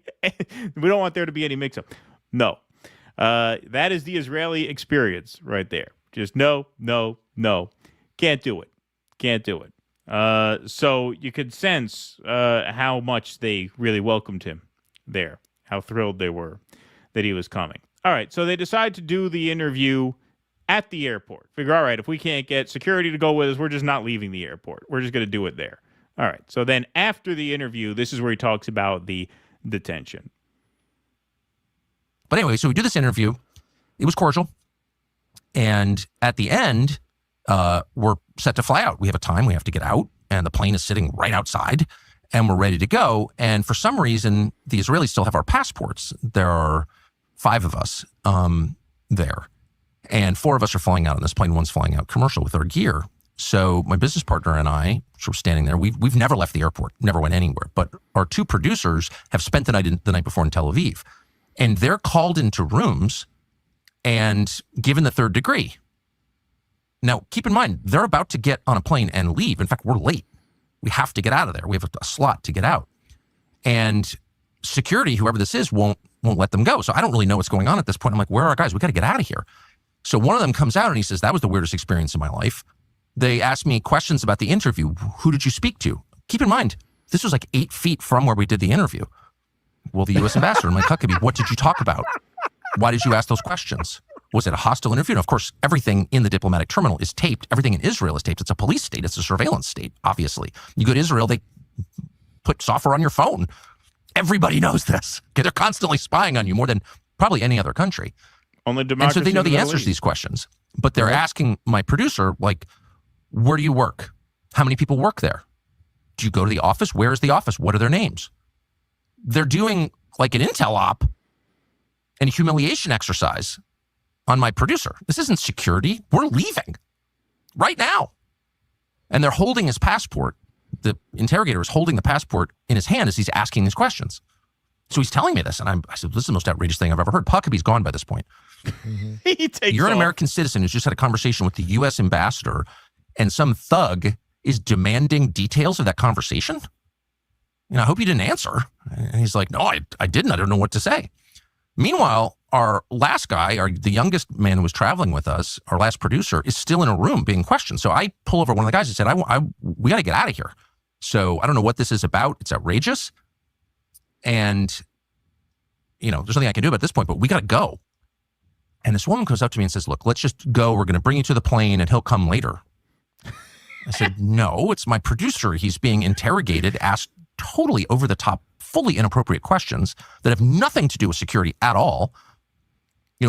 don't want there to be any mix-up. No. That is the Israeli experience right there. Just no. Can't do it. So you could sense how much they really welcomed him there, how thrilled they were that he was coming. All right, so they decide to do the interview at the airport. Figure, all right, if we can't get security to go with us, we're just not leaving the airport. We're just going to do it there. All right, so then after the interview, this is where he talks about the detention. But anyway, so we do this interview. It was cordial. And at the end, we're set to fly out. We have a time. We have to get out. And the plane is sitting right outside. And we're ready to go. And for some reason, the Israelis still have our passports. There are 5 of us there. And 4 of us are flying out on this plane. One's flying out commercial with our gear. So my business partner and I, we're standing there. We've never left the airport, never went anywhere. But our 2 producers have spent the night before in Tel Aviv. And they're called into rooms and given the third degree. Now, keep in mind, they're about to get on a plane and leave. In fact, we're late. We have to get out of there. We have a slot to get out. And security, whoever this is, won't let them go. So I don't really know what's going on at this point. I'm like, where are our guys? We got to get out of here. So one of them comes out and he says, that was the weirdest experience in my life. They asked me questions about the interview. Who did you speak to? Keep in mind, this was like 8 feet from where we did the interview. Well, the U.S. ambassador, Mike Huckabee, what did you talk about? Why did you ask those questions? Was it a hostile interview? And of course, everything in the diplomatic terminal is taped. Everything in Israel is taped. It's a police state. It's a surveillance state, obviously. You go to Israel, they put software on your phone. Everybody knows this. Okay, they're constantly spying on you more than probably any other country. Only And democracy so they know in the Middle answers East. to these questions. But they're asking my producer, like, where do you work? How many people work there? Do you go to the office? Where is the office? What are their names? They're doing like an intel op and a humiliation exercise on my producer. This isn't security. We're leaving right now. And they're holding his passport. The interrogator is holding the passport in his hand as he's asking these questions. So he's telling me this, and I said, this is the most outrageous thing I've ever heard. Huckabee's gone by this point. He takes You're an off. American citizen who's just had a conversation with the U.S. ambassador, and some thug is demanding details of that conversation? I hope you didn't answer. And he's like, no, I didn't. I don't know what to say. Meanwhile, our last guy, the youngest man who was traveling with us, our last producer, is still in a room being questioned. So I pull over one of the guys and said, we got to get out of here. So I don't know what this is about. It's outrageous. And, there's nothing I can do about this point, but we got to go. And this woman comes up to me and says, look, let's just go. We're going to bring you to the plane and he'll come later. I said, no, it's my producer. He's being interrogated, asked totally over the top, fully inappropriate questions that have nothing to do with security at all.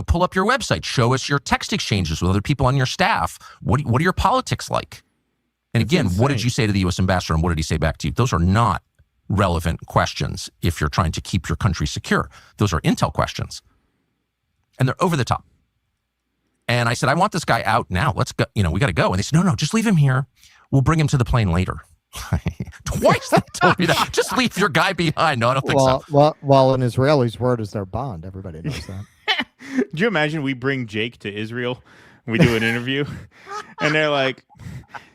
Pull up your website, show us your text exchanges with other people on your staff. What are your politics like? And again, what did you say to the U.S. ambassador and what did he say back to you? Those are not relevant questions if you're trying to keep your country secure. Those are intel questions. And they're over the top. And I said, I want this guy out now. Let's go. We got to go. And they said, no, just leave him here. We'll bring him to the plane later. Twice they told me that. Just leave your guy behind. No, I don't think so. Well, an Israeli's word is their bond. Everybody knows that. Do you imagine we bring Jake to Israel? We do an interview, and they're like,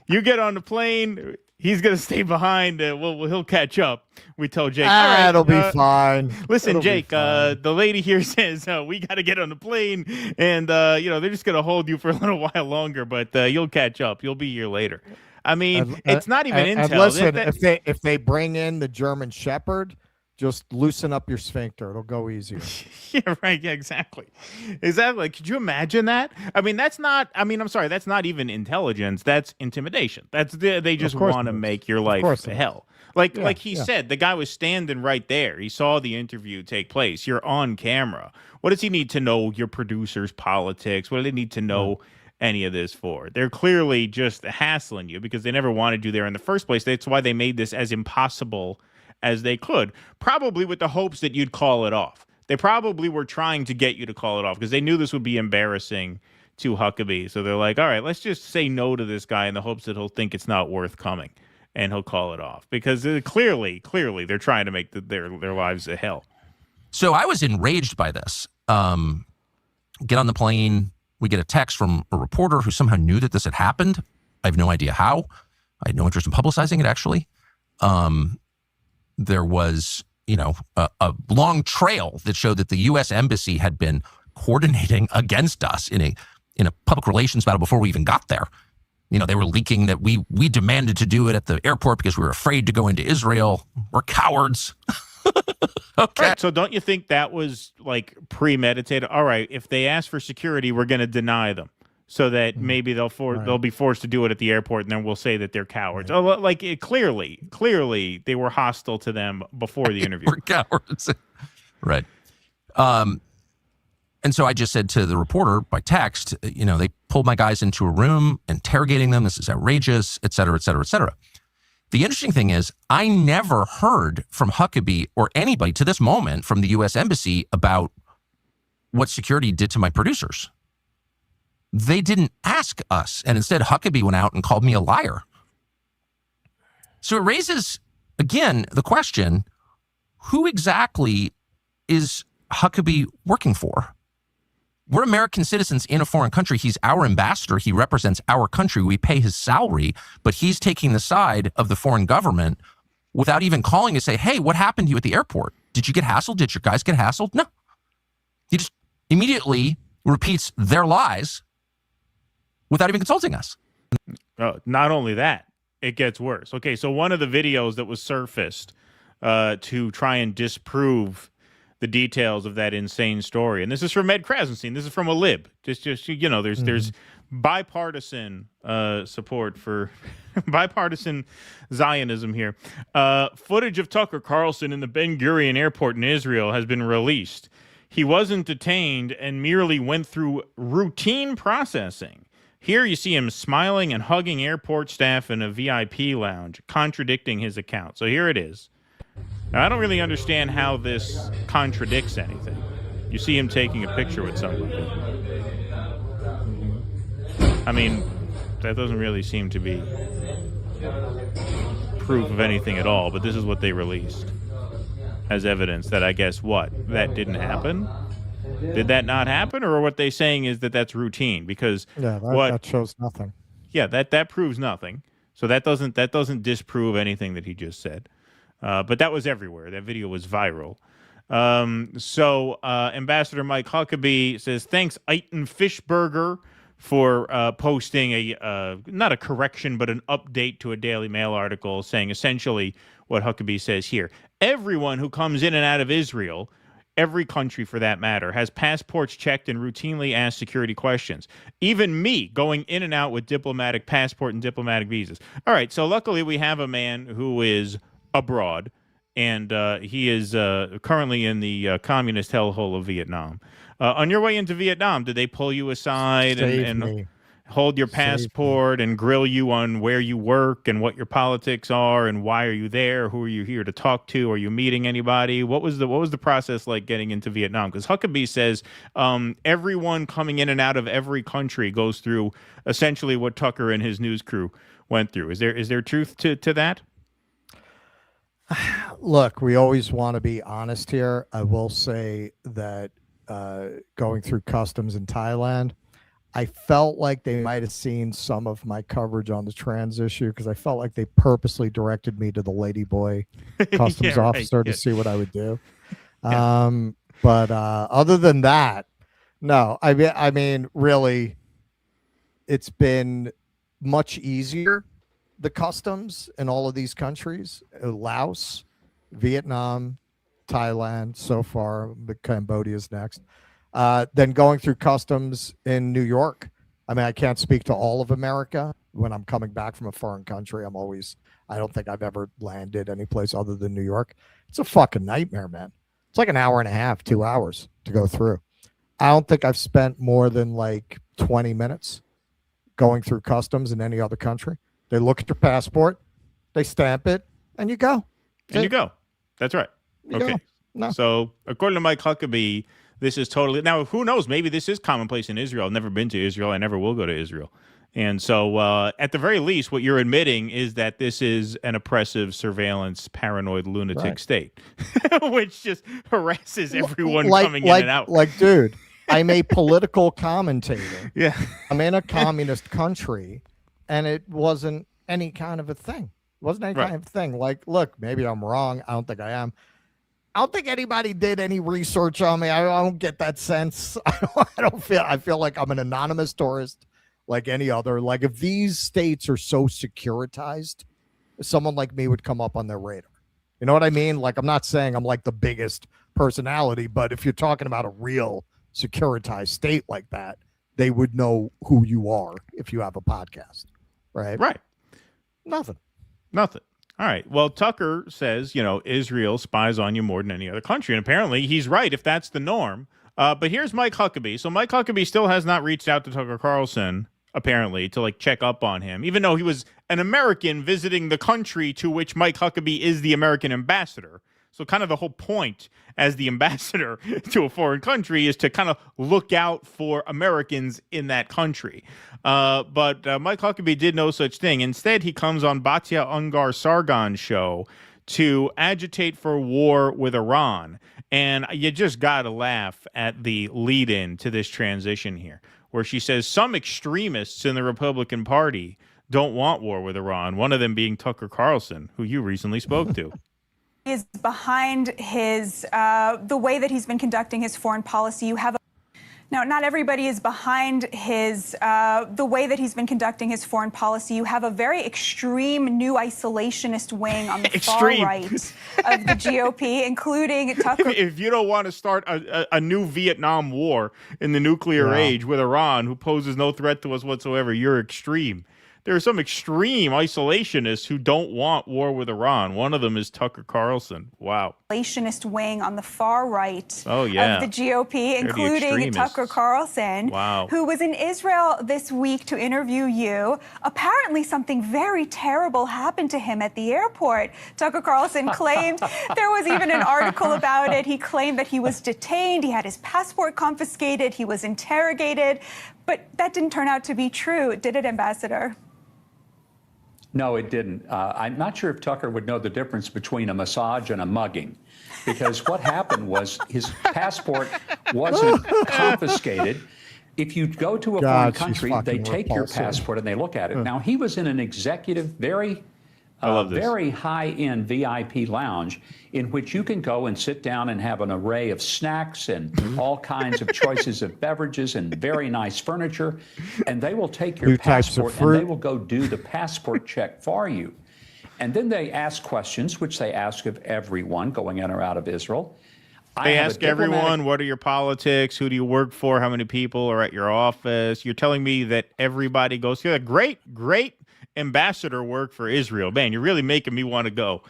"You get on the plane. He's gonna stay behind. He'll catch up." We told Jake, "All right, it'll be fine." Listen, It'll be Jake. fine. The lady here says we got to get on the plane, and they're just gonna hold you for a little while longer, but you'll catch up. You'll be here later. I mean, it's not even intel. And listen, if they bring in the German Shepherd, just loosen up your sphincter. It'll go easier. Yeah, right. Yeah, exactly. Could you imagine that? I mean, that's not. I mean, I'm sorry. That's not even intelligence. That's intimidation. They just want to make your life hell. Like he said, the guy was standing right there. He saw the interview take place. You're on camera. What does he need to know your producer's politics? What do they need to know any of this for? They're clearly just hassling you because they never wanted you there in the first place. That's why they made this as impossible as they could, probably with the hopes that you'd call it off. They probably were trying to get you to call it off because they knew this would be embarrassing to Huckabee. So they're like, all right, let's just say no to this guy in the hopes that he'll think it's not worth coming and he'll call it off because clearly they're trying to make their lives a hell. So I was enraged by this. Get on the plane. We get a text from a reporter who somehow knew that this had happened. I have no idea how. I had no interest in publicizing it, actually. There was, a long trail that showed that the U.S. Embassy had been coordinating against us in a public relations battle before we even got there. They were leaking that we demanded to do it at the airport because we were afraid to go into Israel. We're cowards. Okay. Right, so don't you think that was like premeditated? All right, if they ask for security, we're going to deny them so that maybe they'll be forced to do it at the airport, and then we'll say that they're cowards. Right. Clearly, they were hostile to them before the interview. We're cowards, right? And so I just said to the reporter by text, they pulled my guys into a room, interrogating them. This is outrageous, et cetera, et cetera, et cetera. The interesting thing is, I never heard from Huckabee or anybody to this moment from the U.S. Embassy about what security did to my producers. They didn't ask us, and instead Huckabee went out and called me a liar. So it raises, again, the question, who exactly is Huckabee working for? We're American citizens in a foreign country. He's our ambassador. He represents our country. We pay his salary, but he's taking the side of the foreign government without even calling to say, hey, what happened to you at the airport? Did you get hassled? Did your guys get hassled? No. He just immediately repeats their lies without even consulting us. Not only that, it gets worse. Okay, so one of the videos that was surfaced to try and disprove the details of that insane story, and this is from Ed Krasenstein. This is from a lib. Just you know, there's bipartisan support for bipartisan Zionism here. Footage of Tucker Carlson in the Ben Gurion airport in Israel has been released. He wasn't detained and merely went through routine processing. Here you see him smiling and hugging airport staff in a VIP lounge, contradicting his account. So here it is. Now, I don't really understand how this contradicts anything. You see him taking a picture with somebody. I mean, that doesn't really seem to be proof of anything at all, but this is what they released as evidence that I guess what? That didn't happen? Did that not happen? Or what they're saying is that that's routine because that shows nothing. Yeah, that proves nothing. So that doesn't disprove anything that he just said. But that was everywhere. That video was viral. So Ambassador Mike Huckabee says, thanks, Eitan Fishberger, for posting a not a correction, but an update to a Daily Mail article saying essentially what Huckabee says here. Everyone who comes in and out of Israel, every country for that matter, has passports checked and routinely asked security questions. Even me going in and out with diplomatic passport and diplomatic visas. All right, so luckily we have a man who is abroad, and he is currently in the communist hellhole of Vietnam. On your way into Vietnam, did they pull you aside and hold your passport and grill you on where you work and what your politics are and why are you there? Who are you here to talk to? Are you meeting anybody? What was the process like getting into Vietnam? Because Huckabee says everyone coming in and out of every country goes through essentially what Tucker and his news crew went through. Is there truth to that? Look, we always want to be honest here. I will say that going through customs in Thailand, I felt like they might have seen some of my coverage on the trans issue because I felt like they purposely directed me to the ladyboy customs officer to see what I would do. But other than that, no. I mean, really, it's been much easier. The customs in all of these countries, Laos, Vietnam, Thailand, so far, but Cambodia's next. Then going through customs in New York. I mean, I can't speak to all of America. When I'm coming back from a foreign country, I don't think I've ever landed any place other than New York. It's a fucking nightmare, man. It's like an hour and a half, 2 hours to go through. I don't think I've spent more than like 20 minutes going through customs in any other country. They look at your passport, they stamp it, and you go. And you go. That's right. Okay. No. So according to Mike Huckabee, this is totally, now who knows, maybe this is commonplace in Israel. I've never been to Israel. I never will go to Israel. And so at the very least, what you're admitting is that this is an oppressive, surveillance, paranoid, lunatic state, which just harasses everyone coming in and out. Like, dude, I'm a political commentator. Yeah. I'm in a communist country, and it wasn't any kind of a thing. It wasn't any kind of thing. Like, look, maybe I'm wrong. I don't think I am. I don't think anybody did any research on me. I don't get that sense. I feel like I'm an anonymous tourist like any other. Like, if these states are so securitized, someone like me would come up on their radar. You know what I mean? Like, I'm not saying I'm like the biggest personality, but if you're talking about a real securitized state like that, they would know who you are if you have a podcast, right? Right. Nothing. All right. Well, Tucker says, Israel spies on you more than any other country. And apparently he's right if that's the norm. But here's Mike Huckabee. So Mike Huckabee still has not reached out to Tucker Carlson, apparently, to check up on him, even though he was an American visiting the country to which Mike Huckabee is the American ambassador. So kind of the whole point as the ambassador to a foreign country is to kind of look out for Americans in that country. But Mike Huckabee did no such thing. Instead, he comes on Batya Ungar Sargon's show to agitate for war with Iran. And you just got to laugh at the lead-in to this transition here, where she says some extremists in the Republican Party don't want war with Iran, one of them being Tucker Carlson, who you recently spoke to. Is behind his the way that he's been conducting his foreign policy. You have now, not everybody is behind his the way that he's been conducting his foreign policy. You have a very extreme new isolationist wing on the far right of the GOP, including Tucker. If you don't want to start a new Vietnam war in the nuclear age with Iran, who poses no threat to us whatsoever, you're extreme. There are some extreme isolationists who don't want war with Iran. One of them is Tucker Carlson. Wow. Isolationist wing on the far right of the GOP, including Tucker Carlson, who was in Israel this week to interview you. Apparently something very terrible happened to him at the airport. Tucker Carlson claimed there was even an article about it. He claimed that he was detained, he had his passport confiscated, he was interrogated, but that didn't turn out to be true, did it, Ambassador? No, it didn't. I'm not sure if Tucker would know the difference between a massage and a mugging, because what happened was his passport wasn't confiscated. If you go to a foreign country, they take your passport and they look at it. Now, he was in an executive, very high-end VIP lounge in which you can go and sit down and have an array of snacks and all kinds of choices of beverages and very nice furniture. And they will take your passport and they will go do the passport check for you. And then they ask questions, which they ask of everyone going in or out of Israel. They ask everyone, what are your politics? Who do you work for? How many people are at your office? You're telling me that everybody goes through that. Great ambassador work for Israel. Man, you're really making me want to go.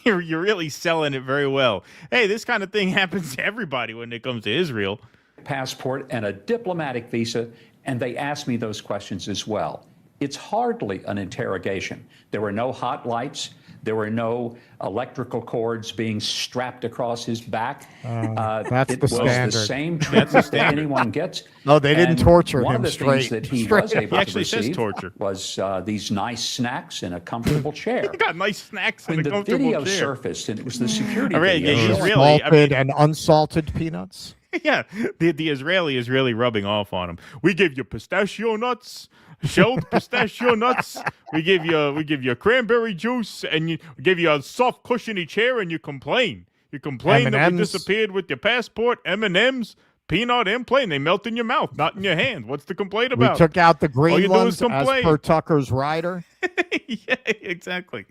You're really selling it very well. Hey, this kind of thing happens to everybody when it comes to Israel. Passport and a diplomatic visa, and they asked me those questions as well. It's hardly an interrogation. There were no hot lights. There were no electrical cords being strapped across his back. That's it the was standard. the same treatment that anyone gets. No, they didn't torture him One of the straight. things that he was able He actually to says receive torture. was these nice snacks in a comfortable chair. He got nice snacks in When a the comfortable video chair. surfaced, and it was the security All right, video. yeah, showing- Salted and unsalted peanuts. Yeah, the Israeli is really rubbing off on him. We give you pistachio nuts, shelled pistachio nuts. We give you cranberry juice, and we give you a soft, cushiony chair, and you complain. You complain that we M&Ms. disappeared with your passport, M&Ms, peanut and plain. They melt in your mouth, not in your hand. What's the complaint We about? took out the All you green do is ones as complain. per Tucker's rider. Yeah, exactly.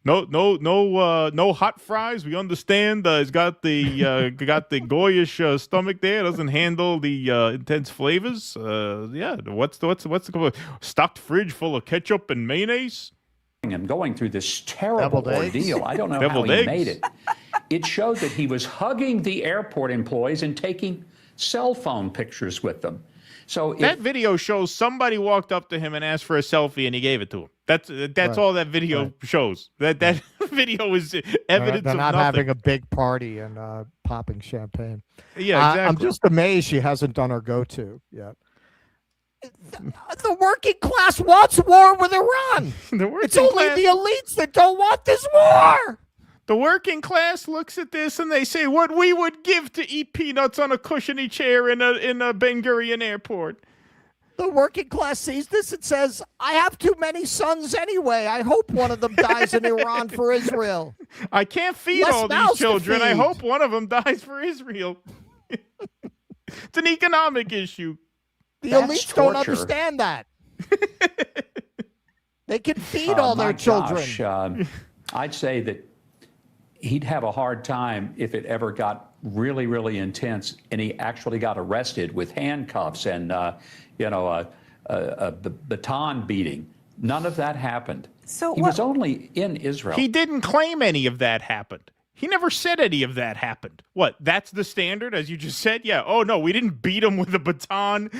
No hot fries. We understand. It's got the goyish stomach there. Doesn't handle the intense flavors. Yeah. What's the stocked fridge full of ketchup and mayonnaise? And going through this terrible Deviled eggs. ordeal. I don't know Deviled how he eggs. made it. It showed that he was hugging the airport employees and taking cell phone pictures with them. So That video shows somebody walked up to him and asked for a selfie, and he gave it to him. That's Right. all that video shows. That video is evidence They're of not nothing. having a big party and popping champagne. Yeah, exactly. I'm just amazed she hasn't done her go-to yet. The working class wants war with Iran. It's only the elites that don't want this war. The working class looks at this and they say, what we would give to eat peanuts on a cushiony chair in a Ben Gurion airport. The working class sees this and says, I have too many sons anyway. I hope one of them dies in Iran for Israel. I can't feed Less all these mouths to children. I feed. hope one of them dies for Israel. It's an economic issue. The That's elites don't torture. understand that. They can feed all my their children. gosh, I'd say that he'd have a hard time if it ever got really, really intense and he actually got arrested with handcuffs and, a baton beating. None of that happened. So he was only in Israel. He didn't claim any of that happened. He never said any of that happened. What? That's the standard, as you just said? Yeah. Oh, no, we didn't beat him with a baton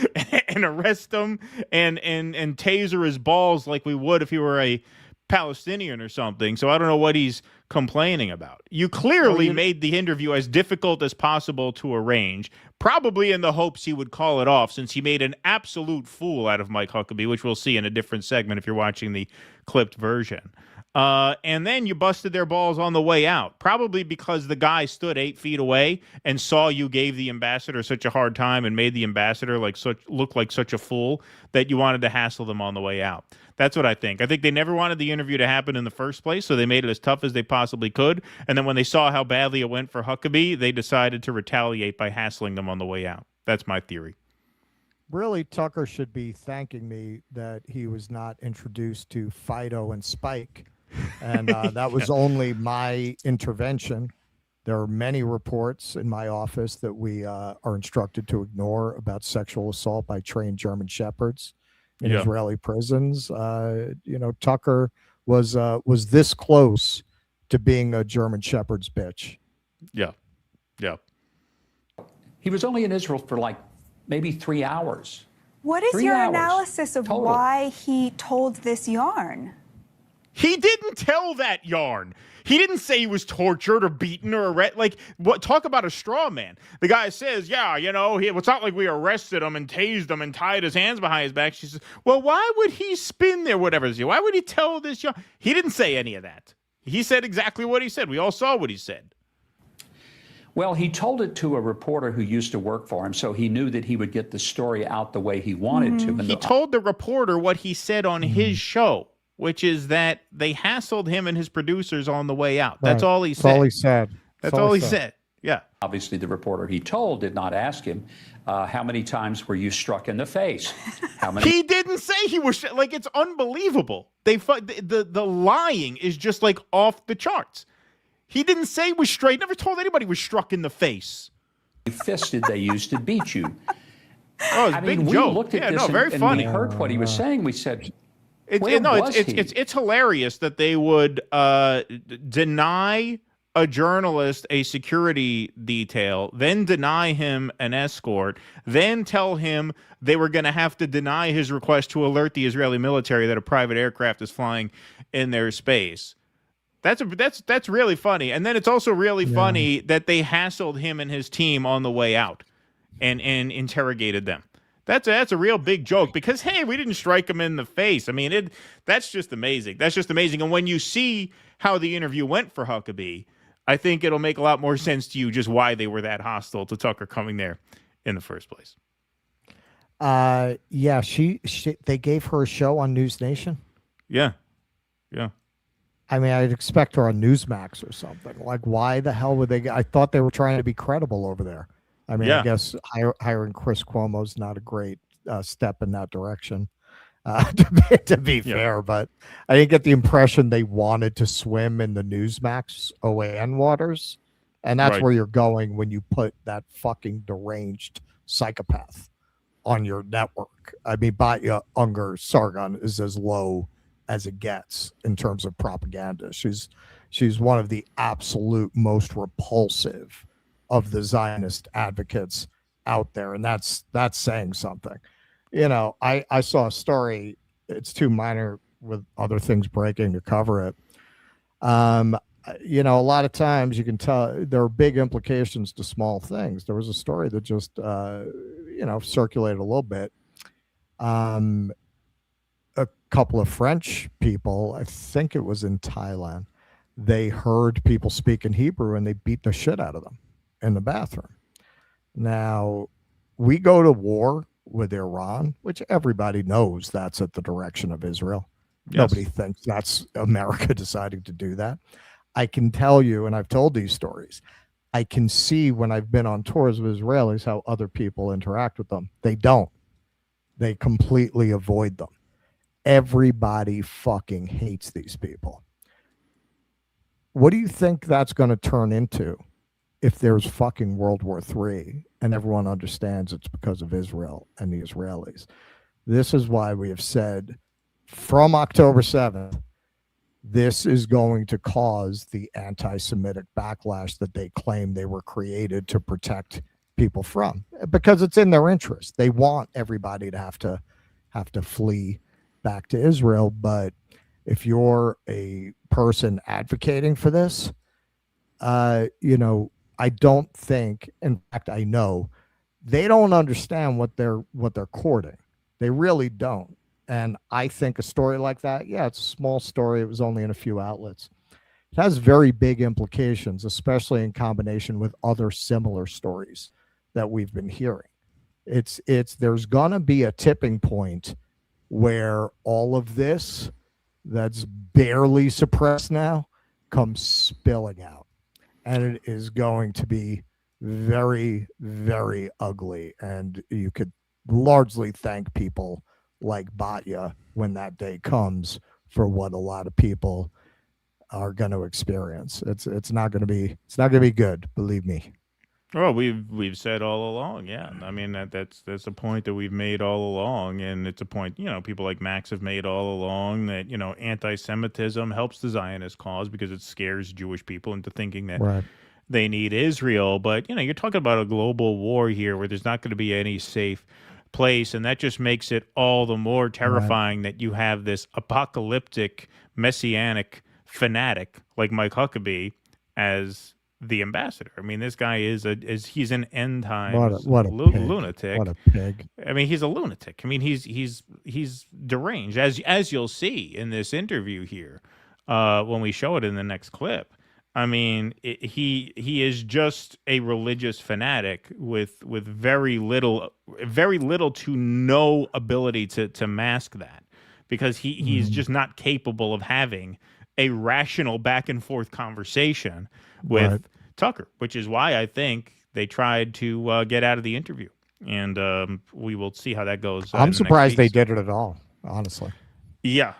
and arrest him and taser his balls like we would if he were a Palestinian or something. So I don't know what he's complaining about. You clearly made the interview as difficult as possible to arrange, probably in the hopes he would call it off, since he made an absolute fool out of Mike Huckabee, which we'll see in a different segment if you're watching the clipped version. And then you busted their balls on the way out, probably because the guy stood 8 feet away and saw you gave the ambassador such a hard time and made the ambassador look like such a fool that you wanted to hassle them on the way out. That's what I think. I think they never wanted the interview to happen in the first place, so they made it as tough as they possibly could. And then when they saw how badly it went for Huckabee, they decided to retaliate by hassling them on the way out. That's my theory. Really, Tucker should be thanking me that he was not introduced to Fido and Spike. And that was only my intervention. There are many reports in my office that we are instructed to ignore about sexual assault by trained German shepherds in Israeli prisons. Tucker was this close to being a German shepherd's bitch. Yeah. He was only in Israel for like maybe 3 hours. What is 3 your hours analysis of total. why he told this yarn? He didn't tell that yarn. He didn't say he was tortured or beaten or arrested. Like, what? Talk about a straw man. The guy says, it's not like we arrested him and tased him and tied his hands behind his back. She says, well, why would he spin there, whatever? Why would he tell this yarn? He didn't say any of that. He said exactly what he said. We all saw what he said. Well, he told it to a reporter who used to work for him, so he knew that he would get the story out the way he wanted to. And He told the reporter what he said on his show, which is that they hassled him and his producers on the way out. That's all he said. That's all he said. That's all he said. Yeah. Obviously, the reporter he told did not ask him, how many times were you struck in the face? How many? He didn't say he was like, it's unbelievable. The lying is just like off the charts. He didn't say he was straight. Never told anybody he was struck in the face. Fisted they used to beat you. Oh, it's a big joke. We looked at this very and funny. we heard what he was saying. We said, it's hilarious that they would deny a journalist a security detail, then deny him an escort, then tell him they were going to have to deny his request to alert the Israeli military that a private aircraft is flying in their space. That's really funny. And then it's also really funny that they hassled him and his team on the way out and interrogated them. That's a real big joke because, hey, we didn't strike him in the face. I mean, that's just amazing. That's just amazing. And when you see how the interview went for Huckabee, I think it'll make a lot more sense to you just why they were that hostile to Tucker coming there in the first place. They gave her a show on News Nation. Yeah. I mean, I'd expect her on Newsmax or something. Like, why the hell would they? I thought they were trying to be credible over there. I mean, I guess hiring Chris Cuomo's not a great step in that direction, to be fair. But I didn't get the impression they wanted to swim in the Newsmax OAN waters. And that's where you're going when you put that fucking deranged psychopath on your network. I mean, Batya Unger Sargon is as low as it gets in terms of propaganda. She's one of the absolute most repulsive of the Zionist advocates out there, and that's saying something. I saw a story. It's too minor with other things breaking to cover it. A lot of times you can tell there are big implications to small things. There was a story that just circulated a little bit. A couple of French people, I think it was in Thailand, they heard people speak in Hebrew and they beat the shit out of them in the bathroom. Now, we go to war with Iran, which everybody knows that's at the direction of Israel. Yes. Nobody thinks that's America deciding to do that. I can tell you, and I've told these stories, I can see when I've been on tours with Israelis how other people interact with them. They don't. They completely avoid them. Everybody fucking hates these people. What do you think that's going to turn into if there's fucking World War III and everyone understands it's because of Israel and the Israelis? This is why we have said from October 7th, this is going to cause the anti-Semitic backlash that they claim they were created to protect people from, because it's in their interest. They want everybody to have to flee back to Israel. But if you're a person advocating for this, I don't think, in fact, I know they don't understand what they're courting. They really don't. And I think a story like that, yeah, it's a small story. It was only in a few outlets. It has very big implications, especially in combination with other similar stories that we've been hearing. There's gonna be a tipping point where all of this that's barely suppressed now comes spilling out, and it is going to be very, very ugly. And you could largely thank people like Batya when that day comes for what a lot of people are going to experience. It's not going to be good, believe me. Well, we've said all along, yeah. I mean that's a point that we've made all along, and it's a point people like Max have made all along that anti-Semitism helps the Zionist cause because it scares Jewish people into thinking that they need Israel. But you're talking about a global war here where there's not going to be any safe place, and that just makes it all the more terrifying that you have this apocalyptic messianic fanatic like Mike Huckabee as the ambassador. I mean, this guy he's an end times lunatic. What a pig. I mean, he's a lunatic. I mean, he's deranged, as you'll see in this interview here when we show it in the next clip. I mean, he is just a religious fanatic with very little to no ability to mask that, because he's just not capable of having a rational back and forth conversation with Tucker, which is why I think they tried to get out of the interview, and we will see how that goes. I'm surprised they did it at all, honestly. Yeah.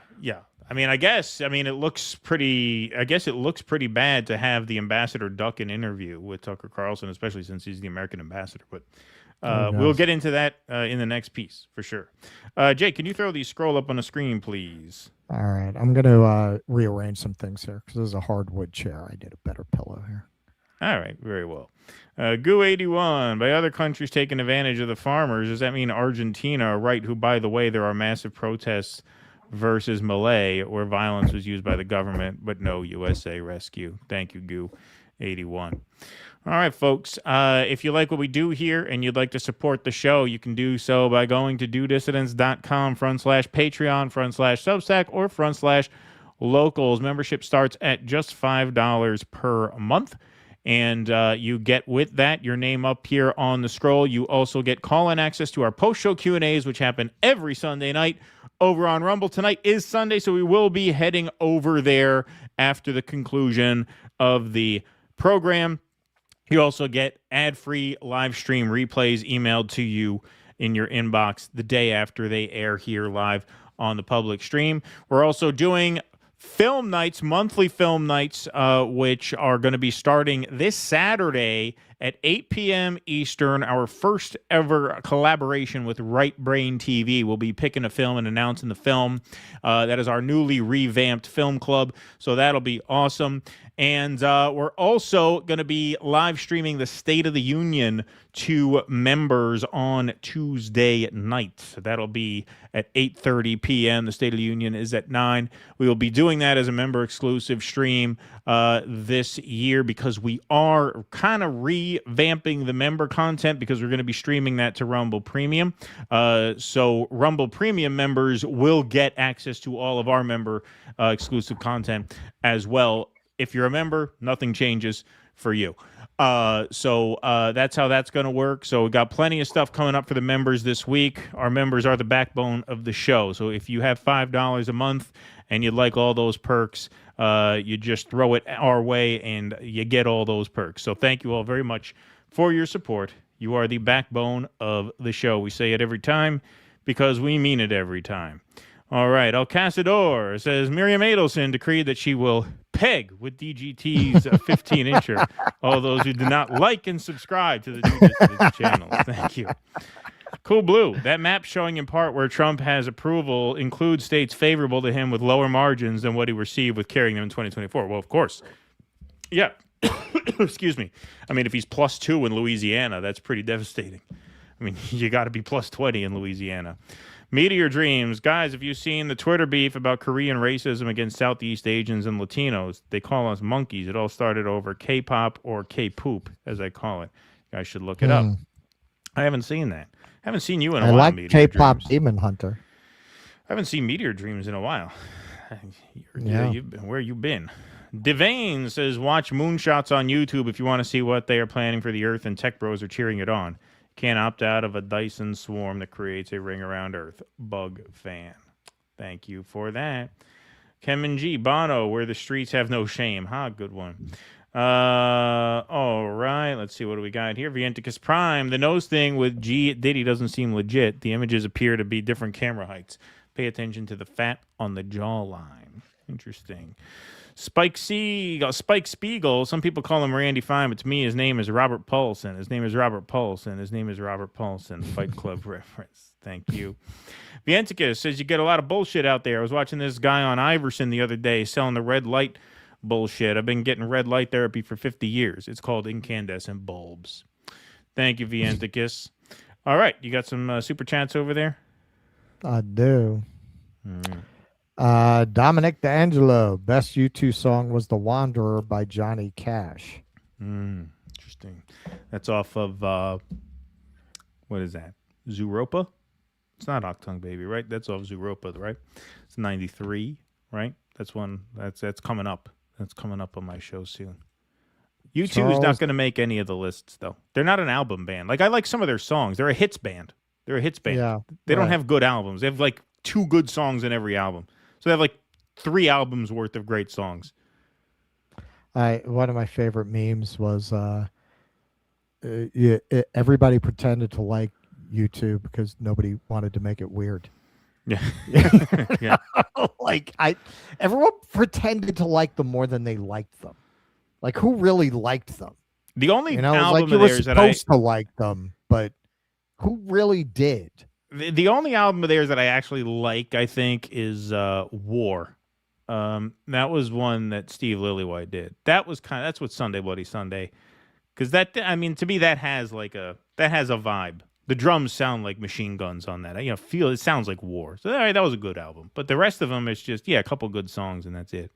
I mean, it looks pretty bad to have the ambassador duck an interview with Tucker Carlson, especially since he's the American ambassador. But we'll get into that in the next piece for sure. Jake, can you throw the scroll up on the screen, please? All right. I'm going to rearrange some things here because this is a hardwood chair. I did a better pillow here. All right. Very well. Goo81, by other countries taking advantage of the farmers, does that mean Argentina are right? Who, by the way, there are massive protests versus Malay, where violence was used by the government, but no USA rescue. Thank you, Goo81. All right, folks. If you like what we do here and you'd like to support the show, you can do so by going to dudissidents.com/Patreon/Substack or /locals. Membership starts at just $5 per month. And you get with that your name up here on the scroll. You also get call-in access to our post-show Q&As, which happen every Sunday night over on Rumble. Tonight is Sunday, so we will be heading over there after the conclusion of the program. You also get ad-free live stream replays emailed to you in your inbox the day after they air here live on the public stream. We're also doing film nights, monthly film nights, which are going to be starting this Saturday at 8 p.m. Eastern, our first ever collaboration with Right Brain TV. We'll be picking a film and announcing the film. That is our newly revamped film club, so that'll be awesome. And we're also going to be live streaming the State of the Union to members on Tuesday night. So that'll be at 8:30 p.m. The State of the Union is at 9. We will be doing that as a member-exclusive stream this year because we are kind of revamping the member content because we're going to be streaming that to Rumble Premium. So Rumble Premium members will get access to all of our member exclusive content as well. If you're a member, nothing changes for you. So that's how that's going to work. So we've got plenty of stuff coming up for the members this week. Our members are the backbone of the show. So if you have $5 a month and you'd like all those perks, you just throw it our way and you get all those perks. So thank you all very much for your support. You are the backbone of the show. We say it every time because we mean it every time. All right, El Casador says Miriam Adelson decreed that she will peg with DGT's 15-incher. All those who do not like and subscribe to the New Dissidents channel. Thank you. Cool Blue, that map showing in part where Trump has approval includes states favorable to him with lower margins than what he received with carrying them in 2024. Well, of course. Yeah. Excuse me. I mean, if he's +2 in Louisiana, that's pretty devastating. I mean, you got to be +20 in Louisiana. Meteor Dreams. Guys, have you seen the Twitter beef about Korean racism against Southeast Asians and Latinos? They call us monkeys. It all started over K-pop or K-poop, as I call it. You guys should look it up. I haven't seen that. I haven't seen you in a while, I like Meteor K-pop Dreams. Demon Hunter. haven't seen Meteor Dreams in a while. Yeah. Where you been? Devane says, watch moonshots on YouTube if you want to see what they are planning for the Earth, and tech bros are cheering it on. Can't opt out of a Dyson swarm that creates a ring around Earth. Bug fan. Thank you for that. Kemen G. Bono, where the streets have no shame. Good one. All right. Let's see. What do we got here? Vienticus Prime. The nose thing with Diddy doesn't seem legit. The images appear to be different camera heights. Pay attention to the fat on the jawline. Interesting. Spike Spiegel. Some people call him Randy Fine, but to me, his name is Robert Paulson. His name is Robert Paulson. His name is Robert Paulson. Fight Club reference. Thank you. Vienticus says you get a lot of bullshit out there. I was watching this guy on Iverson the other day selling the red light bullshit. I've been getting red light therapy for 50 years. It's called incandescent bulbs. Thank you, Vienticus. All right. You got some super chats over there? I do. Dominic D'Angelo, best U2 song was The Wanderer by Johnny Cash. Interesting. That's off of, what is that? Zooropa? It's not Octung Baby, right? That's off Zooropa, right? It's 93, right? That's one, that's coming up. That's coming up on my show soon. U2 is not going to make any of the lists, though. They're not an album band. Like, I like some of their songs. They're a hits band. Yeah, they don't have good albums. They have like 2 good songs in every album. So they have like 3 albums worth of great songs. One of my favorite memes was everybody pretended to like YouTube because nobody wanted to make it weird. Yeah. Yeah. Everyone pretended to like them more than they liked them. Like, who really liked them? The only album like you of were theirs that supposed to like them, but who really did? The only album of theirs that I actually like, I think, is War. That was one that Steve Lillywhite did. That's what Sunday Bloody Sunday, because to me that has a vibe. The drums sound like machine guns on that. It sounds like War. So that was a good album. But the rest of them is just a couple good songs and that's it.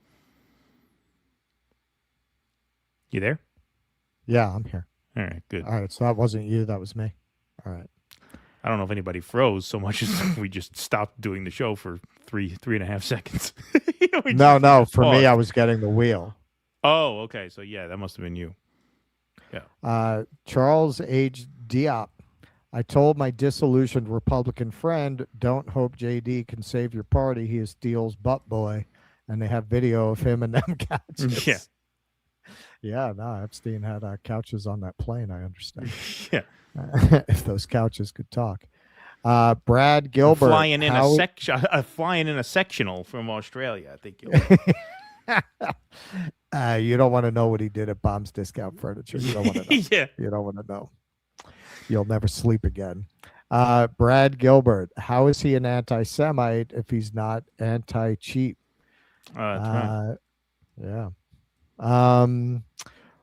You there? Yeah, I'm here. All right, good. All right, so that wasn't you, that was me. All right. I don't know if anybody froze so much as we just stopped doing the show for three and a half seconds. No, for me, I was getting the wheel. Oh, okay. So yeah, that must have been you. Yeah. Charles H. Diop. I told my disillusioned Republican friend, don't hope JD can save your party. He is Steele's butt boy. And they have video of him and them couches. Yeah. Yeah, no, Epstein had couches on that plane, I understand. Yeah. If those couches could talk. Brad Gilbert. Flying in a sectional from Australia, I think you don't want to know what he did at Bombs Discount Furniture. You don't want to know. Yeah. You don't want to know. You'll never sleep again. Brad Gilbert. How is he an anti-Semite if he's not anti-cheap? That's right. Yeah.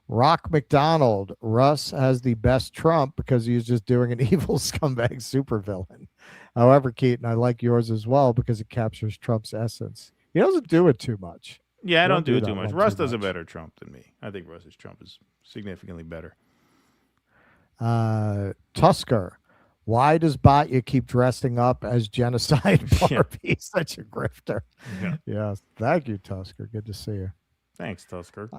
Rock McDonald. Russ has the best Trump because he's just doing an evil scumbag supervillain. However, Keaton, I like yours as well because it captures Trump's essence. He doesn't do it too much. Yeah, I don't do it too much. Russ does a better Trump than me. I think Russ's Trump is significantly better. Tusker. Why does Batya keep dressing up as genocide Barbie? He's such a grifter. Yeah. Thank you, Tusker. Good to see you. Thanks, Tusker.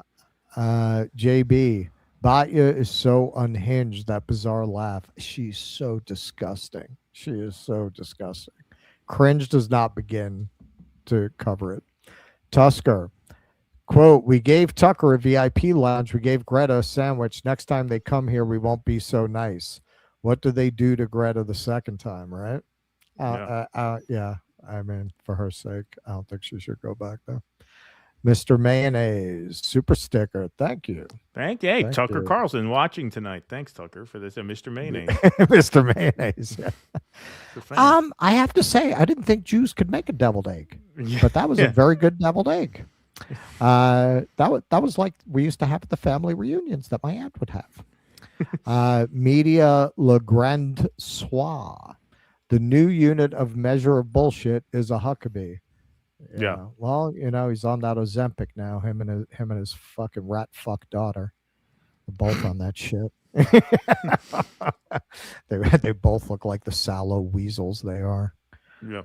JB. Batya is so unhinged, that bizarre laugh. She's so disgusting. She is so disgusting. Cringe does not begin to cover it. Tusker. Quote, we gave Tucker a VIP lounge. We gave Greta a sandwich. Next time they come here, we won't be so nice. What do they do to Greta the second time, right? Yeah. I mean, for her sake, I don't think she should go back there. Mr. Mayonnaise, super sticker. Thank you. Thank you. Hey, Tucker Carlson watching tonight. Thanks, Tucker, for this. Mr. Mayonnaise. Mr. Mayonnaise. Yeah. I have to say, I didn't think Jews could make a deviled egg, but that was a very good deviled egg. That was like we used to have at the family reunions that my aunt would have. Media Le Grand Soir. The new unit of measure of bullshit is a Huckabee. Yeah. Well, he's on that Ozempic now. Him and his fucking rat fuck daughter. They're both on that shit. They both look like the sallow weasels they are. Yeah.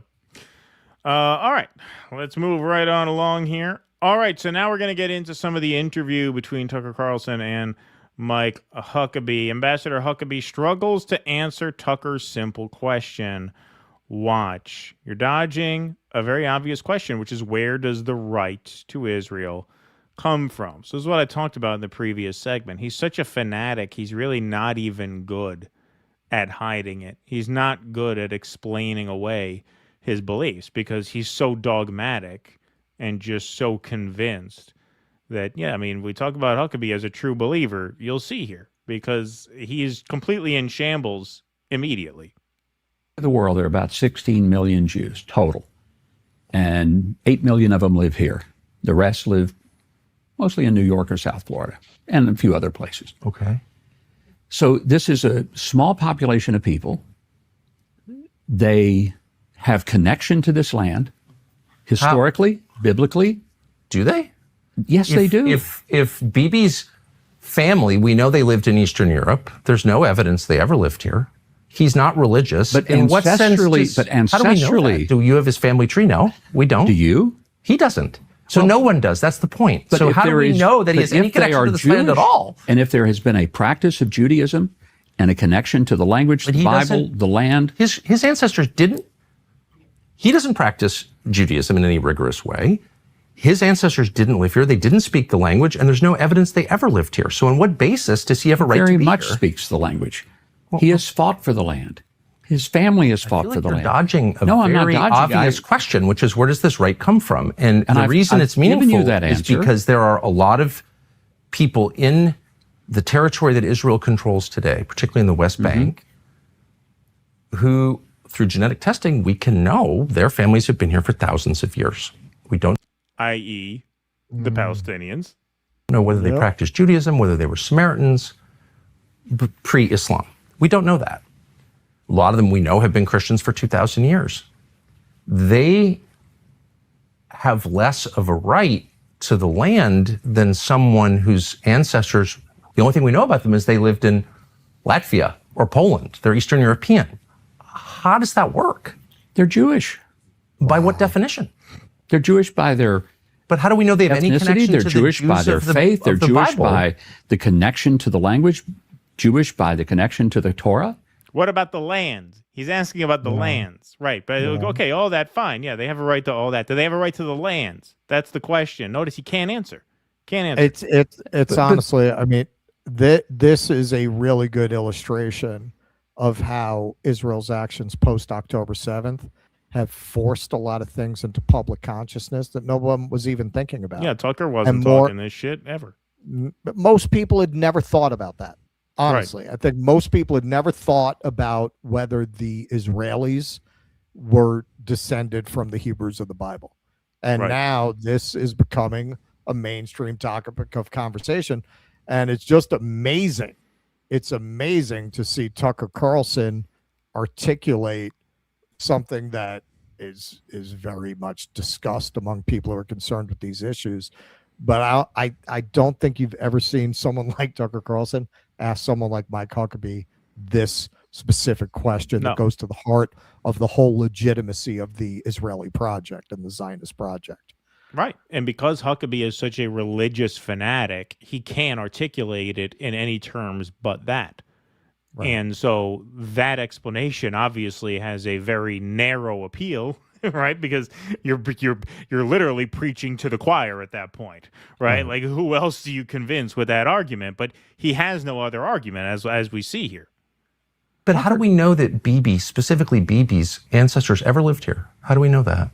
All right, let's move right on along here. All right, so now we're going to get into some of the interview between Tucker Carlson and Mike Huckabee. Ambassador Huckabee struggles to answer Tucker's simple question. Watch. You're dodging a very obvious question, which is where does the right to Israel come from? So this is what I talked about in the previous segment. He's such a fanatic, he's really not even good at hiding it. He's not good at explaining away his beliefs because he's so dogmatic and just so convinced that, yeah, I mean, we talk about Huckabee as a true believer, you'll see here, because he is completely in shambles immediately. In the world, there are about 16 million Jews total, and 8 million of them live here. The rest live mostly in New York or South Florida and a few other places. Okay. So this is a small population of people. They have connection to this land, historically, biblically. Do they? Yes, they do. If Bibi's family, we know they lived in Eastern Europe. There's no evidence they ever lived here. He's not religious. But in what sense? How do we know that? Do you have his family tree? No, we don't. Do you? He doesn't. So no one does. That's the point. So how do we know that he has any connection to this land at all? And if there has been a practice of Judaism and a connection to the language, the Bible, the land. His ancestors didn't. He doesn't practice Judaism in any rigorous way. His ancestors didn't live here. They didn't speak the language, and there's no evidence they ever lived here. So on what basis does he have a right to be here? Very much speaks the language. He has fought for the land. His family has fought for the land. Dodging a very obvious question, which is where does this right come from? And the reason it's meaningful is because there are a lot of people in the territory that Israel controls today, particularly in the West Bank, who, through genetic testing, we can know their families have been here for thousands of years. We don't, i.e., the Palestinians, know whether they practiced Judaism, whether they were Samaritans, pre-Islam. We don't know that. A lot of them we know have been Christians for 2,000 years. They have less of a right to the land than someone whose ancestors, the only thing we know about them is they lived in Latvia or Poland. They're Eastern European. How does that work? They're Jewish. By what definition? They're Jewish by their But how do we know they have any connection They're to Jewish the by Jews their of the, faith. They're of the Jewish Bible? by the connection to the language. Jewish by the connection to the Torah. What about the lands? He's asking about the lands. Right. But okay, all that, fine. Yeah, they have a right to all that. Do they have a right to the lands? That's the question. Notice he can't answer. Can't answer. It's honestly, I mean, this is a really good illustration of how Israel's actions post October 7th have forced a lot of things into public consciousness that no one was even thinking about. Yeah, Tucker wasn't talking this shit ever. But most people had never thought about that. Honestly, I think most people had never thought about whether the Israelis were descended from the Hebrews of the Bible. And now this is becoming a mainstream topic of conversation. And it's just amazing. It's amazing to see Tucker Carlson articulate something that is very much discussed among people who are concerned with these issues. But I don't think you've ever seen someone like Tucker Carlson ask someone like Mike Huckabee this specific question that goes to the heart of the whole legitimacy of the Israeli project and the Zionist project. Right. And because Huckabee is such a religious fanatic, he can't articulate it in any terms but that. Right. And so that explanation obviously has a very narrow appeal, right? Because you're literally preaching to the choir at that point, right? Like, who else do you convince with that argument? But he has no other argument, as we see here. But how do we know that Bibi, specifically Bibi's ancestors, ever lived here? How do we know that?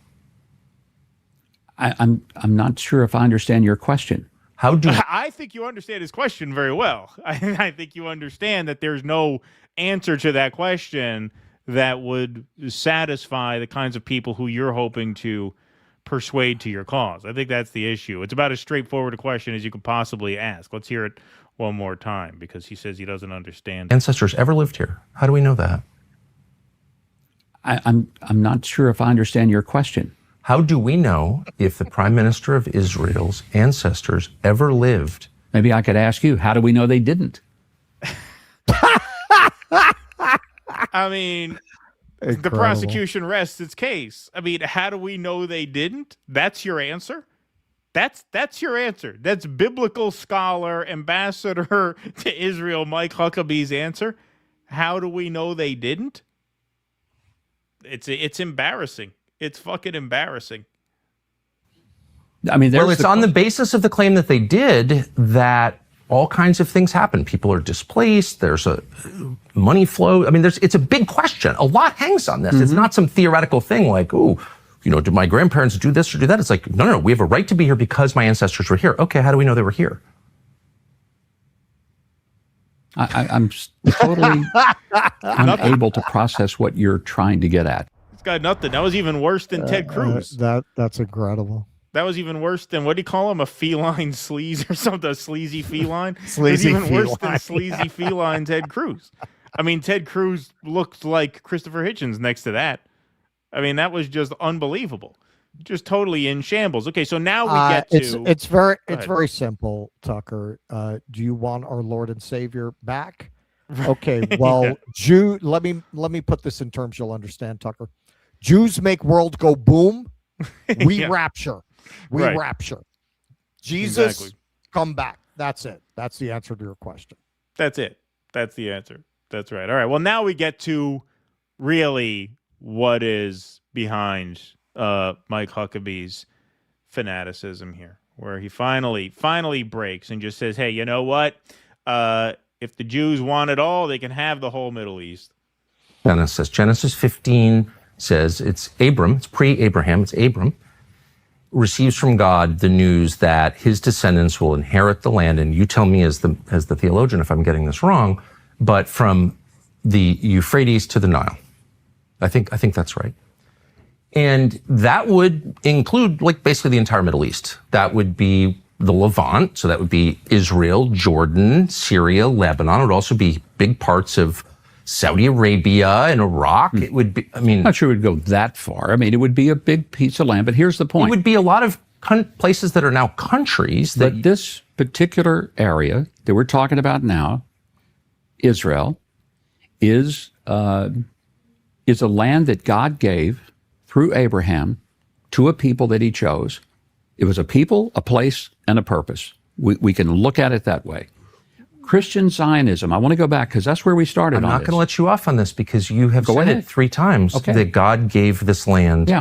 I'm not sure if I understand your question. How do I think you understand his question very well. I think you understand that there's no answer to that question that would satisfy the kinds of people who you're hoping to persuade to your cause. I think that's the issue. It's about as straightforward a question as you could possibly ask. Let's hear it one more time, because he says he doesn't understand. Ancestors ever lived here? How do we know that? I'm not sure if I understand your question. How do we know if the Prime Minister of Israel's ancestors ever lived? Maybe I could ask you, how do we know they didn't? I mean, The prosecution rests its case. I mean, how do we know they didn't? That's your answer? That's your answer. That's biblical scholar, ambassador to Israel, Mike Huckabee's answer. How do we know they didn't? It's embarrassing. It's fucking embarrassing. I mean, well, it's on the basis of the claim that they did that all kinds of things happen. People are displaced. There's a money flow. I mean, it's a big question. A lot hangs on this. It's not some theoretical thing like, oh, did my grandparents do this or do that? It's like, no, we have a right to be here because my ancestors were here. Okay, how do we know they were here? I'm totally unable to process what you're trying to get at. It's got nothing. That was even worse than Ted Cruz. That's incredible. That was even worse than, what do you call him? A feline sleaze or something? A sleazy feline? Sleazy even feline. Worse than sleazy feline Ted Cruz. I mean, Ted Cruz looked like Christopher Hitchens next to that. I mean, that was just unbelievable. Just totally in shambles. Okay, so now we get to... It's very simple, Tucker. Do you want our Lord and Savior back? Okay, well, yeah. Let me put this in terms you'll understand, Tucker. Jews make world go boom. We rapture. We rapture. Jesus, come back. That's it. That's the answer to your question. That's it. That's the answer. That's right. All right. Well, now we get to really what is behind Mike Huckabee's fanaticism here, where he finally breaks and just says, hey, you know what? If the Jews want it all, they can have the whole Middle East. Genesis 15 says it's Abram, it's pre-Abraham, it's Abram, receives from God the news that his descendants will inherit the land. And you tell me as the theologian if I'm getting this wrong, but from the Euphrates to the Nile. I think that's right. And that would include basically the entire Middle East. That would be the Levant. So that would be Israel, Jordan, Syria, Lebanon. It would also be big parts of Saudi Arabia and Iraq. It would be, not sure it would go that far. I mean, it would be a big piece of land, but here's the point. It would be a lot of places that are now countries. But this particular area that we're talking about now, Israel, is a land that God gave through Abraham to a people that he chose. It was a people, a place, and a purpose. We can look at it that way. Christian Zionism, I want to go back because that's where we started. I'm not going to let you off on this because you have said it 3 times that God gave this land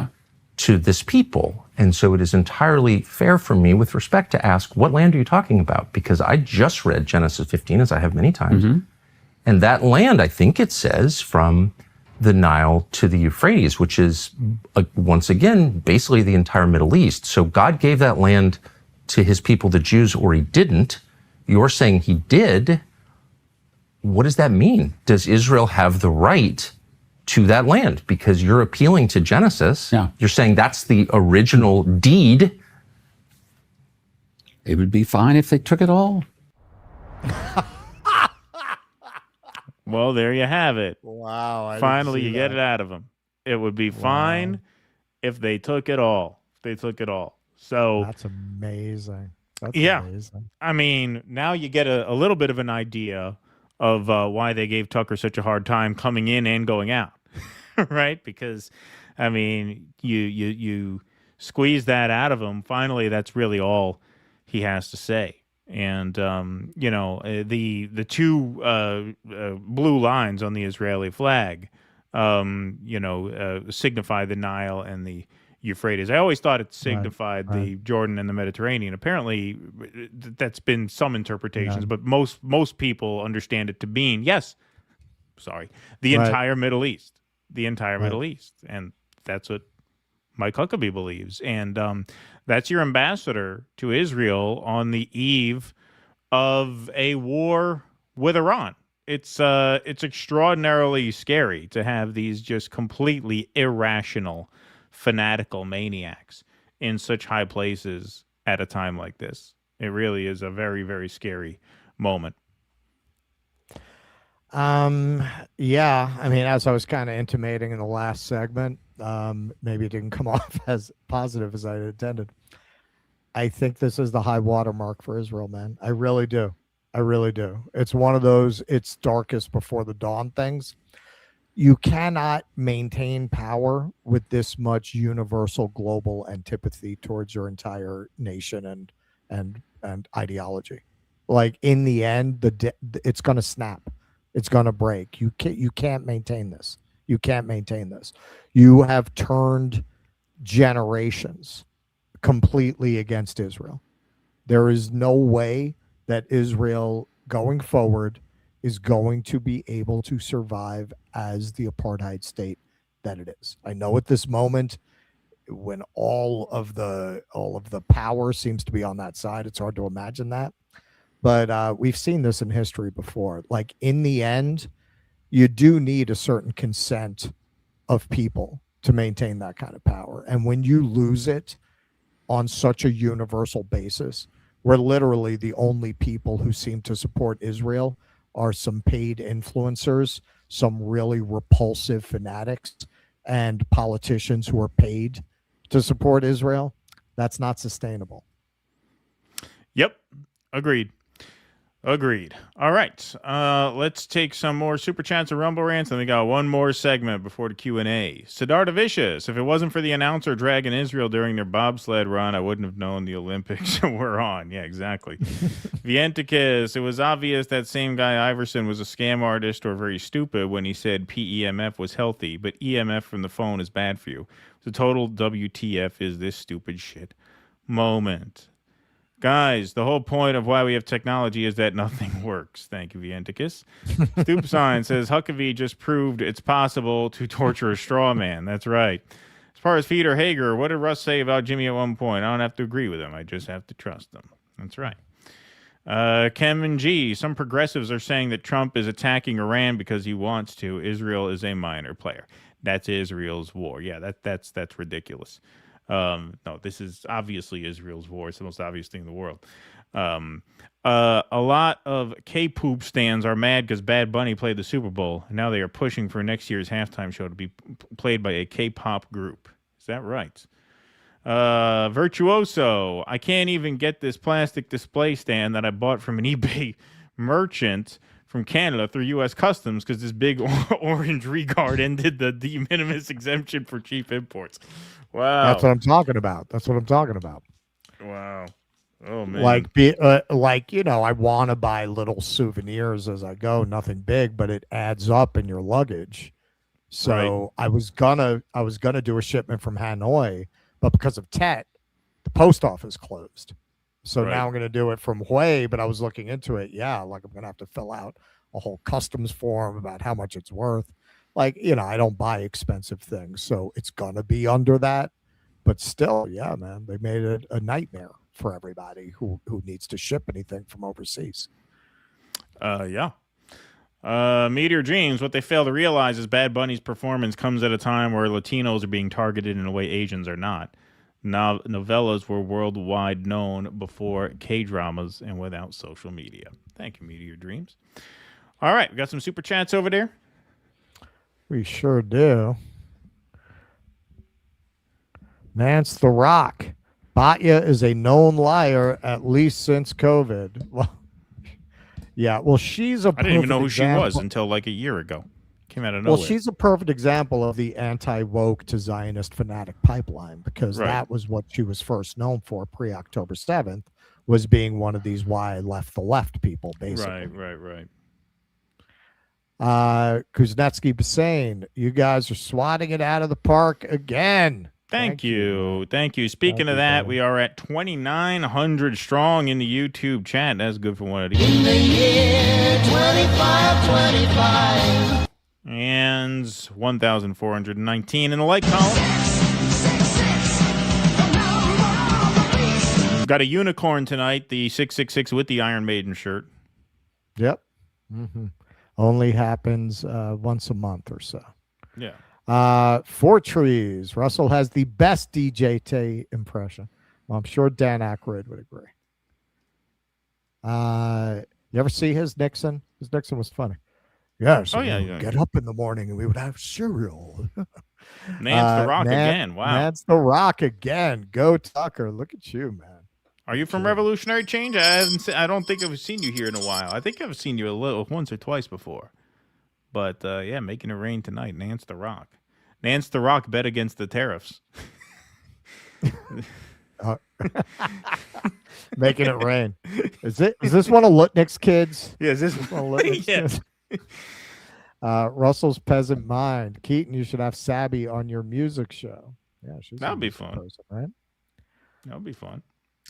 to this people. And so it is entirely fair for me with respect to ask, what land are you talking about? Because I just read Genesis 15, as I have many times. And that land, I think it says, from the Nile to the Euphrates, which is, once again, basically the entire Middle East. So God gave that land to his people, the Jews, or he didn't. You're saying he did. What does that mean? Does Israel have the right to that land? Because you're appealing to Genesis. You're saying that's the original deed. It would be fine if they took it all. Well, there you have it. Wow. Finally, you get it out of them. It would be fine if they took it all. So that's amazing. That's amazing. I mean, now you get a little bit of an idea of why they gave Tucker such a hard time coming in and going out, right? Because, I mean, you squeeze that out of him. Finally, that's really all he has to say. And the 2 blue lines on the Israeli flag, signify the Nile and the Euphrates. I always thought it signified the Jordan and the Mediterranean. Apparently, that's been some interpretations, but most people understand it to mean the entire Middle East, Middle East, and that's what Mike Huckabee believes. And that's your ambassador to Israel on the eve of a war with Iran. It's extraordinarily scary to have these just completely irrational, fanatical maniacs in such high places at a time like this. It really is a very, very scary moment. Yeah, I mean, as I was kind of intimating in the last segment, maybe it didn't come off as positive as I had intended. I think this is the high watermark for Israel, man. I really do. It's one of those, it's darkest before the dawn things. you cannot maintain power with this much universal global antipathy towards your entire nation and ideology. Like in the end, it's going to snap. It's going to break. You can't maintain this. You can't maintain this. You have turned generations completely against Israel. There is no way that Israel going forward is going to be able to survive as the apartheid state that it is. I know at this moment, when all of the power seems to be on that side, it's hard to imagine that. But we've seen this in history before. Like in the end, you do need a certain consent of people to maintain that kind of power. And when you lose it on such a universal basis, where literally the only people who seem to support Israel are some paid influencers, some really repulsive fanatics, and politicians who are paid to support Israel, that's not sustainable. Yep. Agreed. All right. Let's take some more Super Chats and Rumble Rants, and we got one more segment before the Q&A. Siddhartha Vicious, if it wasn't for the announcer dragging Israel during their bobsled run, I wouldn't have known the Olympics were on. Yeah, exactly. Vienticus, it was obvious that same guy Iverson was a scam artist or very stupid when he said PEMF was healthy, but EMF from the phone is bad for you. The total WTF is this stupid shit moment. Guys, the whole point of why we have technology is that nothing works. Thank you, Vienticus. Stoop Sign says, Huckabee just proved it's possible to torture a straw man. That's right. As far as Peter Hager, what did Russ say about Jimmy at one point? I don't have to agree with him. I just have to trust him. That's right. Kevin G, some progressives are saying that Trump is attacking Iran because he wants to. Israel is a minor player. That's Israel's war. Yeah, that's ridiculous. No, this is obviously Israel's war. It's the most obvious thing in the world. A lot of K-poop stands are mad because Bad Bunny played the Super Bowl. And now they are pushing for next year's halftime show to be played by a K-pop group. Is that right? Virtuoso, I can't even get this plastic display stand that I bought from an eBay merchant from Canada through U.S. Customs because this big orange regard ended the de minimis exemption for cheap imports. Wow. That's what I'm talking about. Wow. Oh, man. Like, you know, I want to buy little souvenirs as I go, nothing big, but it adds up in your luggage. So I was gonna do a shipment from Hanoi, but because of Tet, the post office closed. So now I'm going to do it from Hue, but I was looking into it. Yeah, like I'm going to have to fill out a whole customs form about how much it's worth. Like, you know, I don't buy expensive things, so it's going to be under that. But still, yeah, man, they made it a nightmare for everybody who needs to ship anything from overseas. Yeah. Meteor Dreams, what they fail to realize is Bad Bunny's performance comes at a time where Latinos are being targeted in a way Asians are not. Novellas were worldwide known before K-dramas and without social media. Thank you, Meteor Dreams. All right, we got some super chats over there. We sure do. Nance the Rock. Batya is a known liar, at least since COVID. Well, yeah, well, she's a I didn't even know who she was until like a year ago. Came out of nowhere. Well, she's a perfect example of the anti-woke to Zionist fanatic pipeline, because that was what she was first known for pre-October 7th, was being one of these why I left the left people, basically. Right. Kuznetsky Bassane, you guys are swatting it out of the park again. Thank you. Speaking of that, we are at 2,900 strong in the YouTube chat. That's good for one of these. In the year 2525. And 1,419 in the like column. Got a unicorn tonight, the 666 with the Iron Maiden shirt. Yep. Mm-hmm. Only happens once a month or so. Yeah. Four Trees. Russell has the best DJ Tay impression. Well, I'm sure Dan Aykroyd would agree. You ever see his Nixon? His Nixon was funny. Yes. Yeah, get up in the morning and we would have cereal. Nance the Rock again. Wow. Nance the Rock again. Go Tucker. Look at you, man. Are you from Revolutionary Change? I don't think I've seen you here in a while. I think I've seen you once or twice before. But yeah, making it rain tonight. Nance the Rock. Nance the Rock bet against the tariffs. Making it rain. Is this one of Lutnick's kids? Yeah, is this one of Lutnick's kids? Russell's Peasant Mind. Keaton, you should have Sabby on your music show. Yeah, she's That'd be fun. Person, right? That would be fun.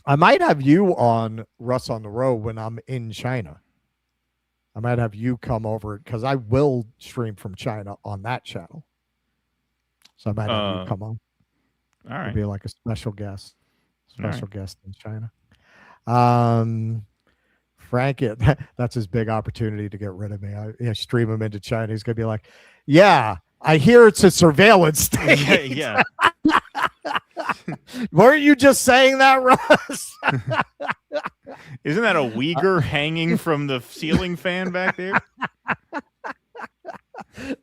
I might have you on Russ on the Road when I'm in China. I might have you come over because I will stream from China on that channel. So I might have you come on. All right. Be like a special guest. Special guest in China. Frank, that's his big opportunity to get rid of me. I stream him into China. He's going to be like, yeah, I hear it's a surveillance state. Yeah. Weren't you just saying that, Russ? Isn't that a Uyghur hanging from the ceiling fan back there?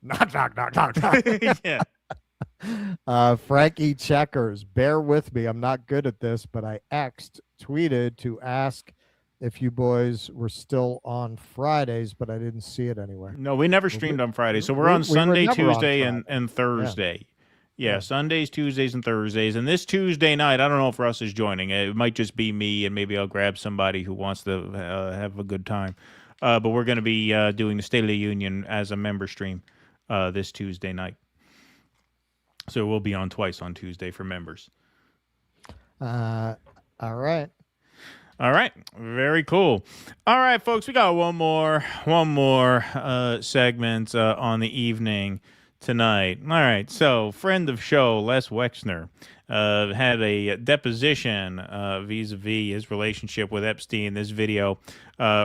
Knock, knock, knock, knock, knock. Yeah. Frankie Checkers, bear with me. I'm not good at this, but I tweeted to ask if you boys were still on Fridays, but I didn't see it anywhere. No, we never streamed on Friday. So we're on Sunday, Tuesday, and Thursday. Yeah, Sundays, Tuesdays, and Thursdays. And this Tuesday night, I don't know if Russ is joining. It might just be me, and maybe I'll grab somebody who wants to have a good time. But we're going to be doing the State of the Union as a member stream this Tuesday night. So we'll be on twice on Tuesday for members. All right. All right. Very cool. All right, folks, we got one more segment on the evening tonight. All right. So friend of show, Les Wexner, had a deposition vis-a-vis his relationship with Epstein. This video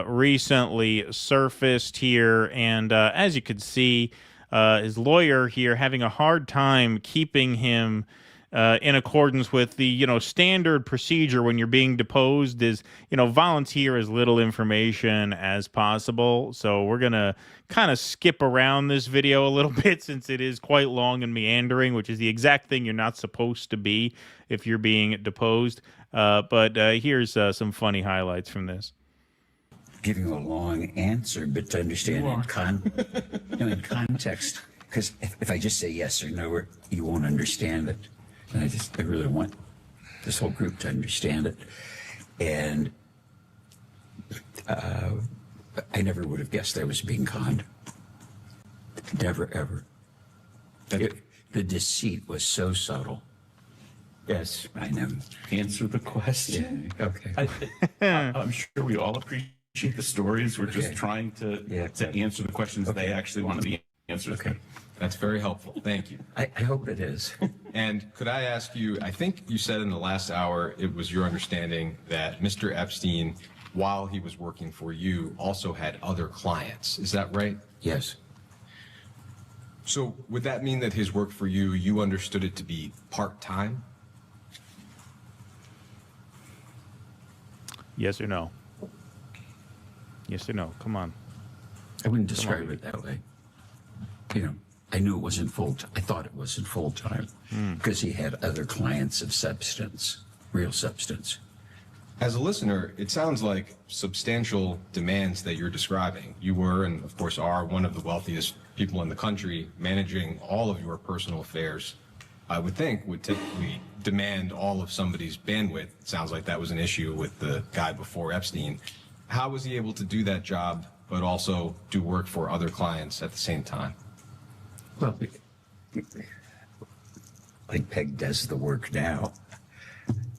recently surfaced here. And as you could see, his lawyer here having a hard time keeping him in accordance with the standard procedure when you're being deposed is volunteer as little information as possible. So we're gonna kind of skip around this video a little bit since it is quite long and meandering, which is the exact thing you're not supposed to be if you're being deposed. But here's some funny highlights from this. Giving you a long answer, but to understand in context. Because if I just say yes or no, you won't understand it. And I really want this whole group to understand it. And I never would have guessed I was being conned. Never, ever. The deceit was so subtle. Yes, I know. Answer the question. Yeah. Okay. I'm sure we all appreciate the stories. We're just trying to answer the questions they actually want to be answered. Okay. That's very helpful. Thank you. I hope it is. And could I ask you, I think you said in the last hour, it was your understanding that Mr. Epstein, while he was working for you, also had other clients. Is that right? Yes. So would that mean that his work for you, you understood it to be part-time? Yes or no? Yes or no? Come on. I wouldn't describe it that way. I knew it wasn't full-time. I thought it wasn't full-time because he had other clients of substance, real substance. As a listener, it sounds like substantial demands that you're describing. You were, and of course are, one of the wealthiest people in the country, managing all of your personal affairs. I would think would typically demand all of somebody's bandwidth. It sounds like that was an issue with the guy before Epstein. How was he able to do that job, but also do work for other clients at the same time? Well, like Peg does the work now.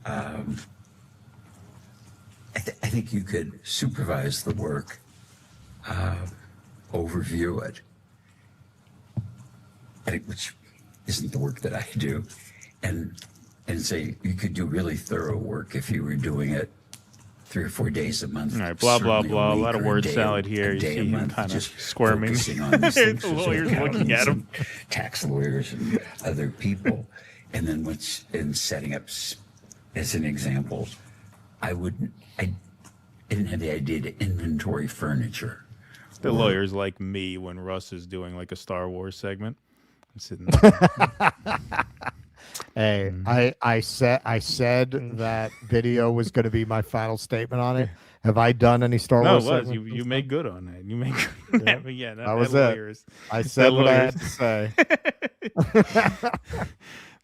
I think you could supervise the work, overview it, which isn't the work that I do, and say you could do really thorough work if you were doing it 3 or 4 days a month. All right, blah, blah, blah. A lot of word salad here. You see him kind of squirming. The lawyer's looking at him. Tax lawyers and other people. And then what's in setting up, as an example, I didn't have the idea to inventory furniture. The lawyer's like me when Russ is doing like a Star Wars segment. I'm sitting there. Hey, I said that video was going to be my final statement on it, Have I done any Star No, Wars? it was. segments You and made stuff? good on that. You made good on that. But yeah, That was lawyers. it. I That said what I had lawyers. to say.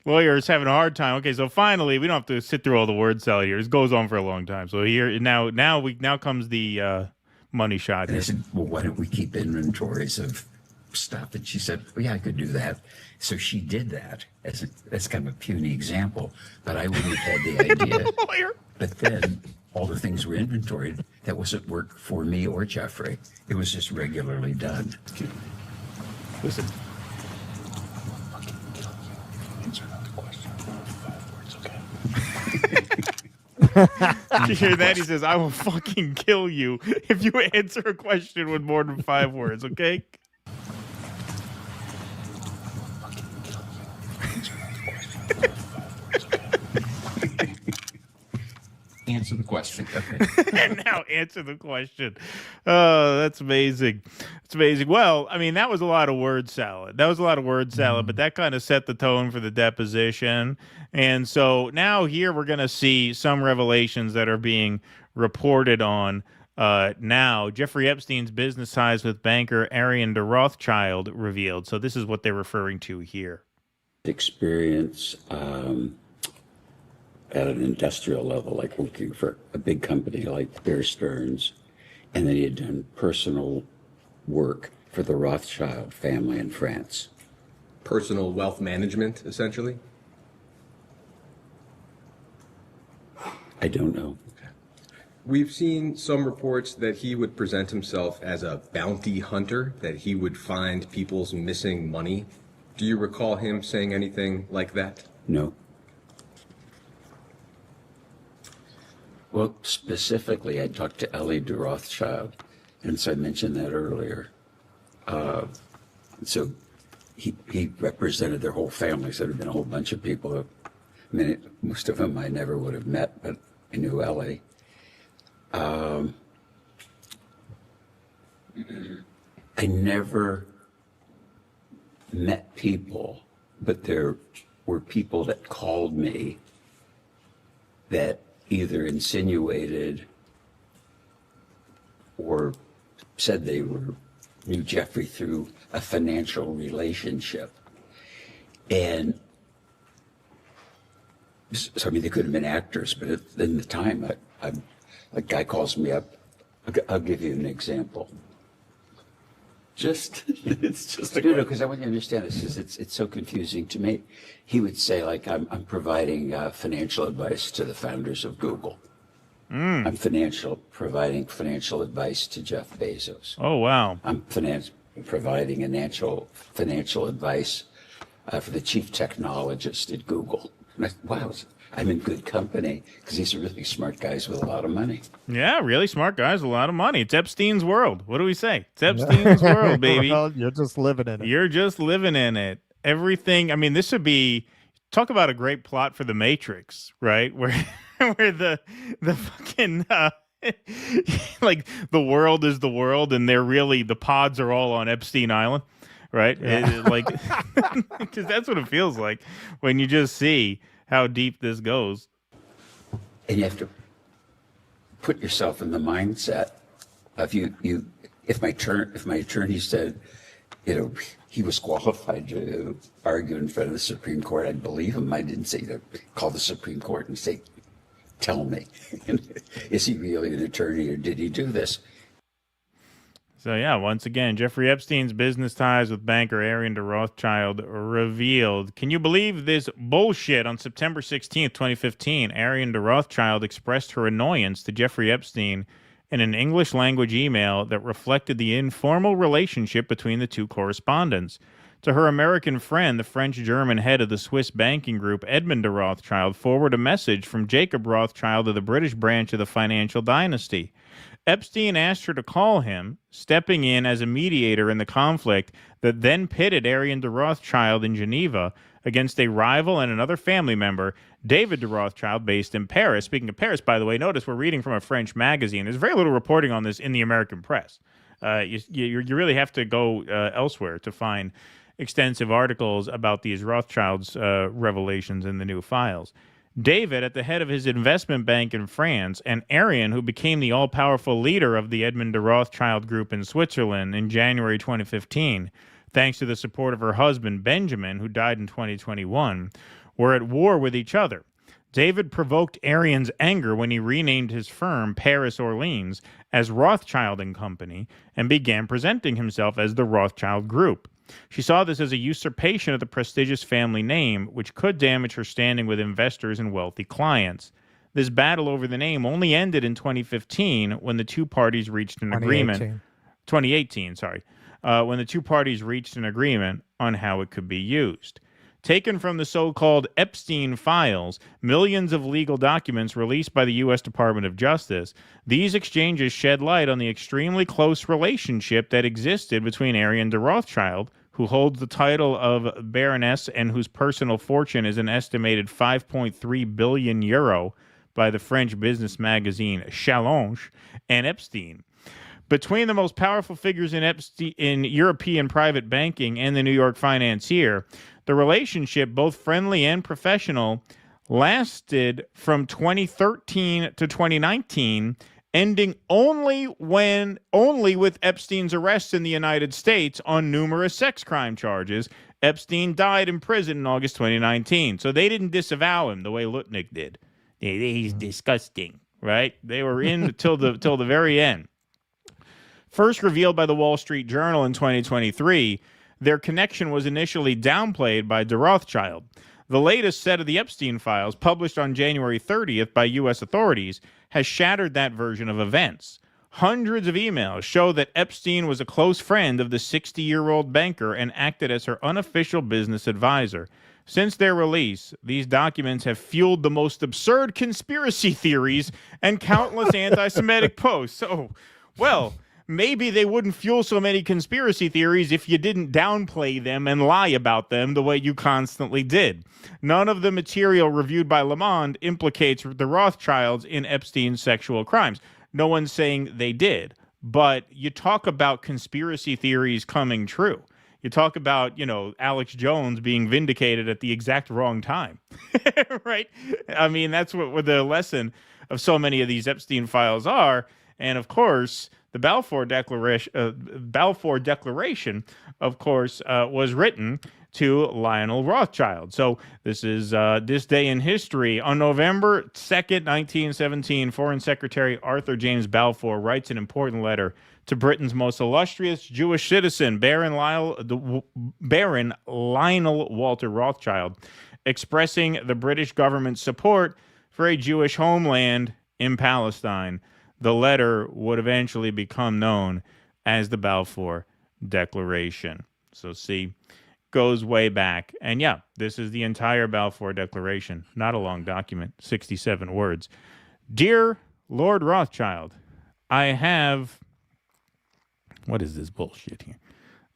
Lawyers having a hard time. Okay, so finally, we don't have to sit through all the word salad here. This goes on for a long time. So here now comes the money shot. And I Here. said, well, why don't we keep inventories of stuff? And she said, well, yeah, I could do that. So she did that as kind of a puny example, but I wouldn't have had the idea. But then all the things were inventoried. That wasn't work for me or Jeffrey. It was just regularly done. Listen. Did you hear that? He says, I will fucking kill you if you answer a question with more than 5 words, okay? Answer the question. Okay. And now answer the question. Oh, that's amazing. It's amazing. Well, I mean, that was a lot of word salad. But that kind of set the tone for the deposition. And so now here we're going to see some revelations that are being reported on now. Jeffrey Epstein's business ties with banker Arian de Rothschild revealed. So this is what they're referring to here. Experience at an industrial level, like working for a big company like Bear Stearns, and then he had done personal work for the Rothschild family in France. Personal wealth management, essentially? I don't know. We've seen some reports that he would present himself as a bounty hunter, that he would find people's missing money. Do you recall him saying anything like that? No. Well, specifically, I talked to Ellie de Rothschild, and so I mentioned that earlier. So he represented their whole family, so there had been a whole bunch of people. I mean, most of them I never would have met, but I knew Ellie. I never met people, but there were people that called me that either insinuated or said they knew Jeffrey through a financial relationship. And so, I mean, they could have been actors, but in the time, a guy calls me up. I'll give you an example. It's just a no, because I want you to understand this, because it's so confusing to me. He would say, like, I'm providing financial advice to the founders of Google. I'm providing financial advice to Jeff Bezos. Oh, wow. I'm providing financial advice for the chief technologist at Google. And wow, I'm in good company, because these are really smart guys with a lot of money. Yeah, really smart guys, a lot of money. It's Epstein's world. What do we say? It's Epstein's world, baby. Well, you're just living in it. You're just living in it. Everything. I mean, this would be, talk about a great plot for The Matrix, right? Where the fucking like the world is the world, and they're really, the pods are all on Epstein Island, right? Yeah. Like, because that's what it feels like when you just see how deep this goes. And you have to put yourself in the mindset of if my attorney said, he was qualified to argue in front of the Supreme Court, I'd believe him. I didn't say to call the Supreme Court and say, tell me, is he really an attorney, or did he do this? So yeah, once again, Jeffrey Epstein's business ties with banker Arian de Rothschild revealed. Can you believe this bullshit? On September 16th, 2015, Arian de Rothschild expressed her annoyance to Jeffrey Epstein in an English language email that reflected the informal relationship between the two correspondents. To her American friend, the French-German head of the Swiss banking group, Edmond de Rothschild, forwarded a message from Jacob Rothschild of the British branch of the financial dynasty. Epstein asked her to call him, stepping in as a mediator in the conflict that then pitted Arian de Rothschild in Geneva against a rival and another family member, David de Rothschild, based in Paris. Speaking of Paris, by the way, notice we're reading from a French magazine. There's very little reporting on this in the American press. You really have to go elsewhere to find extensive articles about these Rothschilds' revelations in the new files. David at the head of his investment bank in France, and Arian, who became the all-powerful leader of the Edmund de Rothschild Group in Switzerland in January 2015, thanks to the support of her husband, Benjamin, who died in 2021, were at war with each other. David provoked Arian's anger when he renamed his firm, Paris Orleans, as Rothschild & Company and began presenting himself as the Rothschild Group. She saw this as a usurpation of the prestigious family name, which could damage her standing with investors and wealthy clients. This battle over the name only ended in 2015 when the two parties reached an agreement. 2018, sorry. When the two parties reached an agreement on how it could be used. Taken from the so-called Epstein files, millions of legal documents released by the U.S. Department of Justice, these exchanges shed light on the extremely close relationship that existed between Arian de Rothschild, who holds the title of Baroness and whose personal fortune is an estimated 5.3 billion euro by the French business magazine Challenge, and Epstein. Between the most powerful figures in European private banking and the New York financier, the relationship, both friendly and professional, lasted from 2013 to 2019, ending only with Epstein's arrest in the United States on numerous sex crime charges. Epstein died in prison in August 2019, so they didn't disavow him the way Lutnick did. He's disgusting, right? They were in till the very end. First revealed by the Wall Street Journal in 2023, their connection was initially downplayed by de Rothschild. The latest set of the Epstein files, published on January 30th by U.S. authorities, has shattered that version of events. Hundreds of emails show that Epstein was a close friend of the 60-year-old banker and acted as her unofficial business advisor. Since their release, these documents have fueled the most absurd conspiracy theories and countless anti-Semitic posts. So, well, maybe they wouldn't fuel so many conspiracy theories if you didn't downplay them and lie about them the way you constantly did. None of the material reviewed by Le Monde implicates the Rothschilds in Epstein's sexual crimes. No one's saying they did, but you talk about conspiracy theories coming true. You talk about, Alex Jones being vindicated at the exact wrong time, right? I mean, that's what the lesson of so many of these Epstein files are. And of course, the Balfour Declaration, of course, was written to Lionel Rothschild. So this is this day in history. On November 2nd, 1917, Foreign Secretary Arthur James Balfour writes an important letter to Britain's most illustrious Jewish citizen, Baron Lionel Walter Rothschild, expressing the British government's support for a Jewish homeland in Palestine. The letter would eventually become known as the Balfour Declaration. So see, goes way back. And yeah, this is the entire Balfour Declaration. Not a long document, 67 words. Dear Lord Rothschild, I have... What is this bullshit here?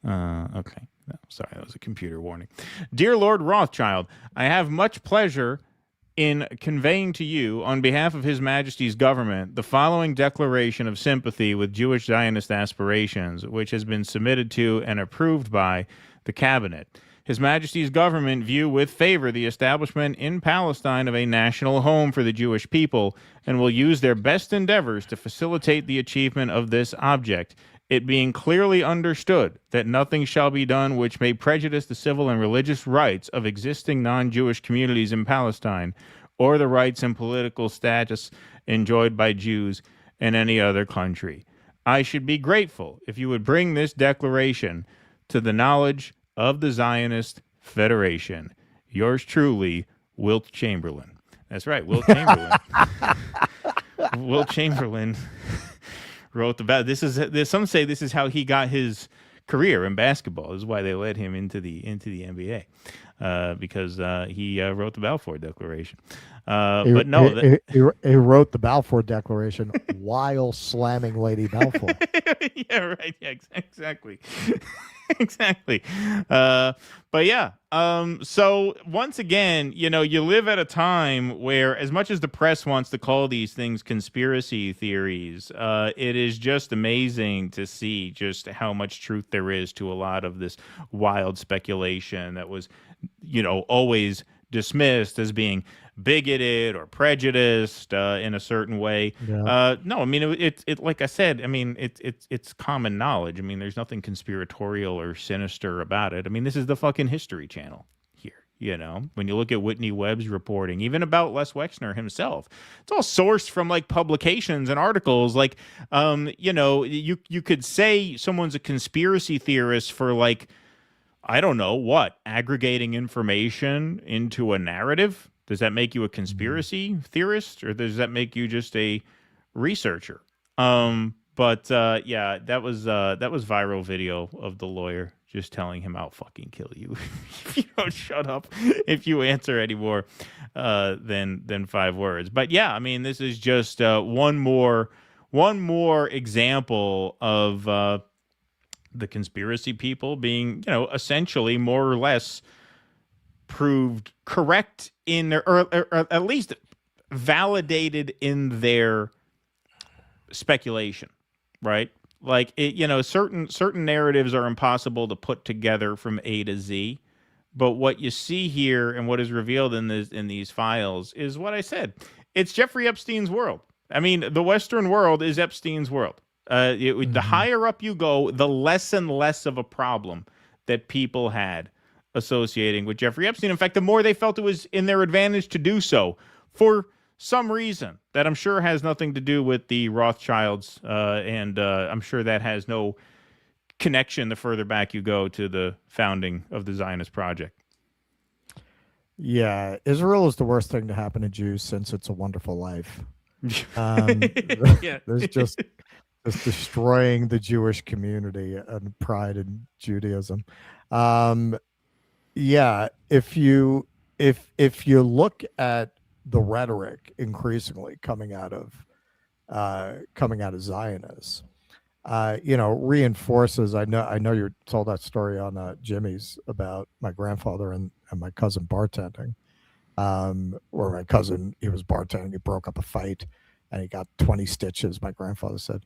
Okay. No, sorry, that was a computer warning. Dear Lord Rothschild, I have much pleasure in conveying to you, on behalf of His Majesty's government, the following declaration of sympathy with Jewish Zionist aspirations, which has been submitted to and approved by the Cabinet. His Majesty's government view with favor the establishment in Palestine of a national home for the Jewish people and will use their best endeavors to facilitate the achievement of this object, it being clearly understood that nothing shall be done which may prejudice the civil and religious rights of existing non-Jewish communities in Palestine or the rights and political status enjoyed by Jews in any other country. I should be grateful if you would bring this declaration to the knowledge of the Zionist Federation. Yours truly, Wilt Chamberlain. That's right, Wilt Chamberlain. Wilt Chamberlain wrote about this. Some say this is how he got his career in basketball. This is why they led him into the NBA because he wrote the Balfour Declaration. But no, he wrote the Balfour Declaration while slamming Lady Balfour. Yeah, right. Yeah, exactly. Exactly. But yeah, so once again, you live at a time where, as much as the press wants to call these things conspiracy theories, it is just amazing to see just how much truth there is to a lot of this wild speculation that was, always dismissed as being bigoted or prejudiced in a certain way. Yeah. No, I mean it. Like I said, I mean it's common knowledge. I mean, there's nothing conspiratorial or sinister about it. I mean, this is the fucking History Channel here. You know, when you look at Whitney Webb's reporting, even about Les Wexner himself, it's all sourced from like publications and articles. Like, you know, you could say someone's a conspiracy theorist for like, I don't know what, aggregating information into a narrative. Does that make you a conspiracy theorist, or does that make you just a researcher? But yeah, that was viral video of the lawyer just telling him I'll fucking kill you if you don't shut up, if you answer any more than 5 words. But yeah, I mean, this is just one more example of the conspiracy people being, you know, essentially more or less proved correct in their, or at least validated in their speculation, right? Like it, you know, certain narratives are impossible to put together from A to Z, but what you see here and what is revealed in these files is what I said. It's Jeffrey Epstein's world. I mean, the Western world is Epstein's world. The higher up you go, the less and less of a problem that people had associating with Jeffrey Epstein. In fact, the more they felt it was in their advantage to do so for some reason that I'm sure has nothing to do with the Rothschilds, and I'm sure that has no connection the further back you go to the founding of the Zionist project. Yeah, Israel is the worst thing to happen to Jews since It's a Wonderful Life. Yeah. There's just destroying the Jewish community and pride in Judaism. Yeah, if you look at the rhetoric increasingly coming out of Zionists, you know, reinforces. I know you told that story on Jimmy's about my grandfather and my cousin bartending, or my cousin, he was bartending, he broke up a fight and he got 20 stitches. My grandfather said,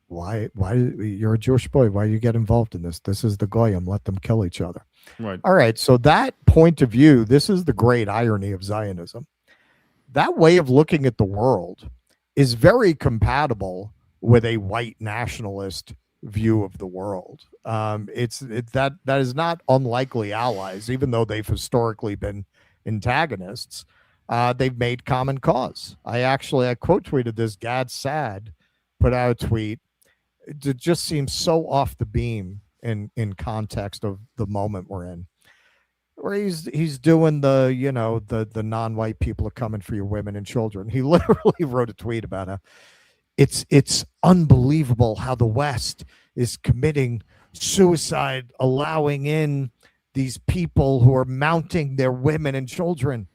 why you're a Jewish boy, why you get involved in this? This is the goyim, let them kill each other. Right. All right, so that point of view, this is the great irony of Zionism. That way of looking at the world is very compatible with a white nationalist view of the world. That is not unlikely allies, even though they've historically been antagonists. They've made common cause. I quote tweeted this. Gad Sad put out a tweet. It just seems so off the beam in context of the moment we're in, where he's doing the, you know, the non-white people are coming for your women and children. He literally wrote a tweet about how it's unbelievable how the West is committing suicide, allowing in these people who are mounting their women and children.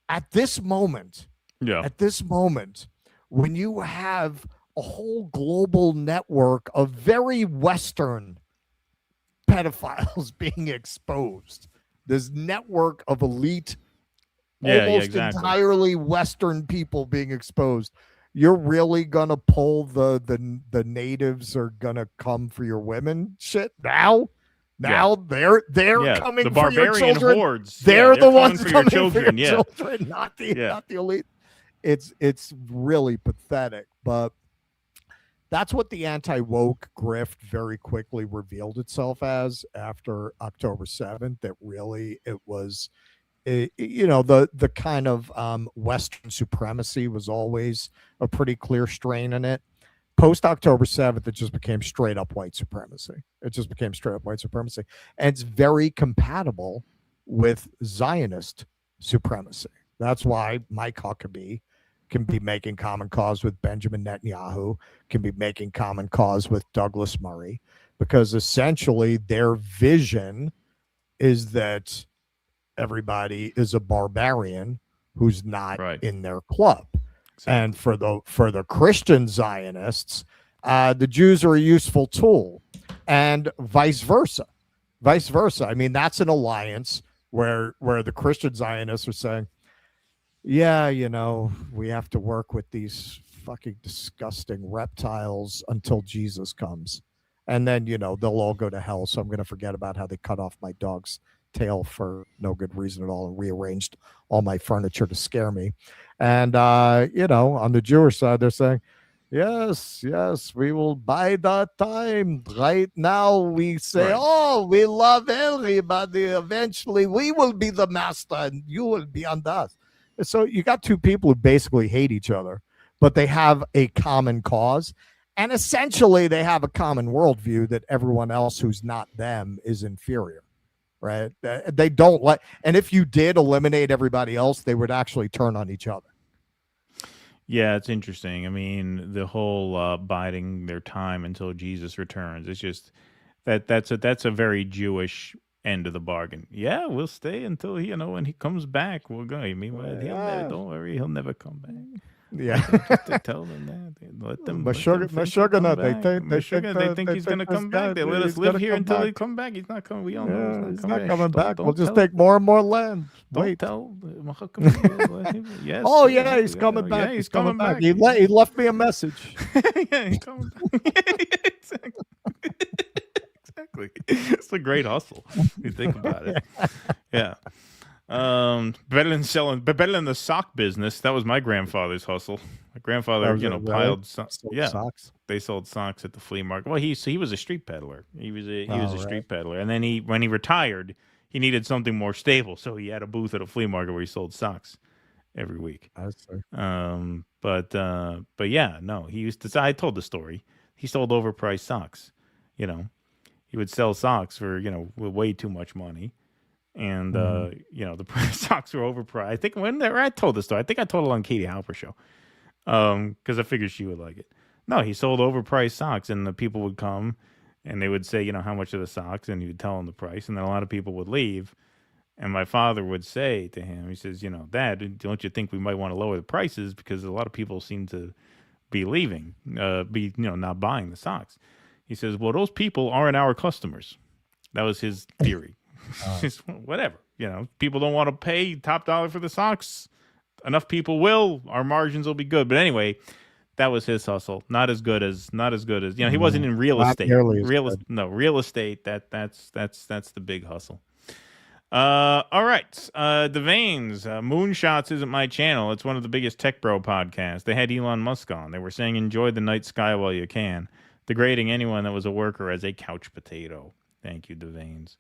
At this moment, when you have a whole global network of very Western pedophiles being exposed, this network of elite, almost entirely Western people being exposed, you're really gonna pull the natives are gonna come for your women shit now? They're coming the for your barbarian children. hordes. They're the ones for your coming children. for your children, not the elite. It's really pathetic, but that's what the anti-woke grift very quickly revealed itself as after October 7th. That really it was, you know, the kind of Western supremacy was always a pretty clear strain in it. Post October 7th, it just became straight up white supremacy. And it's very compatible with Zionist supremacy. That's why Mike Huckabee can be making common cause with Benjamin Netanyahu, can be making common cause with Douglas Murray, because essentially their vision is that everybody is a barbarian who's not in their club. And for the Christian Zionists, the Jews are a useful tool, and vice versa. I mean, that's an alliance where the Christian Zionists are saying, yeah, you know, we have to work with these fucking disgusting reptiles until Jesus comes. And then, you know, they'll all go to hell. So I'm going to forget about how they cut off my dog's tail for no good reason at all and rearranged all my furniture to scare me. And, on the Jewish side, they're saying, yes, we will buy the time. Right now, we say, oh, we love everybody. Eventually, we will be the master and you will be under us. So you got two people who basically hate each other, but they have a common cause. And essentially, they have a common worldview that everyone else who's not them is inferior, right? They don't like, and if you did eliminate everybody else, they would actually turn on each other. Yeah, it's interesting. I mean, the whole biding their time until Jesus returns. It's just that's a very Jewish end of the bargain. Yeah, we'll stay until when he comes back, we'll go. I mean, don't worry, he'll never come back. Yeah, just to tell them that. Let them. They think he's gonna come back. They let us live here until he come back. He's not coming. We all know he's not coming back. We'll just take more and more land. Don't tell Huckabee. Yes. Oh yeah, he's coming back. Yeah, he's coming back. He left me a message. Yeah, he's coming back. Exactly. It's a great hustle. You think about it. Yeah. Better than the sock business. That was my grandfather's hustle. My grandfather, piled socks. They sold socks at the flea market. Well, he was a street peddler. He was a street peddler, and then when he retired, he needed something more stable, so he had a booth at a flea market where he sold socks every week. But yeah, no, he used to. I told the story. He sold overpriced socks. He would sell socks for way too much money. And the socks were overpriced. I think I told the story. I think I told it on Katie Halper show, because I figured she would like it. No, he sold overpriced socks, and the people would come, and they would say, how much are the socks, and he would tell them the price, and then a lot of people would leave, and my father would say to him, he says, Dad, don't you think we might want to lower the prices because a lot of people seem to be leaving, not buying the socks. He says, well, those people aren't our customers. That was his theory. Whatever, people don't want to pay top dollar for the socks. Enough people will. Our margins will be good. But anyway, that was his hustle. Not as good as he wasn't in real estate. Real estate. That's the big hustle. All right. The Veins. Moonshots isn't my channel. It's one of the biggest tech bro podcasts. They had Elon Musk on. They were saying enjoy the night sky while you can, degrading anyone that was a worker as a couch potato. Thank you, The Veins.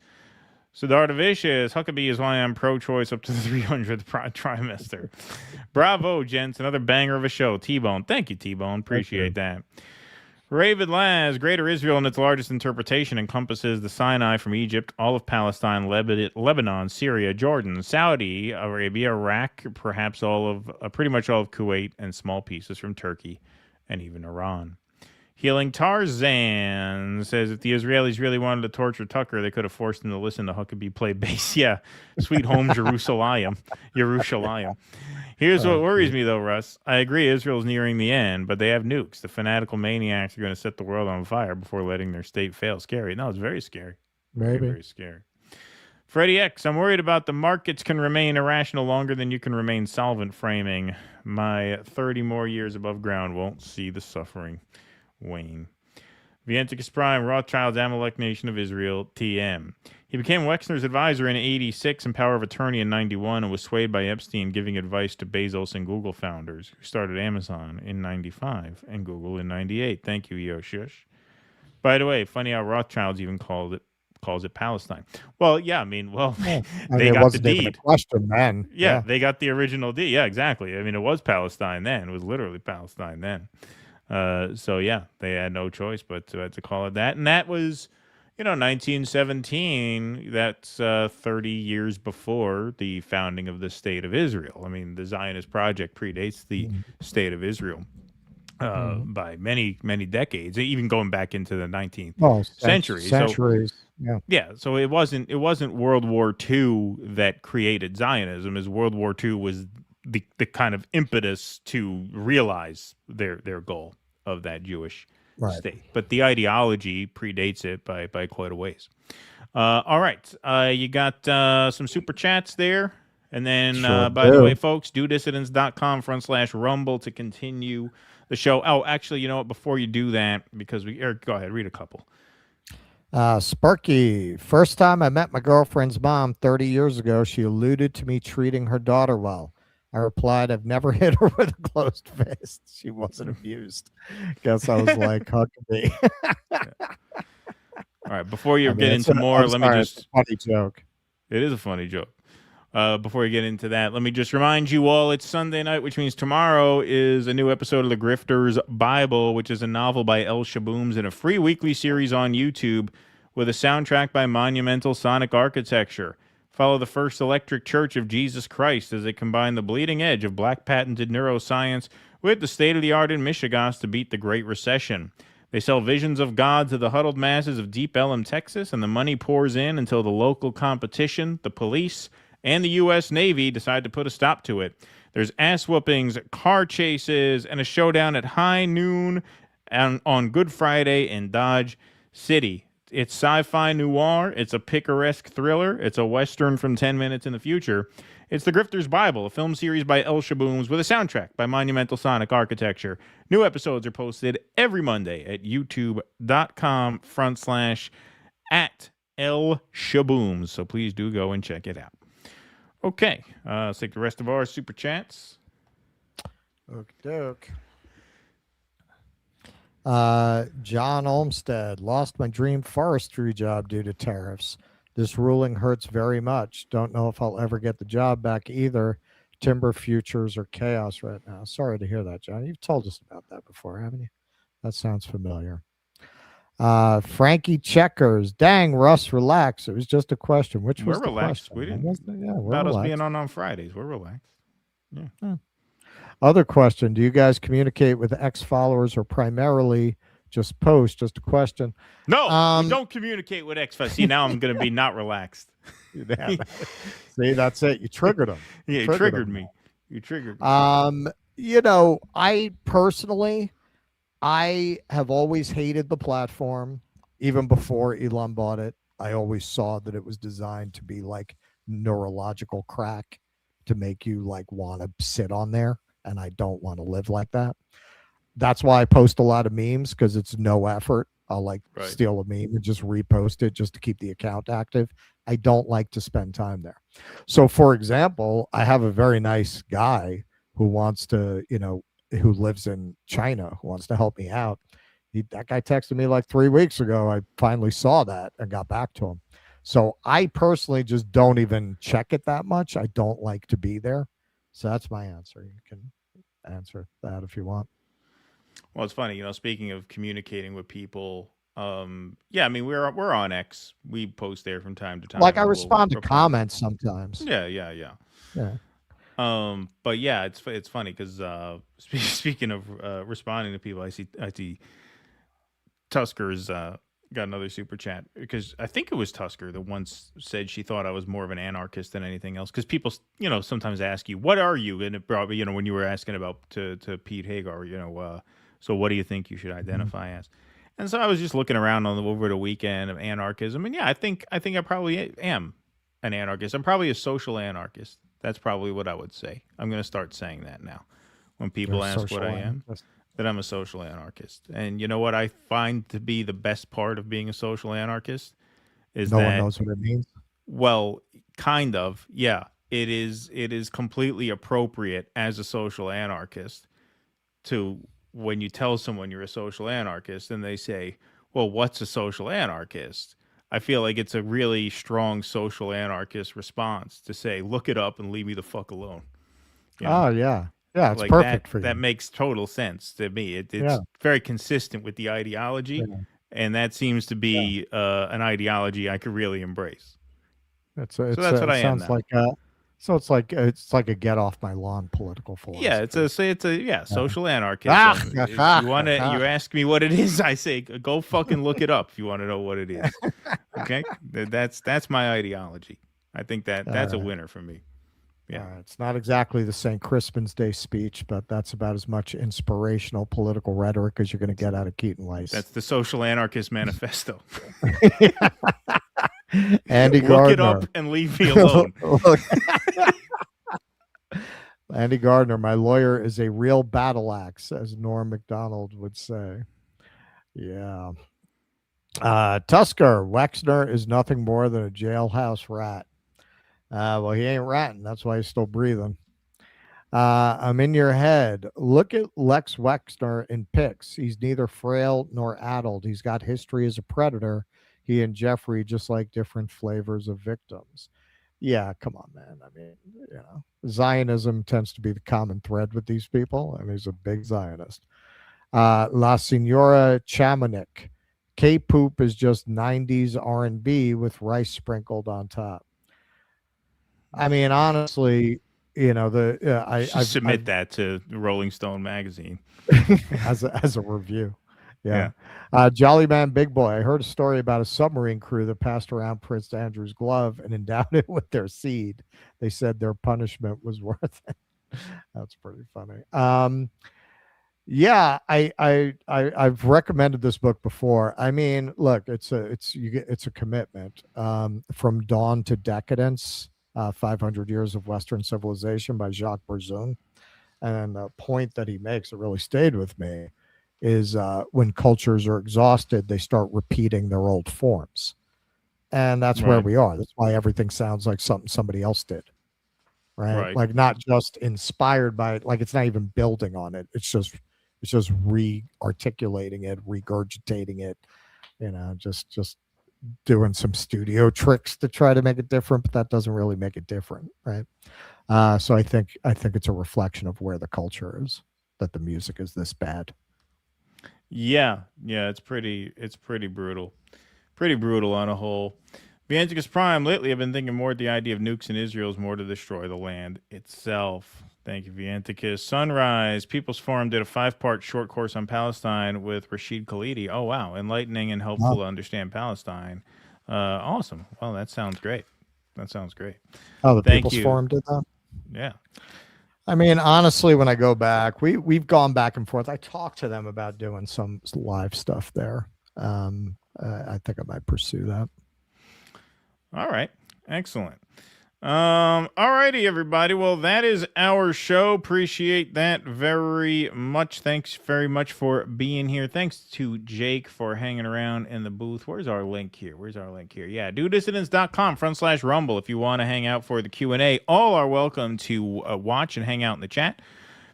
Siddhartha Vicious, Huckabee is why I'm pro-choice up to the 300th trimester. Bravo, gents. Another banger of a show. T-Bone. Thank you, T-Bone. Appreciate that. Raven Laz, Greater Israel in its largest interpretation encompasses the Sinai from Egypt, all of Palestine, Lebanon, Syria, Jordan, Saudi Arabia, Iraq, perhaps pretty much all of Kuwait, and small pieces from Turkey and even Iran. Healing Tarzan says if the Israelis really wanted to torture Tucker, they could have forced him to listen to Huckabee play bass. Yeah, sweet home Jerusalem. Here's what worries me, though, Russ. I agree Israel's nearing the end, but they have nukes. The fanatical maniacs are going to set the world on fire before letting their state fail. Scary. No, it's very scary. Maybe. Very, very scary. Freddie X, I'm worried about the markets can remain irrational longer than you can remain solvent framing. My 30 more years above ground won't see the suffering. Wayne. Vienticus Prime, Rothschild's Amalek Nation of Israel, TM. He became Wexner's advisor in 86 and power of attorney in 91 and was swayed by Epstein giving advice to Bezos and Google founders who started Amazon in 95 and Google in 98. Thank you, Yoshish. By the way, funny how Rothschild's even calls it Palestine. Well, yeah, they got the deed. Question, man. Yeah, they got the original deed. Yeah, exactly. I mean, it was Palestine then. It was literally Palestine then. So yeah, they had no choice but to call it that. And that was, 1917. That's 30 years before the founding of the State of Israel. I mean, the Zionist project predates the State of Israel by many, many decades, even going back into the 19th century. Centuries. Yeah. So it wasn't World War II that created Zionism. As World War II was the kind of impetus to realize their goal of that Jewish state. But the ideology predates it by quite a ways. All right. You got some super chats there. And then, by the way, folks, dodissidents.com/rumble to continue the show. Oh, actually, you know what? Before you do that, because Eric, go ahead, read a couple. Sparky, first time I met my girlfriend's mom 30 years ago, she alluded to me treating her daughter well. I replied, I've never hit her with a closed fist. She wasn't amused. Guess I was like, Huckabee. All right, before you I mean, get it's into a- more, I'm let sorry, me it's just. a funny joke. It is a funny joke. Before you get into that, let me just remind you all it's Sunday night, which means tomorrow is a new episode of The Grifter's Bible, which is a novel by El Shabooms and a free weekly series on YouTube with a soundtrack by Monumental Sonic Architecture. Follow the First Electric Church of Jesus Christ as they combine the bleeding edge of black patented neuroscience with the state-of-the-art in Michigan to beat the Great Recession. They sell visions of God to the huddled masses of Deep Ellum, Texas, and the money pours in until the local competition, the police, and the U.S. Navy decide to put a stop to it. There's ass whoopings, car chases, and a showdown at high noon on Good Friday in Dodge City. It's sci-fi noir. It's a picaresque thriller. It's a western from 10 minutes in the future. It's The Grifter's Bible, a film series by El Shabooms with a soundtrack by Monumental Sonic Architecture. New episodes are posted every Monday at youtube.com/@El-Shabooms. So please do go and check it out. Okay, let's take the rest of our super chats. Okey-doke. John Olmsted, lost my dream forestry job due to tariffs. This ruling hurts very much. Don't know if I'll ever get the job back either. Timber futures are chaos right now. Sorry to hear that, John. You've told us about that before, haven't you? That sounds familiar. Frankie Checkers. Dang, Russ, relax. It was just a question. Which was We're the relaxed. question? We didn't. Yeah, we're About us relaxed. being on Fridays. We're relaxed. Yeah. Other question. Do you guys communicate with ex-followers or primarily just post? Just a question. No, we don't communicate with X-Files. See, now I'm going to be not relaxed. See, that's it. You triggered them. Yeah, you triggered me. You triggered me. I personally, I have always hated the platform. Even before Elon bought it, I always saw that it was designed to be like neurological crack to make you like want to sit on there. And I don't want to live like that. That's why I post a lot of memes, because it's no effort. I'll steal a meme and just repost it just to keep the account active. I don't like to spend time there. So, for example, I have a very nice guy who wants to, who lives in China, who wants to help me out. That guy texted me like 3 weeks ago. I finally saw that and got back to him. So I personally just don't even check it that much. I don't like to be there. So that's my answer. You can answer that if you want. Well, it's funny, speaking of communicating with people, yeah, I mean, we're on X. We post there from time to time. Like I respond to comments sometimes. Yeah. But yeah, it's funny because speaking of responding to people, I see Tusker's got another super chat, because I think it was Tusker that once said she thought I was more of an anarchist than anything else. Because people, sometimes ask you, "What are you?" And it probably, when you were asking about to Pete Hager, so what do you think you should identify as? And so I was just looking around over the weekend of anarchism, and yeah, I think I probably am an anarchist. I'm probably a social anarchist. That's probably what I would say. I'm going to start saying that now when people ask what I am. That I'm a social anarchist. And you know what I find to be the best part of being a social anarchist is no one knows what it means. Well, kind of, yeah. It is completely appropriate as a social anarchist to, when you tell someone you're a social anarchist and they say, well, what's a social anarchist? I feel like it's a really strong social anarchist response to say, look it up and leave me the fuck alone. Oh, yeah. Yeah, it's like perfect for you. That makes total sense to me. It's very consistent with the ideology, and that seems to be an ideology I could really embrace. That's what I am now. So it's like a get off my lawn political philosophy. Yeah, it's a social anarchism. If you ask me what it is, I say go fucking look it up if you want to know what it is. Okay, that's my ideology. I think that's a winner for me. Yeah, it's not exactly the St. Crispin's Day speech, but that's about as much inspirational political rhetoric as you're going to get out of Keaton Weiss. That's the Social Anarchist Manifesto. Andy Look Gardner. it up and leave me alone. Andy Gardner, my lawyer is a real battle axe, as Norm Macdonald would say. Yeah. Tusker, Wexner is nothing more than a jailhouse rat. Well, he ain't ratting. That's why he's still breathing. I'm in your head. Look at Lex Wexner in pics. He's neither frail nor addled. He's got history as a predator. He and Jeffrey just like different flavors of victims. Yeah, come on, man. I mean, Zionism tends to be the common thread with these people. I mean, he's a big Zionist. La Senora Chamonix. K-poop is just 90s R&B with rice sprinkled on top. I mean, honestly, I submit that to Rolling Stone magazine as a review. Yeah. Jolly Man Big Boy. I heard a story about a submarine crew that passed around Prince Andrew's glove and endowed it with their seed. They said their punishment was worth it. That's pretty funny. Yeah, I've recommended this book before. I mean, look, it's a commitment. From Dawn to Decadence, 500 Years of Western Civilization by Jacques Berzon. And the point that he makes that really stayed with me is when cultures are exhausted, they start repeating their old forms. And that's where we are. That's why everything sounds like something somebody else did. Right? Like not just inspired by it, like it's not even building on it. It's just re-articulating it, regurgitating it, just doing some studio tricks to try to make it different, but that doesn't really make it different, right? So I think it's a reflection of where the culture is, that the music is this bad. Yeah, it's pretty brutal. Pretty brutal on a whole. Vianticus Prime, lately I've been thinking more at the idea of nukes in Israel is more to destroy the land itself. Thank you, Vianticus. Sunrise, People's Forum did a 5-part short course on Palestine with Rashid Khalidi. Oh, wow. Enlightening and helpful to understand Palestine. Awesome. Well, that sounds great. Oh, the People's Forum did that? Yeah. I mean, honestly, when I go back, we've gone back and forth. I talked to them about doing some live stuff there. I think I might pursue that. All right. Excellent. All righty, everybody. Well, that is our show. Appreciate that very much. Thanks very much for being here. Thanks to Jake for hanging around in the booth. Where's our link here? Yeah, dudissidents.com/rumble if you want to hang out for the Q&A. All are welcome to watch and hang out in the chat.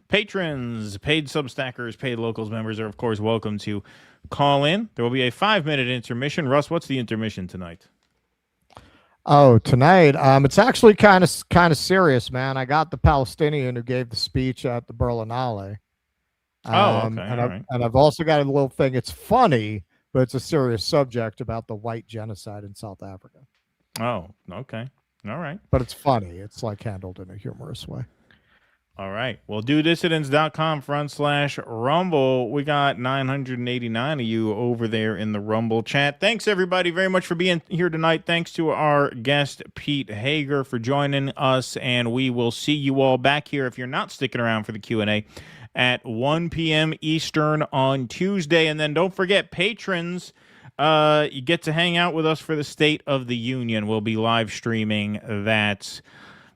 Patrons, paid substackers, paid locals members are, of course, welcome to call in. There will be a 5-minute intermission. Russ, what's the intermission tonight? Oh, tonight, it's actually kind of serious, man. I got the Palestinian who gave the speech at the Berlinale. Okay. And I've also got a little thing. It's funny, but it's a serious subject about the white genocide in South Africa. Oh, okay. All right. But it's funny. It's like handled in a humorous way. All right. Well, dudissidents.com/rumble. We got 989 of you over there in the Rumble chat. Thanks, everybody, very much for being here tonight. Thanks to our guest, Pete Hager, for joining us. And we will see you all back here, if you're not sticking around for the Q&A, at 1 p.m. Eastern on Tuesday. And then don't forget, patrons, you get to hang out with us for the State of the Union. We'll be live streaming that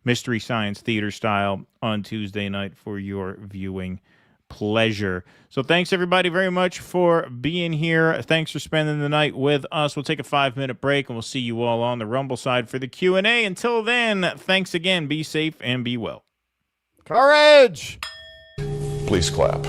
Mystery Science Theater style on Tuesday night for your viewing pleasure. So thanks, everybody, very much for being here. Thanks for spending the night with us. We'll take a 5-minute break, and we'll see you all on the Rumble side for the Q&A. Until then, thanks again. Be safe and be well. Courage! Please clap.